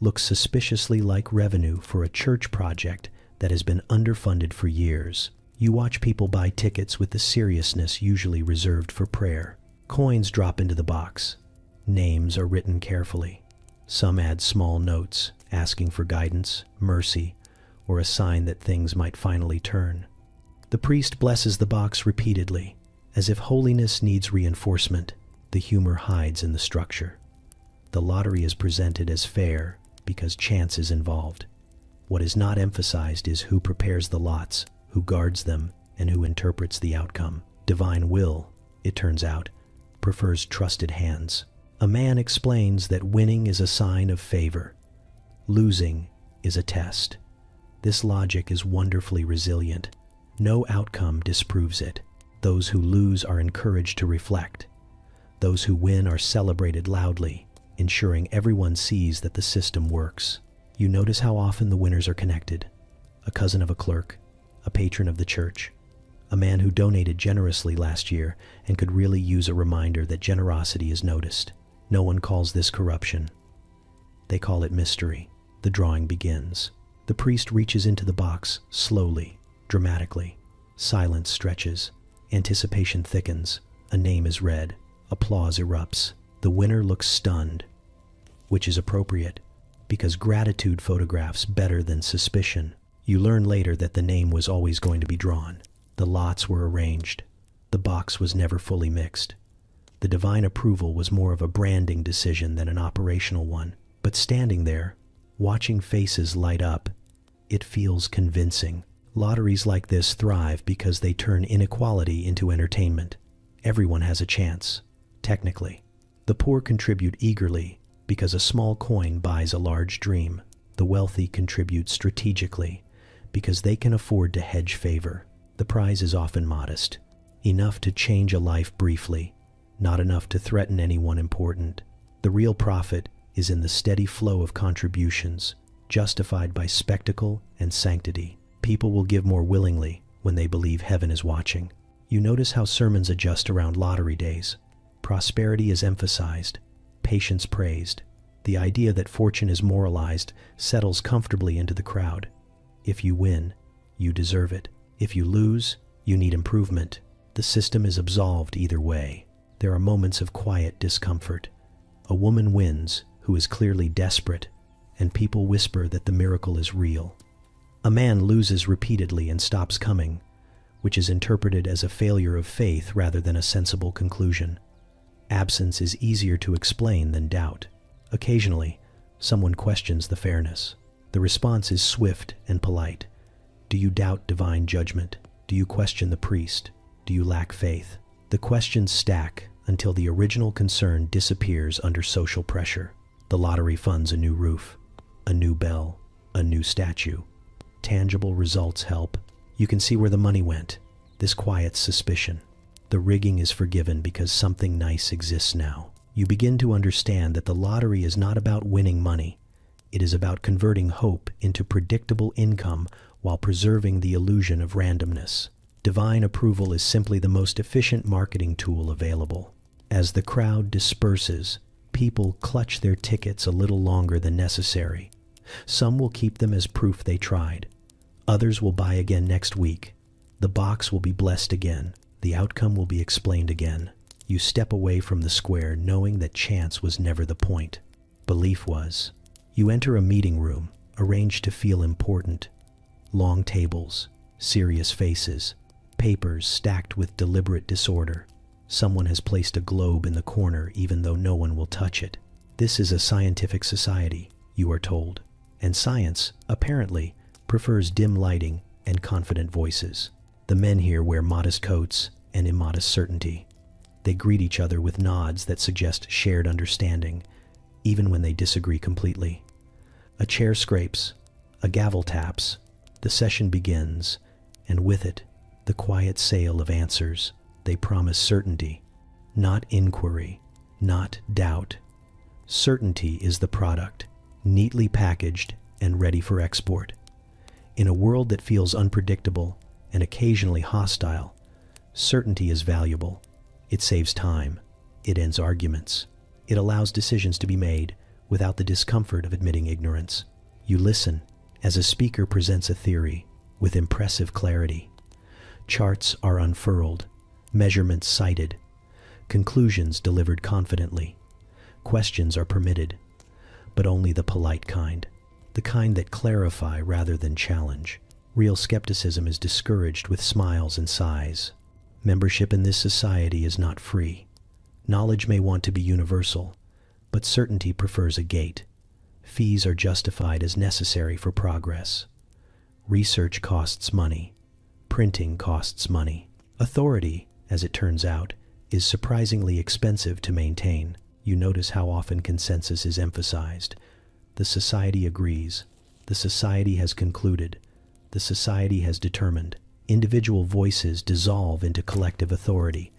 looks suspiciously like revenue for a church project that has been underfunded for years. You watch people buy tickets with the seriousness usually reserved for prayer. Coins drop into the box. Names are written carefully. Some add small notes, asking for guidance, mercy, or a sign that things might finally turn. The priest blesses the box repeatedly, as if holiness needs reinforcement. The humor hides in the structure. The lottery is presented as fair because chance is involved. What is not emphasized is who prepares the lots, who guards them, and who interprets the outcome. Divine will, it turns out, prefers trusted hands. A man explains that winning is a sign of favor. Losing is a test. This logic is wonderfully resilient. No outcome disproves it. Those who lose are encouraged to reflect. Those who win are celebrated loudly, ensuring everyone sees that the system works. You notice how often the winners are connected. A cousin of a clerk, a patron of the church, a man who donated generously last year and could really use a reminder that generosity is noticed. No one calls this corruption. They call it mystery. The drawing begins. The priest reaches into the box, slowly, dramatically. Silence stretches. Anticipation thickens. A name is read. Applause erupts. The winner looks stunned, which is appropriate, because gratitude photographs better than suspicion. You learn later that the name was always going to be drawn. The lots were arranged. The box was never fully mixed. The divine approval was more of a branding decision than an operational one. But standing there, watching faces light up, it feels convincing. Lotteries like this thrive because they turn inequality into entertainment. Everyone has a chance, technically. The poor contribute eagerly because a small coin buys a large dream. The wealthy contribute strategically because they can afford to hedge favor. The prize is often modest, enough to change a life briefly, not enough to threaten anyone important. The real profit is in the steady flow of contributions, justified by spectacle and sanctity. People will give more willingly when they believe heaven is watching. You notice how sermons adjust around lottery days. Prosperity is emphasized, patience praised. The idea that fortune is moralized settles comfortably into the crowd. If you win, you deserve it. If you lose, you need improvement. The system is absolved either way. There are moments of quiet discomfort. A woman wins who is clearly desperate, and people whisper that the miracle is real. A man loses repeatedly and stops coming, which is interpreted as a failure of faith rather than a sensible conclusion. Absence is easier to explain than doubt. Occasionally, someone questions the fairness. The response is swift and polite. Do you doubt divine judgment? Do you question the priest? Do you lack faith? The questions stack until the original concern disappears under social pressure. The lottery funds a new roof, a new bell, a new statue. Tangible results help. You can see where the money went. This quiets suspicion. The rigging is forgiven because something nice exists now. You begin to understand that the lottery is not about winning money. It is about converting hope into predictable income while preserving the illusion of randomness. Divine approval is simply the most efficient marketing tool available. As the crowd disperses, people clutch their tickets a little longer than necessary. Some will keep them as proof they tried. Others will buy again next week. The box will be blessed again. The outcome will be explained again. You step away from the square knowing that chance was never the point. Belief was. You enter a meeting room, arranged to feel important. Long tables, serious faces, papers stacked with deliberate disorder. Someone has placed a globe in the corner even though no one will touch it. This is a scientific society, you are told. And science, apparently, prefers dim lighting and confident voices. The men here wear modest coats and immodest certainty. They greet each other with nods that suggest shared understanding, even when they disagree completely. A chair scrapes, a gavel taps, the session begins, and with it, the quiet sail of answers. They promise certainty, not inquiry, not doubt. Certainty is the product, neatly packaged and ready for export. In a world that feels unpredictable and occasionally hostile, certainty is valuable. It saves time. It ends arguments. It allows decisions to be made without the discomfort of admitting ignorance. You listen as a speaker presents a theory with impressive clarity. Charts are unfurled, measurements cited, conclusions delivered confidently. Questions are permitted, but only the polite kind, the kind that clarify rather than challenge. Real skepticism is discouraged with smiles and sighs. Membership in this society is not free. Knowledge may want to be universal, but certainty prefers a gate. Fees are justified as necessary for progress. Research costs money. Printing costs money. Authority, as it turns out, is surprisingly expensive to maintain. You notice how often consensus is emphasized. The society agrees. The society has concluded. The society has determined. Individual voices dissolve into collective authority,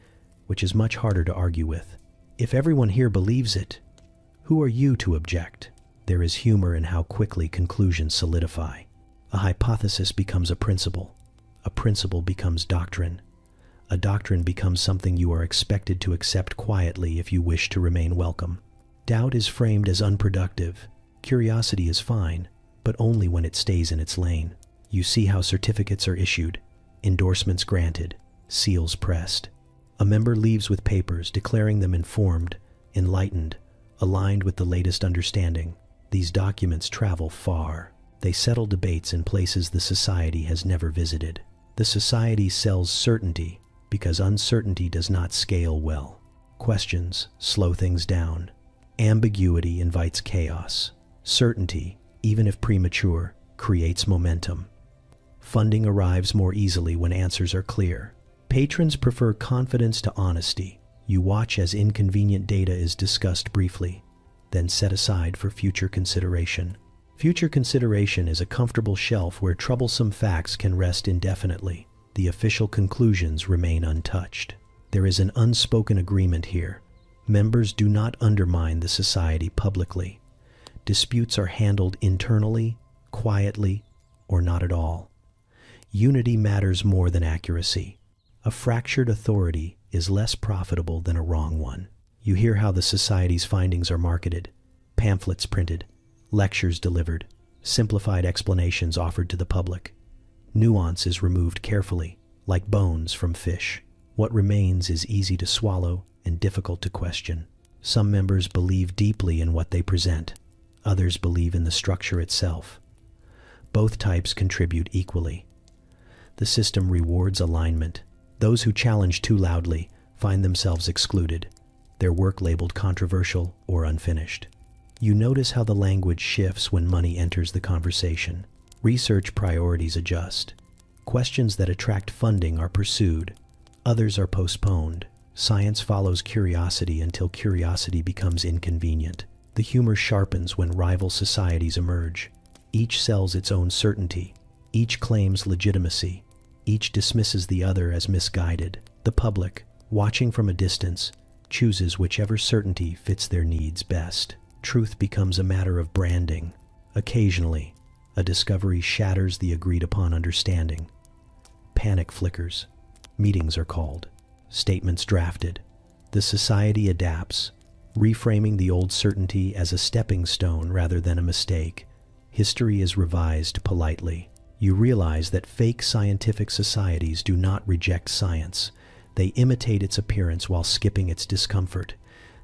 which is much harder to argue with. If everyone here believes it, who are you to object? There is humor in how quickly conclusions solidify. A hypothesis becomes a principle. A principle becomes doctrine. A doctrine becomes something you are expected to accept quietly if you wish to remain welcome. Doubt is framed as unproductive. Curiosity is fine, but only when it stays in its lane. You see how certificates are issued, endorsements granted, seals pressed. A member leaves with papers declaring them informed, enlightened, aligned with the latest understanding. These documents travel far. They settle debates in places the society has never visited. The society sells certainty because uncertainty does not scale well. Questions slow things down. Ambiguity invites chaos. Certainty, even if premature, creates momentum. Funding arrives more easily when answers are clear. Patrons prefer confidence to honesty. You watch as inconvenient data is discussed briefly, then set aside for future consideration. Future consideration is a comfortable shelf where troublesome facts can rest indefinitely. The official conclusions remain untouched. There is an unspoken agreement here. Members do not undermine the society publicly. Disputes are handled internally, quietly, or not at all. Unity matters more than accuracy. A fractured authority is less profitable than a wrong one. You hear how the society's findings are marketed, pamphlets printed, lectures delivered, simplified explanations offered to the public. Nuance is removed carefully, like bones from fish. What remains is easy to swallow and difficult to question. Some members believe deeply in what they present. Others believe in the structure itself. Both types contribute equally. The system rewards alignment. Those who challenge too loudly find themselves excluded, their work labeled controversial or unfinished. You notice how the language shifts when money enters the conversation. Research priorities adjust. Questions that attract funding are pursued. Others are postponed. Science follows curiosity until curiosity becomes inconvenient. The humor sharpens when rival societies emerge. Each sells its own certainty. Each claims legitimacy. Each dismisses the other as misguided. The public, watching from a distance, chooses whichever certainty fits their needs best. Truth becomes a matter of branding. Occasionally, a discovery shatters the agreed-upon understanding. Panic flickers. Meetings are called. Statements drafted. The society adapts, reframing the old certainty as a stepping stone rather than a mistake. History is revised politely. You realize that fake scientific societies do not reject science. They imitate its appearance while skipping its discomfort.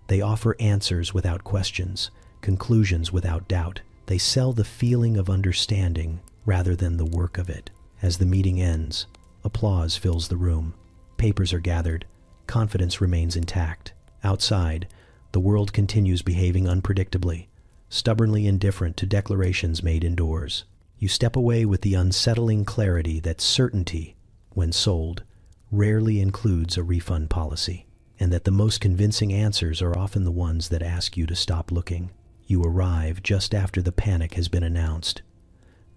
They offer answers without questions, conclusions without doubt. They sell the feeling of understanding rather than the work of it. As the meeting ends, applause fills the room. Papers are gathered. Confidence remains intact. Outside, the world continues behaving unpredictably, stubbornly indifferent to declarations made indoors. You step away with the unsettling clarity that certainty, when sold, rarely includes a refund policy, and that the most convincing answers are often the ones that ask you to stop looking. You arrive just after the panic has been announced.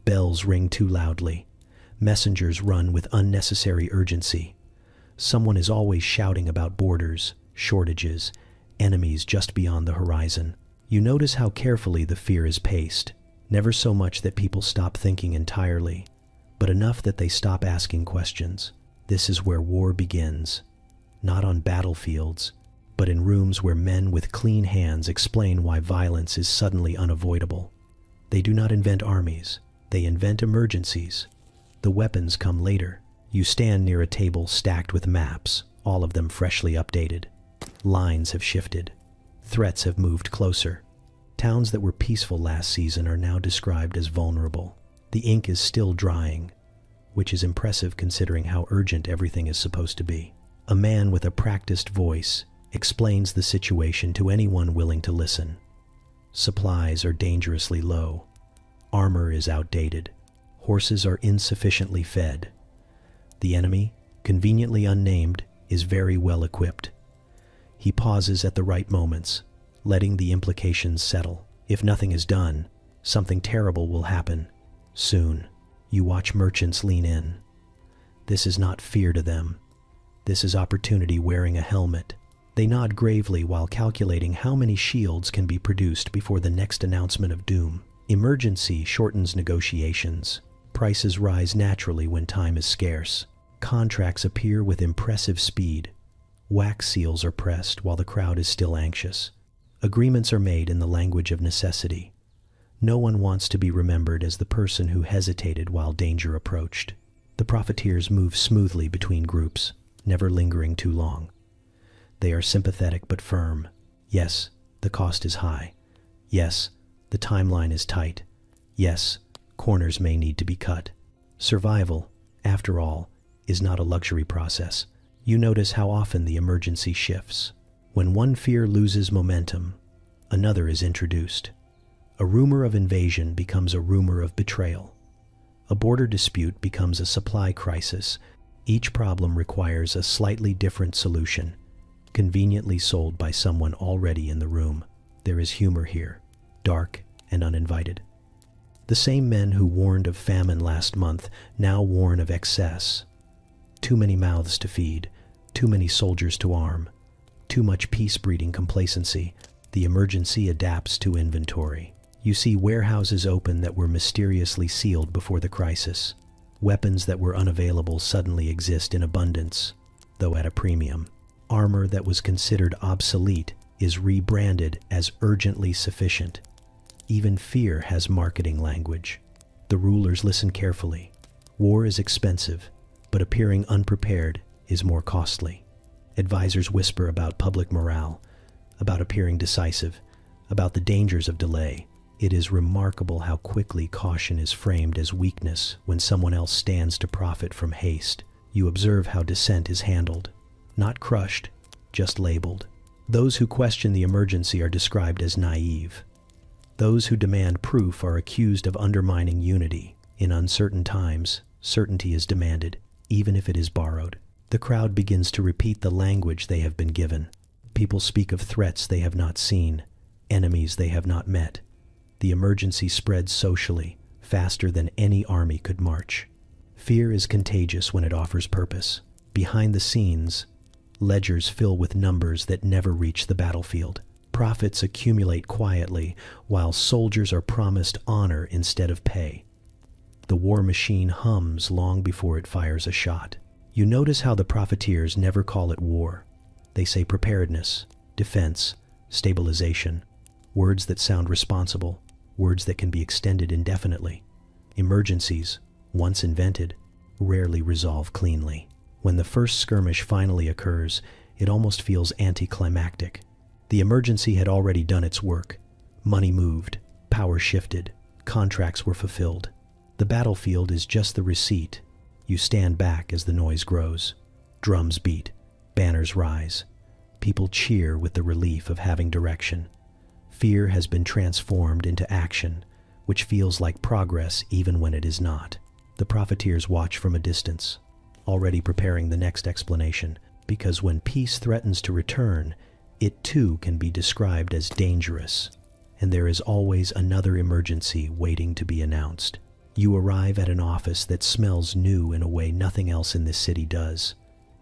Bells ring too loudly. Messengers run with unnecessary urgency. Someone is always shouting about borders, shortages, enemies just beyond the horizon. You notice how carefully the fear is paced. Never so much that people stop thinking entirely, but enough that they stop asking questions. This is where war begins. Not on battlefields, but in rooms where men with clean hands explain why violence is suddenly unavoidable. They do not invent armies. They invent emergencies. The weapons come later. You stand near a table stacked with maps, all of them freshly updated. Lines have shifted. Threats have moved closer. Towns that were peaceful last season are now described as vulnerable. The ink is still drying, which is impressive considering how urgent everything is supposed to be. A man with a practiced voice explains the situation to anyone willing to listen. Supplies are dangerously low. Armor is outdated. Horses are insufficiently fed. The enemy, conveniently unnamed, is very well equipped. He pauses at the right moments, letting the implications settle. If nothing is done, something terrible will happen. Soon, you watch merchants lean in. This is not fear to them. This is opportunity wearing a helmet. They nod gravely while calculating how many shields can be produced before the next announcement of doom. Emergency shortens negotiations. Prices rise naturally when time is scarce. Contracts appear with impressive speed. Wax seals are pressed while the crowd is still anxious. Agreements are made in the language of necessity. No one wants to be remembered as the person who hesitated while danger approached. The profiteers move smoothly between groups, never lingering too long. They are sympathetic but firm. Yes, the cost is high. Yes, the timeline is tight. Yes, corners may need to be cut. Survival, after all, is not a luxury process. You notice how often the emergency shifts. When one fear loses momentum, another is introduced. A rumor of invasion becomes a rumor of betrayal. A border dispute becomes a supply crisis. Each problem requires a slightly different solution, conveniently sold by someone already in the room. There is humor here, dark and uninvited. The same men who warned of famine last month now warn of excess. Too many mouths to feed, too many soldiers to arm, too much peace-breeding complacency. The emergency adapts to inventory. You see warehouses open that were mysteriously sealed before the crisis. Weapons that were unavailable suddenly exist in abundance, though at a premium. Armor that was considered obsolete is rebranded as urgently sufficient. Even fear has marketing language. The rulers listen carefully. War is expensive, but appearing unprepared is more costly. Advisors whisper about public morale, about appearing decisive, about the dangers of delay. It is remarkable how quickly caution is framed as weakness when someone else stands to profit from haste. You observe how dissent is handled. Not crushed, just labeled. Those who question the emergency are described as naive. Those who demand proof are accused of undermining unity. In uncertain times, certainty is demanded, even if it is borrowed. The crowd begins to repeat the language they have been given. People speak of threats they have not seen, enemies they have not met. The emergency spreads socially, faster than any army could march. Fear is contagious when it offers purpose. Behind the scenes, ledgers fill with numbers that never reach the battlefield. Profits accumulate quietly, while soldiers are promised honor instead of pay. The war machine hums long before it fires a shot. You notice how the profiteers never call it war. They say preparedness, defense, stabilization, words that sound responsible, words that can be extended indefinitely. Emergencies, once invented, rarely resolve cleanly. When the first skirmish finally occurs, it almost feels anticlimactic. The emergency had already done its work. Money moved, power shifted, contracts were fulfilled. The battlefield is just the receipt. You stand back as the noise grows. Drums beat, banners rise. People cheer with the relief of having direction. Fear has been transformed into action, which feels like progress even when it is not. The profiteers watch from a distance, already preparing the next explanation, because when peace threatens to return, it too can be described as dangerous, and there is always another emergency waiting to be announced. You arrive at an office that smells new in a way nothing else in this city does.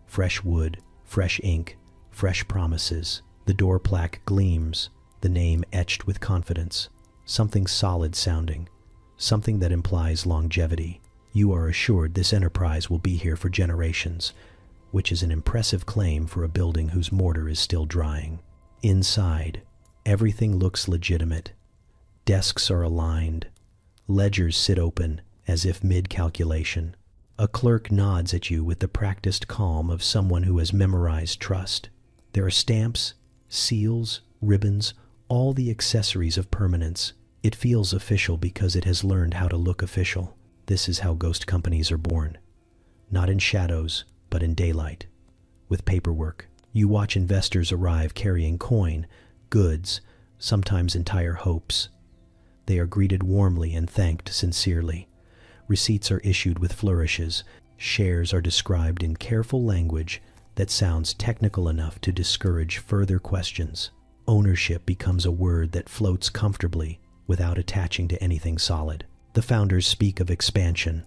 Fresh wood, fresh ink, fresh promises. The door plaque gleams, the name etched with confidence. Something solid sounding, something that implies longevity. You are assured this enterprise will be here for generations, which is an impressive claim for a building whose mortar is still drying. Inside, everything looks legitimate. Desks are aligned. Ledgers sit open, as if mid-calculation. A clerk nods at you with the practiced calm of someone who has memorized trust. There are stamps, seals, ribbons, all the accessories of permanence. It feels official because it has learned how to look official. This is how ghost companies are born. Not in shadows, but in daylight. With paperwork, you watch investors arrive carrying coin, goods, sometimes entire hopes. They are greeted warmly and thanked sincerely. Receipts are issued with flourishes. Shares are described in careful language that sounds technical enough to discourage further questions. Ownership becomes a word that floats comfortably without attaching to anything solid. The founders speak of expansion,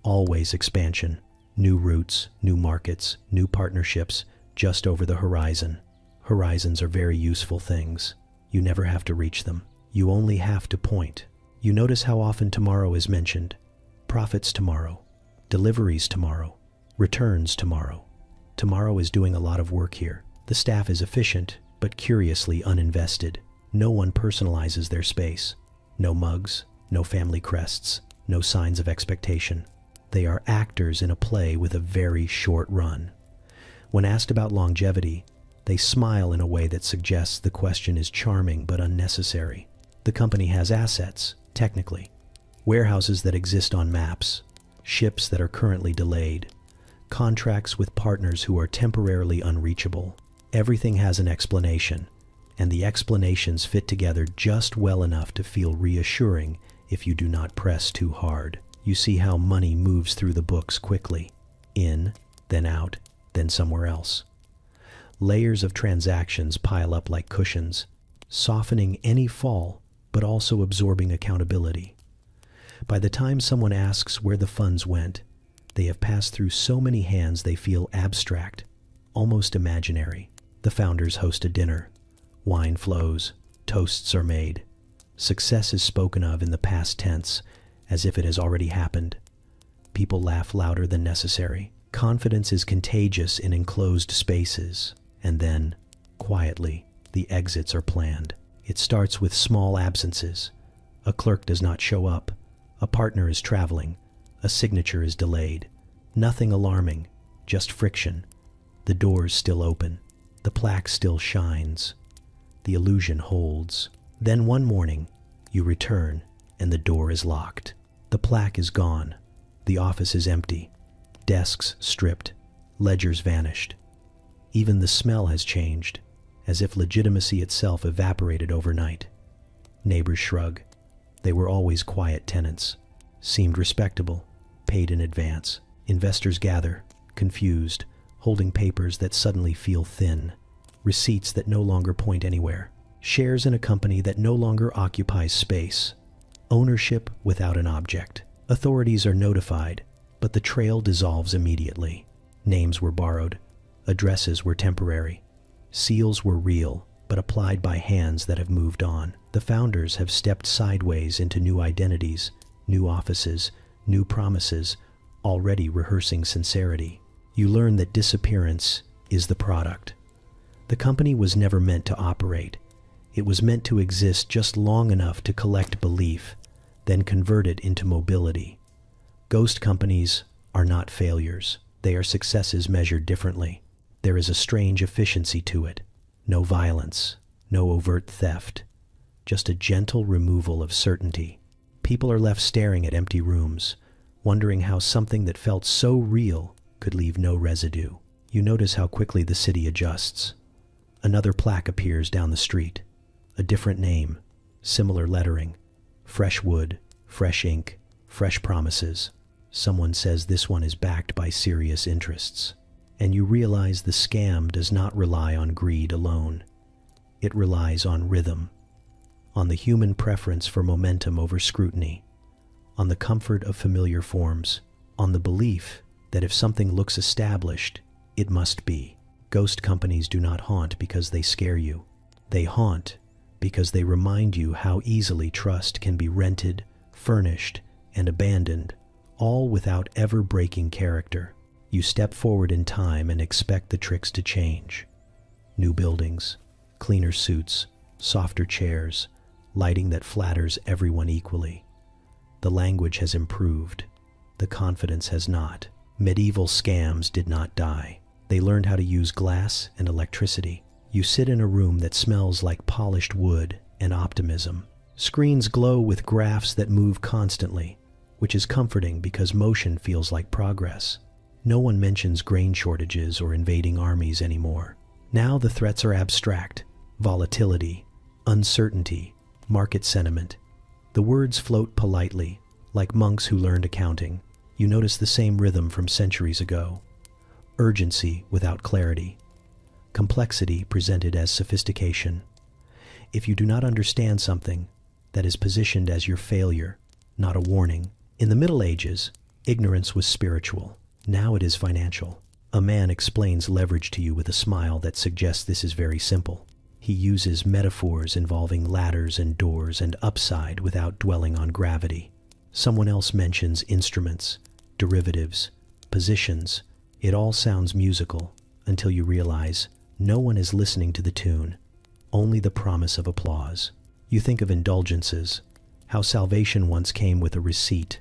always expansion. New routes, new markets, new partnerships, just over the horizon. Horizons are very useful things. You never have to reach them. You only have to point. You notice how often tomorrow is mentioned. Profits tomorrow. Deliveries tomorrow. Returns tomorrow. Tomorrow is doing a lot of work here. The staff is efficient, but curiously uninvested. No one personalizes their space. No mugs, no family crests, no signs of expectation. They are actors in a play with a very short run. When asked about longevity, they smile in a way that suggests the question is charming but unnecessary. The company has assets, technically. Warehouses that exist on maps, ships that are currently delayed, contracts with partners who are temporarily unreachable. Everything has an explanation, and the explanations fit together just well enough to feel reassuring if you do not press too hard. You see how money moves through the books quickly. In, then out, then somewhere else. Layers of transactions pile up like cushions, softening any fall, but also absorbing accountability. By the time someone asks where the funds went, they have passed through so many hands they feel abstract, almost imaginary. The founders host a dinner. Wine flows, toasts are made. Success is spoken of in the past tense, as if it has already happened. People laugh louder than necessary. Confidence is contagious in enclosed spaces, and then, quietly, the exits are planned. It starts with small absences. A clerk does not show up. A partner is traveling. A signature is delayed. Nothing alarming, just friction. The doors still open. The plaque still shines. The illusion holds. Then one morning, you return, and the door is locked. The plaque is gone. The office is empty. Desks stripped. Ledgers vanished. Even the smell has changed, as if legitimacy itself evaporated overnight. Neighbors shrug. They were always quiet tenants. Seemed respectable. Paid in advance. Investors gather, confused, holding papers that suddenly feel thin. Receipts that no longer point anywhere. Shares in a company that no longer occupies space. Ownership without an object. Authorities are notified, but the trail dissolves immediately. Names were borrowed. Addresses were temporary. Seals were real, but applied by hands that have moved on. The founders have stepped sideways into new identities, new offices, new promises, already rehearsing sincerity. You learn that disappearance is the product. The company was never meant to operate. It was meant to exist just long enough to collect belief, then convert it into mobility. Ghost companies are not failures. They are successes measured differently. There is a strange efficiency to it. No violence, no overt theft, just a gentle removal of certainty. People are left staring at empty rooms, wondering how something that felt so real could leave no residue. You notice how quickly the city adjusts. Another plaque appears down the street. A different name, similar lettering. Fresh wood, fresh ink, fresh promises. Someone says this one is backed by serious interests. And you realize the scam does not rely on greed alone. It relies on rhythm, on the human preference for momentum over scrutiny, on the comfort of familiar forms, on the belief that if something looks established, it must be. Ghost companies do not haunt because they scare you. They haunt because they remind you how easily trust can be rented, furnished, and abandoned, all without ever breaking character. You step forward in time and expect the tricks to change. New buildings, cleaner suits, softer chairs, lighting that flatters everyone equally. The language has improved. The confidence has not. Medieval scams did not die. They learned how to use glass and electricity. You sit in a room that smells like polished wood and optimism. Screens glow with graphs that move constantly, which is comforting because motion feels like progress. No one mentions grain shortages or invading armies anymore. Now the threats are abstract: volatility, uncertainty, market sentiment. The words float politely, like monks who learned accounting. You notice the same rhythm from centuries ago. Urgency without clarity. Complexity presented as sophistication. If you do not understand something, that is positioned as your failure, not a warning. In the Middle Ages, ignorance was spiritual. Now it is financial. A man explains leverage to you with a smile that suggests this is very simple. He uses metaphors involving ladders and doors and upside without dwelling on gravity. Someone else mentions instruments, derivatives, positions. It all sounds musical until you realize no one is listening to the tune, only the promise of applause. You think of indulgences, how salvation once came with a receipt.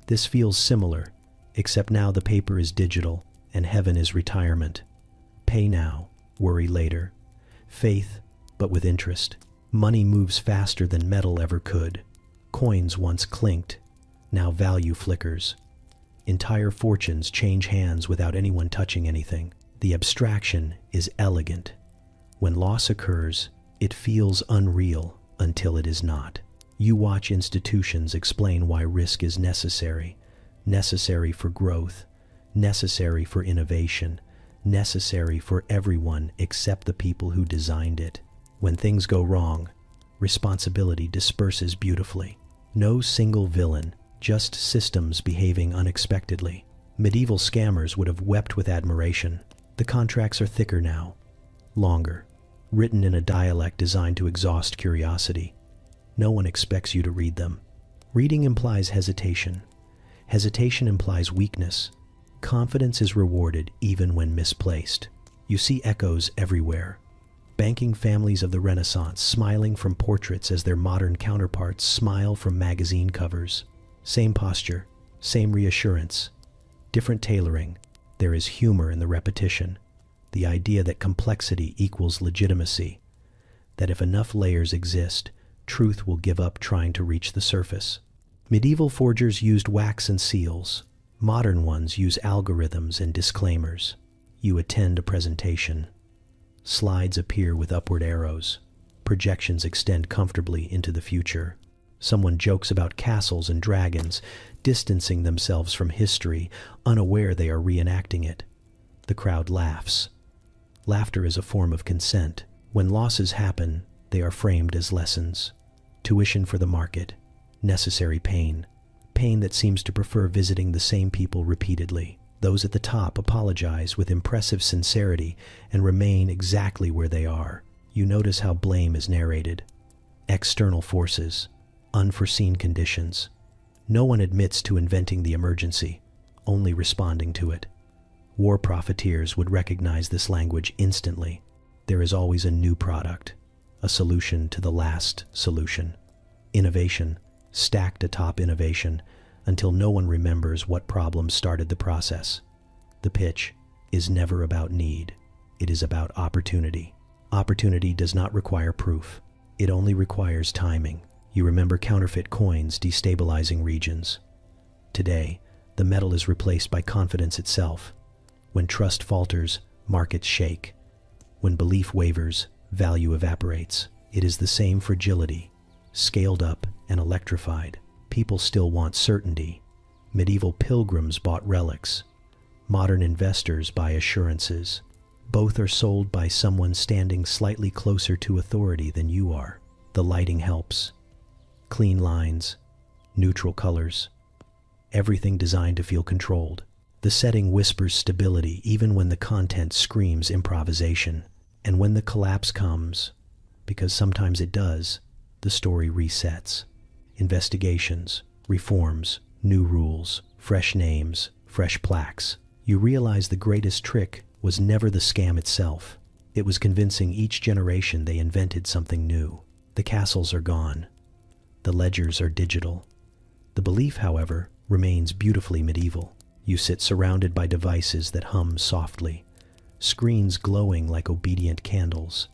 This feels similar, except now the paper is digital and heaven is retirement. Pay now, worry later. Faith, but with interest. Money moves faster than metal ever could. Coins once clinked, now value flickers. Entire fortunes change hands without anyone touching anything. The abstraction is elegant. When loss occurs, it feels unreal until it is not. You watch institutions explain why risk is necessary. Necessary for growth, necessary for innovation, necessary for everyone except the people who designed it. When things go wrong, responsibility disperses beautifully. No single villain, just systems behaving unexpectedly. Medieval scammers would have wept with admiration. The contracts are thicker now, longer, written in a dialect designed to exhaust curiosity. No one expects you to read them. Reading implies hesitation. Hesitation implies weakness. Confidence is rewarded even when misplaced. You see echoes everywhere. Banking families of the Renaissance smiling from portraits as their modern counterparts smile from magazine covers. Same posture, same reassurance, different tailoring. There is humor in the repetition. The idea that complexity equals legitimacy. That if enough layers exist, truth will give up trying to reach the surface. Medieval forgers used wax and seals. Modern ones use algorithms and disclaimers. You attend a presentation. Slides appear with upward arrows. Projections extend comfortably into the future. Someone jokes about castles and dragons, distancing themselves from history, unaware they are reenacting it. The crowd laughs. Laughter is a form of consent. When losses happen, they are framed as lessons. Tuition for the market. Necessary pain. Pain that seems to prefer visiting the same people repeatedly. Those at the top apologize with impressive sincerity and remain exactly where they are. You notice how blame is narrated. External forces. Unforeseen conditions. No one admits to inventing the emergency, only responding to it. War profiteers would recognize this language instantly. There is always a new product, a solution to the last solution. Innovation, stacked atop innovation, until no one remembers what problem started the process. The pitch is never about need. It is about opportunity. Opportunity does not require proof. It only requires timing. You remember counterfeit coins destabilizing regions. Today, the metal is replaced by confidence itself. When trust falters, markets shake. When belief wavers, value evaporates. It is the same fragility, scaled up and electrified. People still want certainty. Medieval pilgrims bought relics. Modern investors buy assurances. Both are sold by someone standing slightly closer to authority than you are. The lighting helps. Clean lines, neutral colors, everything designed to feel controlled. The setting whispers stability even when the content screams improvisation. And when the collapse comes, because sometimes it does, the story resets. Investigations, reforms, new rules, fresh names, fresh plaques. You realize the greatest trick was never the scam itself. It was convincing each generation they invented something new. The castles are gone. The ledgers are digital. The belief, however, remains beautifully medieval. You sit surrounded by devices that hum softly, screens glowing like obedient candles.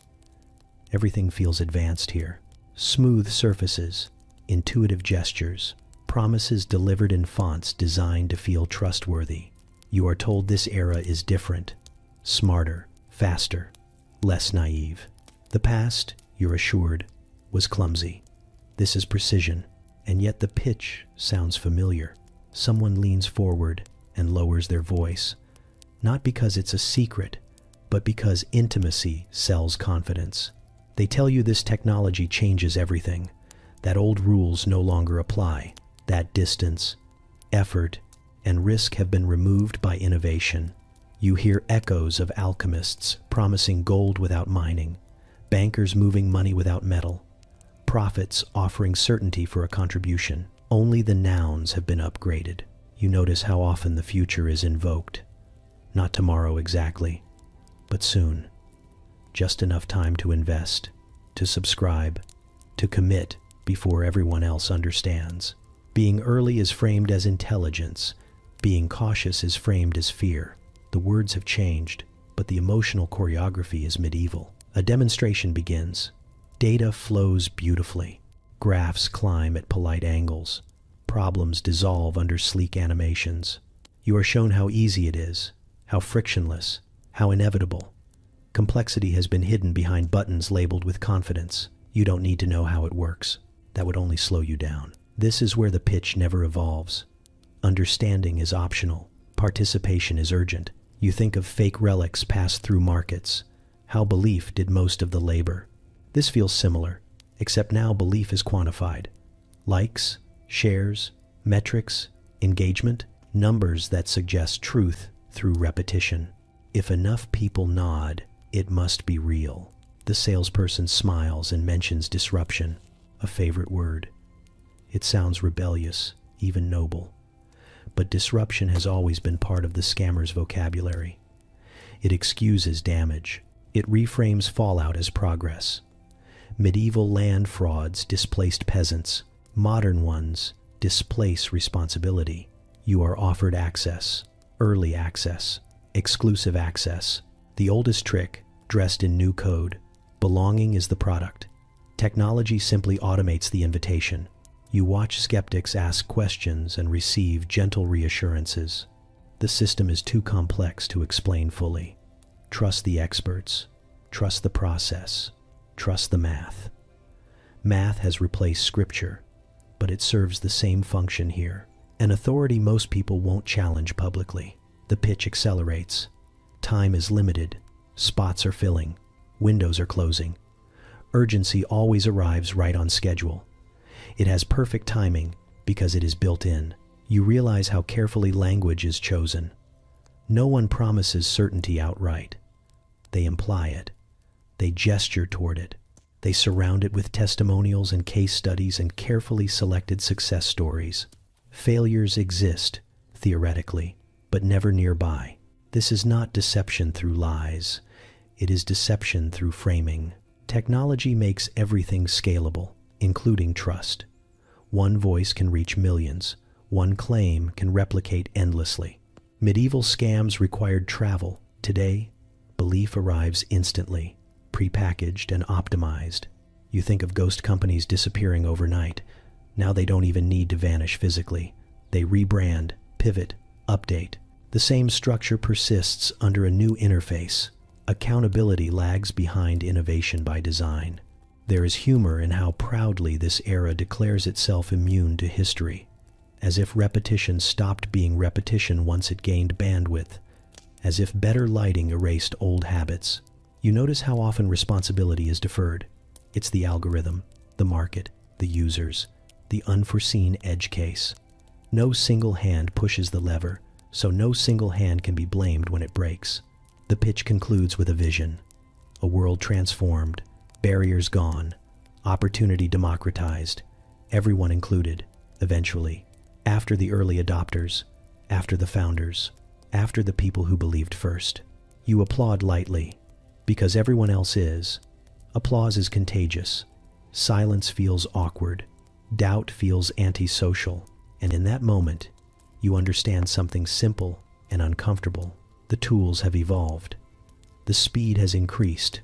Everything feels advanced here. Smooth surfaces, intuitive gestures, promises delivered in fonts designed to feel trustworthy. You are told this era is different, smarter, faster, less naive. The past, you're assured, was clumsy. This is precision, and yet the pitch sounds familiar. Someone leans forward and lowers their voice, not because it's a secret, but because intimacy sells confidence. They tell you this technology changes everything, that old rules no longer apply, that distance, effort, and risk have been removed by innovation. You hear echoes of alchemists promising gold without mining, bankers moving money without metal, prophets offering certainty for a contribution. Only the nouns have been upgraded. You notice how often the future is invoked. Not tomorrow exactly, but soon. Just enough time to invest, to subscribe, to commit before everyone else understands. Being early is framed as intelligence. Being cautious is framed as fear. The words have changed, but the emotional choreography is medieval. A demonstration begins. Data flows beautifully. Graphs climb at polite angles. Problems dissolve under sleek animations. You are shown how easy it is, how frictionless, how inevitable. Complexity has been hidden behind buttons labeled with confidence. You don't need to know how it works. That would only slow you down. This is where the pitch never evolves. Understanding is optional. Participation is urgent. You think of fake relics passed through markets. How belief did most of the labor. This feels similar, except now belief is quantified. Likes, shares, metrics, engagement, numbers that suggest truth through repetition. If enough people nod, it must be real. The salesperson smiles and mentions disruption, a favorite word. It sounds rebellious, even noble. But disruption has always been part of the scammer's vocabulary. It excuses damage. It reframes fallout as progress. Medieval land frauds displaced peasants. Modern ones displace responsibility. You are offered access, early access, exclusive access. The oldest trick, dressed in new code. Belonging is the product. Technology simply automates the invitation. You watch skeptics ask questions and receive gentle reassurances. The system is too complex to explain fully. Trust the experts. Trust the process. Trust the math. Math has replaced scripture, but it serves the same function here. An authority most people won't challenge publicly. The pitch accelerates. Time is limited. Spots are filling. Windows are closing. Urgency always arrives right on schedule. It has perfect timing because it is built in. You realize how carefully language is chosen. No one promises certainty outright. They imply it. They gesture toward it. They surround it with testimonials and case studies and carefully selected success stories. Failures exist, theoretically, but never nearby. This is not deception through lies. It is deception through framing. Technology makes everything scalable, including trust. One voice can reach millions. One claim can replicate endlessly. Medieval scams required travel. Today, belief arrives instantly, prepackaged and optimized. You think of ghost companies disappearing overnight. Now they don't even need to vanish physically. They rebrand, pivot, update. The same structure persists under a new interface. Accountability lags behind innovation by design. There is humor in how proudly this era declares itself immune to history, as if repetition stopped being repetition once it gained bandwidth, as if better lighting erased old habits. You notice how often responsibility is deferred. It's the algorithm, the market, the users, the unforeseen edge case. No single hand pushes the lever, so no single hand can be blamed when it breaks. The pitch concludes with a vision. A world transformed, barriers gone, opportunity democratized, everyone included, eventually, after the early adopters, after the founders, after the people who believed first. You applaud lightly, because everyone else is. Applause is contagious. Silence feels awkward. Doubt feels antisocial. And in that moment, you understand something simple and uncomfortable. The tools have evolved. The speed has increased.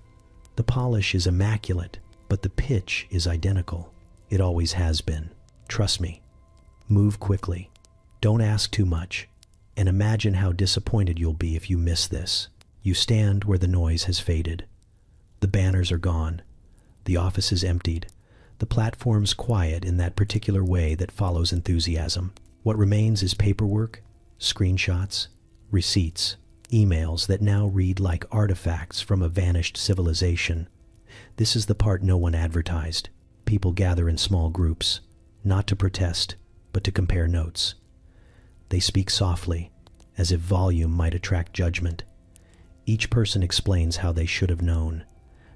The polish is immaculate, but the pitch is identical. It always has been. Trust me. Move quickly. Don't ask too much. And imagine how disappointed you'll be if you miss this. You stand where the noise has faded. The banners are gone. The office is emptied. The platform's quiet in that particular way that follows enthusiasm. What remains is paperwork, screenshots, receipts, emails that now read like artifacts from a vanished civilization. This is the part no one advertised. People gather in small groups, not to protest, but to compare notes. They speak softly, as if volume might attract judgment. Each person explains how they should have known,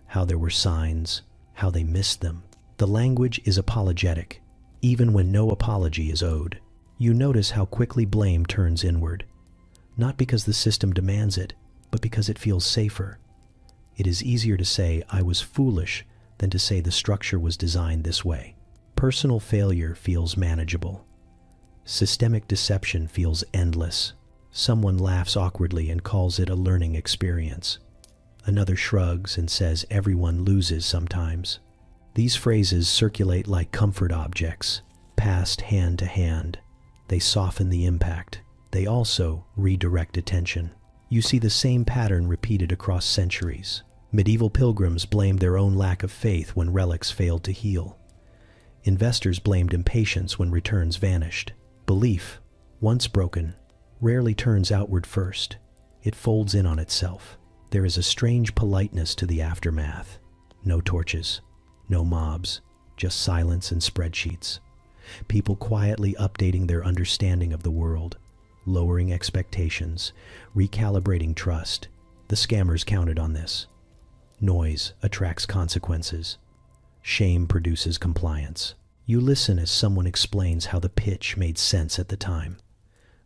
how there were signs, how they missed them. The language is apologetic, even when no apology is owed. You notice how quickly blame turns inward. Not because the system demands it, but because it feels safer. It is easier to say, "I was foolish," than to say the structure was designed this way. Personal failure feels manageable. Systemic deception feels endless. Someone laughs awkwardly and calls it a learning experience. Another shrugs and says everyone loses sometimes. These phrases circulate like comfort objects, passed hand to hand. They soften the impact. They also redirect attention. You see the same pattern repeated across centuries. Medieval pilgrims blamed their own lack of faith when relics failed to heal. Investors blamed impatience when returns vanished. Belief, once broken, rarely turns outward first. It folds in on itself. There is a strange politeness to the aftermath. No torches, no mobs, just silence and spreadsheets. People quietly updating their understanding of the world, lowering expectations, recalibrating trust. The scammers counted on this. Noise attracts consequences. Shame produces compliance. You listen as someone explains how the pitch made sense at the time.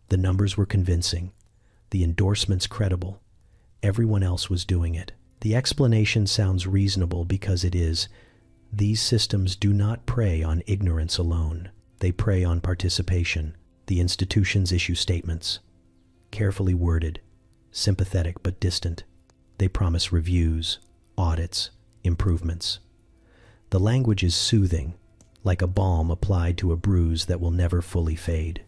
The numbers were convincing. The endorsements credible. Everyone else was doing it. The explanation sounds reasonable because it is. These systems do not prey on ignorance alone. They prey on participation. The institutions issue statements. Carefully worded, sympathetic but distant. They promise reviews, audits, improvements. The language is soothing, like a balm applied to a bruise that will never fully fade.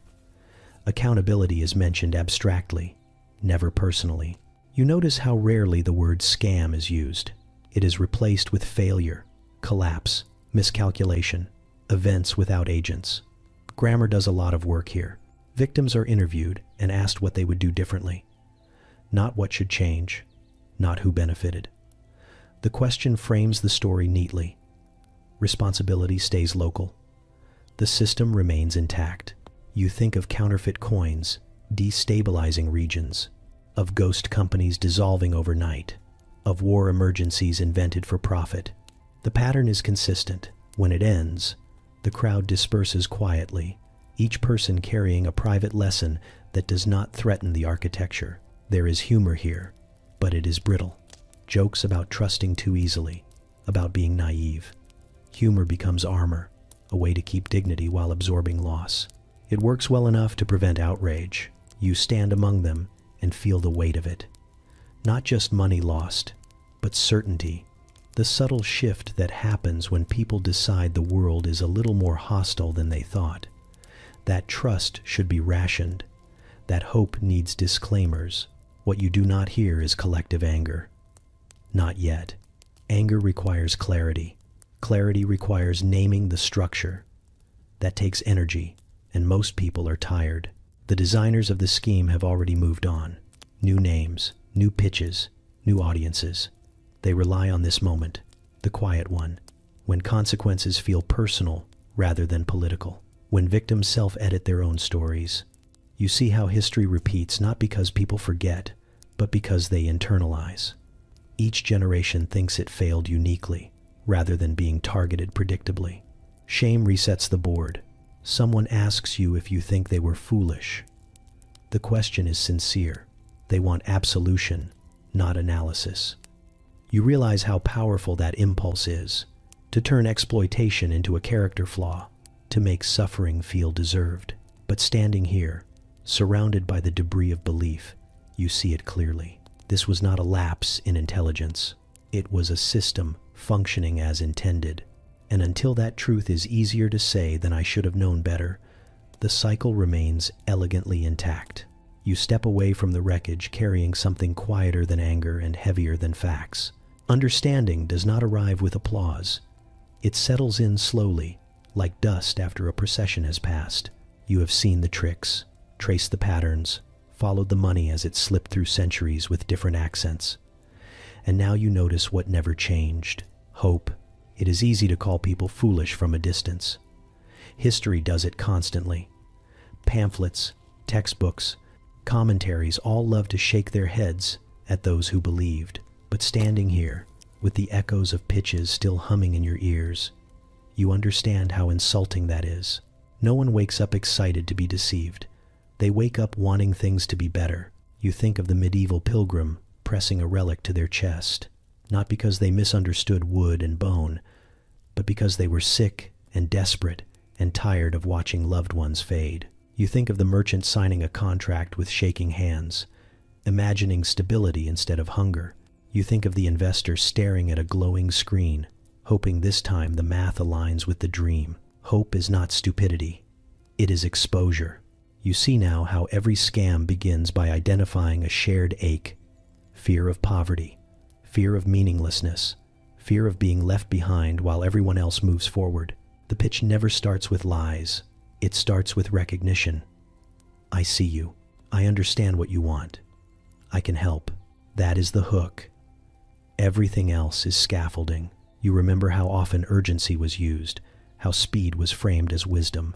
Accountability is mentioned abstractly, never personally. You notice how rarely the word scam is used. It is replaced with failure, collapse, miscalculation, events without agents. Grammar does a lot of work here. Victims are interviewed and asked what they would do differently. Not what should change, not who benefited. The question frames the story neatly. Responsibility stays local. The system remains intact. You think of counterfeit coins, destabilizing regions, of ghost companies dissolving overnight, of war emergencies invented for profit. The pattern is consistent. When it ends, the crowd disperses quietly, each person carrying a private lesson that does not threaten the architecture. There is humor here, but it is brittle. jokes about trusting too easily, about being naive. Humor becomes armor, a way to keep dignity while absorbing loss. It works well enough to prevent outrage. You stand among them and feel the weight of it. Not just money lost, but certainty. The subtle shift that happens when people decide the world is a little more hostile than they thought. That trust should be rationed. That hope needs disclaimers. What you do not hear is collective anger. Not yet. Anger requires clarity. Clarity requires naming the structure. That takes energy, and most people are tired. The designers of the scheme have already moved on. New names, new pitches, new audiences. They rely on this moment, the quiet one, when consequences feel personal rather than political. When victims self-edit their own stories. You see how history repeats not because people forget, but because they internalize. Each generation thinks it failed uniquely, rather than being targeted predictably. Shame resets the board. Someone asks you if you think they were foolish. The question is sincere. They want absolution, not analysis. You realize how powerful that impulse is, to turn exploitation into a character flaw, to make suffering feel deserved. But standing here, surrounded by the debris of belief, you see it clearly. This was not a lapse in intelligence. It was a system functioning as intended. And until that truth is easier to say than I should have known better, the cycle remains elegantly intact. You step away from the wreckage carrying something quieter than anger and heavier than facts. Understanding does not arrive with applause. It settles in slowly, like dust after a procession has passed. You have seen the tricks, traced the patterns, followed the money as it slipped through centuries with different accents. And now you notice what never changed: hope. It is easy to call people foolish from a distance. History does it constantly. Pamphlets, textbooks, commentaries all love to shake their heads at those who believed. But standing here, with the echoes of pitches still humming in your ears, you understand how insulting that is. No one wakes up excited to be deceived. They wake up wanting things to be better. You think of the medieval pilgrim pressing a relic to their chest, not because they misunderstood wood and bone, but because they were sick and desperate and tired of watching loved ones fade. You think of the merchant signing a contract with shaking hands, imagining stability instead of hunger. You think of the investor staring at a glowing screen, hoping this time the math aligns with the dream. Hope is not stupidity. It is exposure. You see now how every scam begins by identifying a shared ache: fear of poverty, fear of meaninglessness, fear of being left behind while everyone else moves forward. The pitch never starts with lies. It starts with recognition. I see you. I understand what you want. I can help. That is the hook. Everything else is scaffolding. You remember how often urgency was used, how speed was framed as wisdom.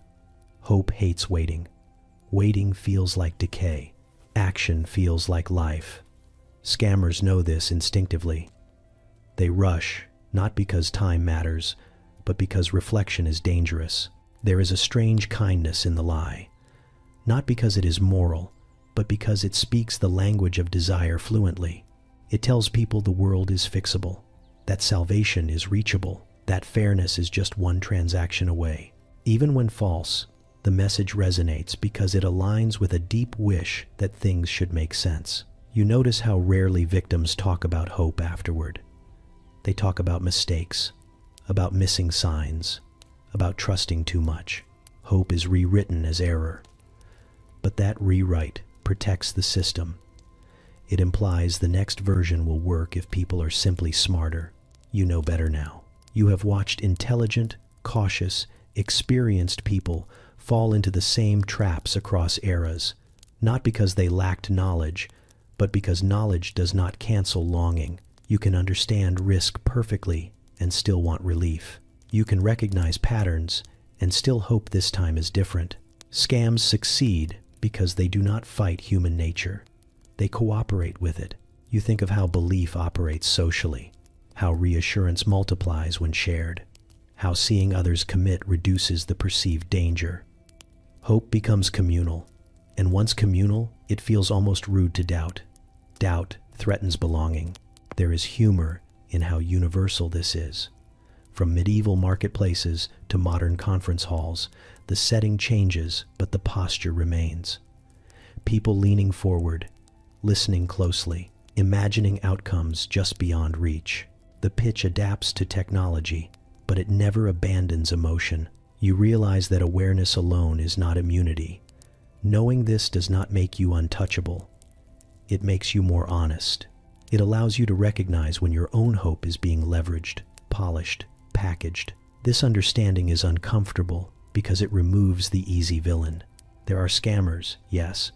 Hope hates waiting. Waiting feels like decay. Action feels like life. Scammers know this instinctively. They rush, not because time matters, but because reflection is dangerous. There is a strange kindness in the lie, not because it is moral, but because it speaks the language of desire fluently. It tells people the world is fixable, that salvation is reachable, that fairness is just one transaction away. Even when false, the message resonates because it aligns with a deep wish that things should make sense. You notice how rarely victims talk about hope afterward. They talk about mistakes, about missing signs, about trusting too much. Hope is rewritten as error. But that rewrite protects the system. It implies the next version will work if people are simply smarter. You know better now. You have watched intelligent, cautious, experienced people fall into the same traps across eras, not because they lacked knowledge, but because knowledge does not cancel longing. You can understand risk perfectly and still want relief. You can recognize patterns and still hope this time is different. Scams succeed because they do not fight human nature. They cooperate with it. You think of how belief operates socially, how reassurance multiplies when shared, how seeing others commit reduces the perceived danger. Hope becomes communal, and once communal, it feels almost rude to doubt. Doubt threatens belonging. There is humor in how universal this is. From medieval marketplaces to modern conference halls, the setting changes, but the posture remains. People leaning forward, listening closely, imagining outcomes just beyond reach. The pitch adapts to technology, but it never abandons emotion. You realize that awareness alone is not immunity. Knowing this does not make you untouchable. It makes you more honest. It allows you to recognize when your own hope is being leveraged, polished, packaged. This understanding is uncomfortable because it removes the easy villain. There are scammers, yes,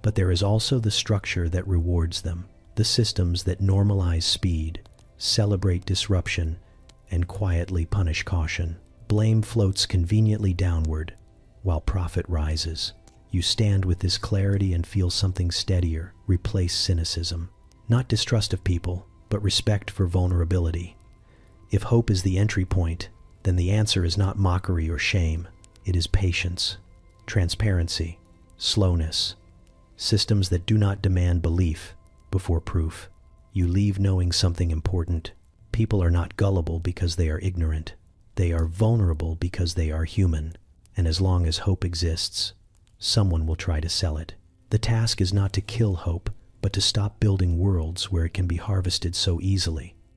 but there is also the structure that rewards them, the systems that normalize speed, celebrate disruption, and quietly punish caution. Blame floats conveniently downward, while profit rises. You stand with this clarity and feel something steadier, replace cynicism. Not distrust of people, but respect for vulnerability. If hope is the entry point, then the answer is not mockery or shame. It is patience, transparency, slowness, systems that do not demand belief before proof. You leave knowing something important. People are not gullible because they are ignorant. They are vulnerable because they are human. And as long as hope exists, someone will try to sell it. The task is not to kill hope, but to stop building worlds where it can be harvested so easily.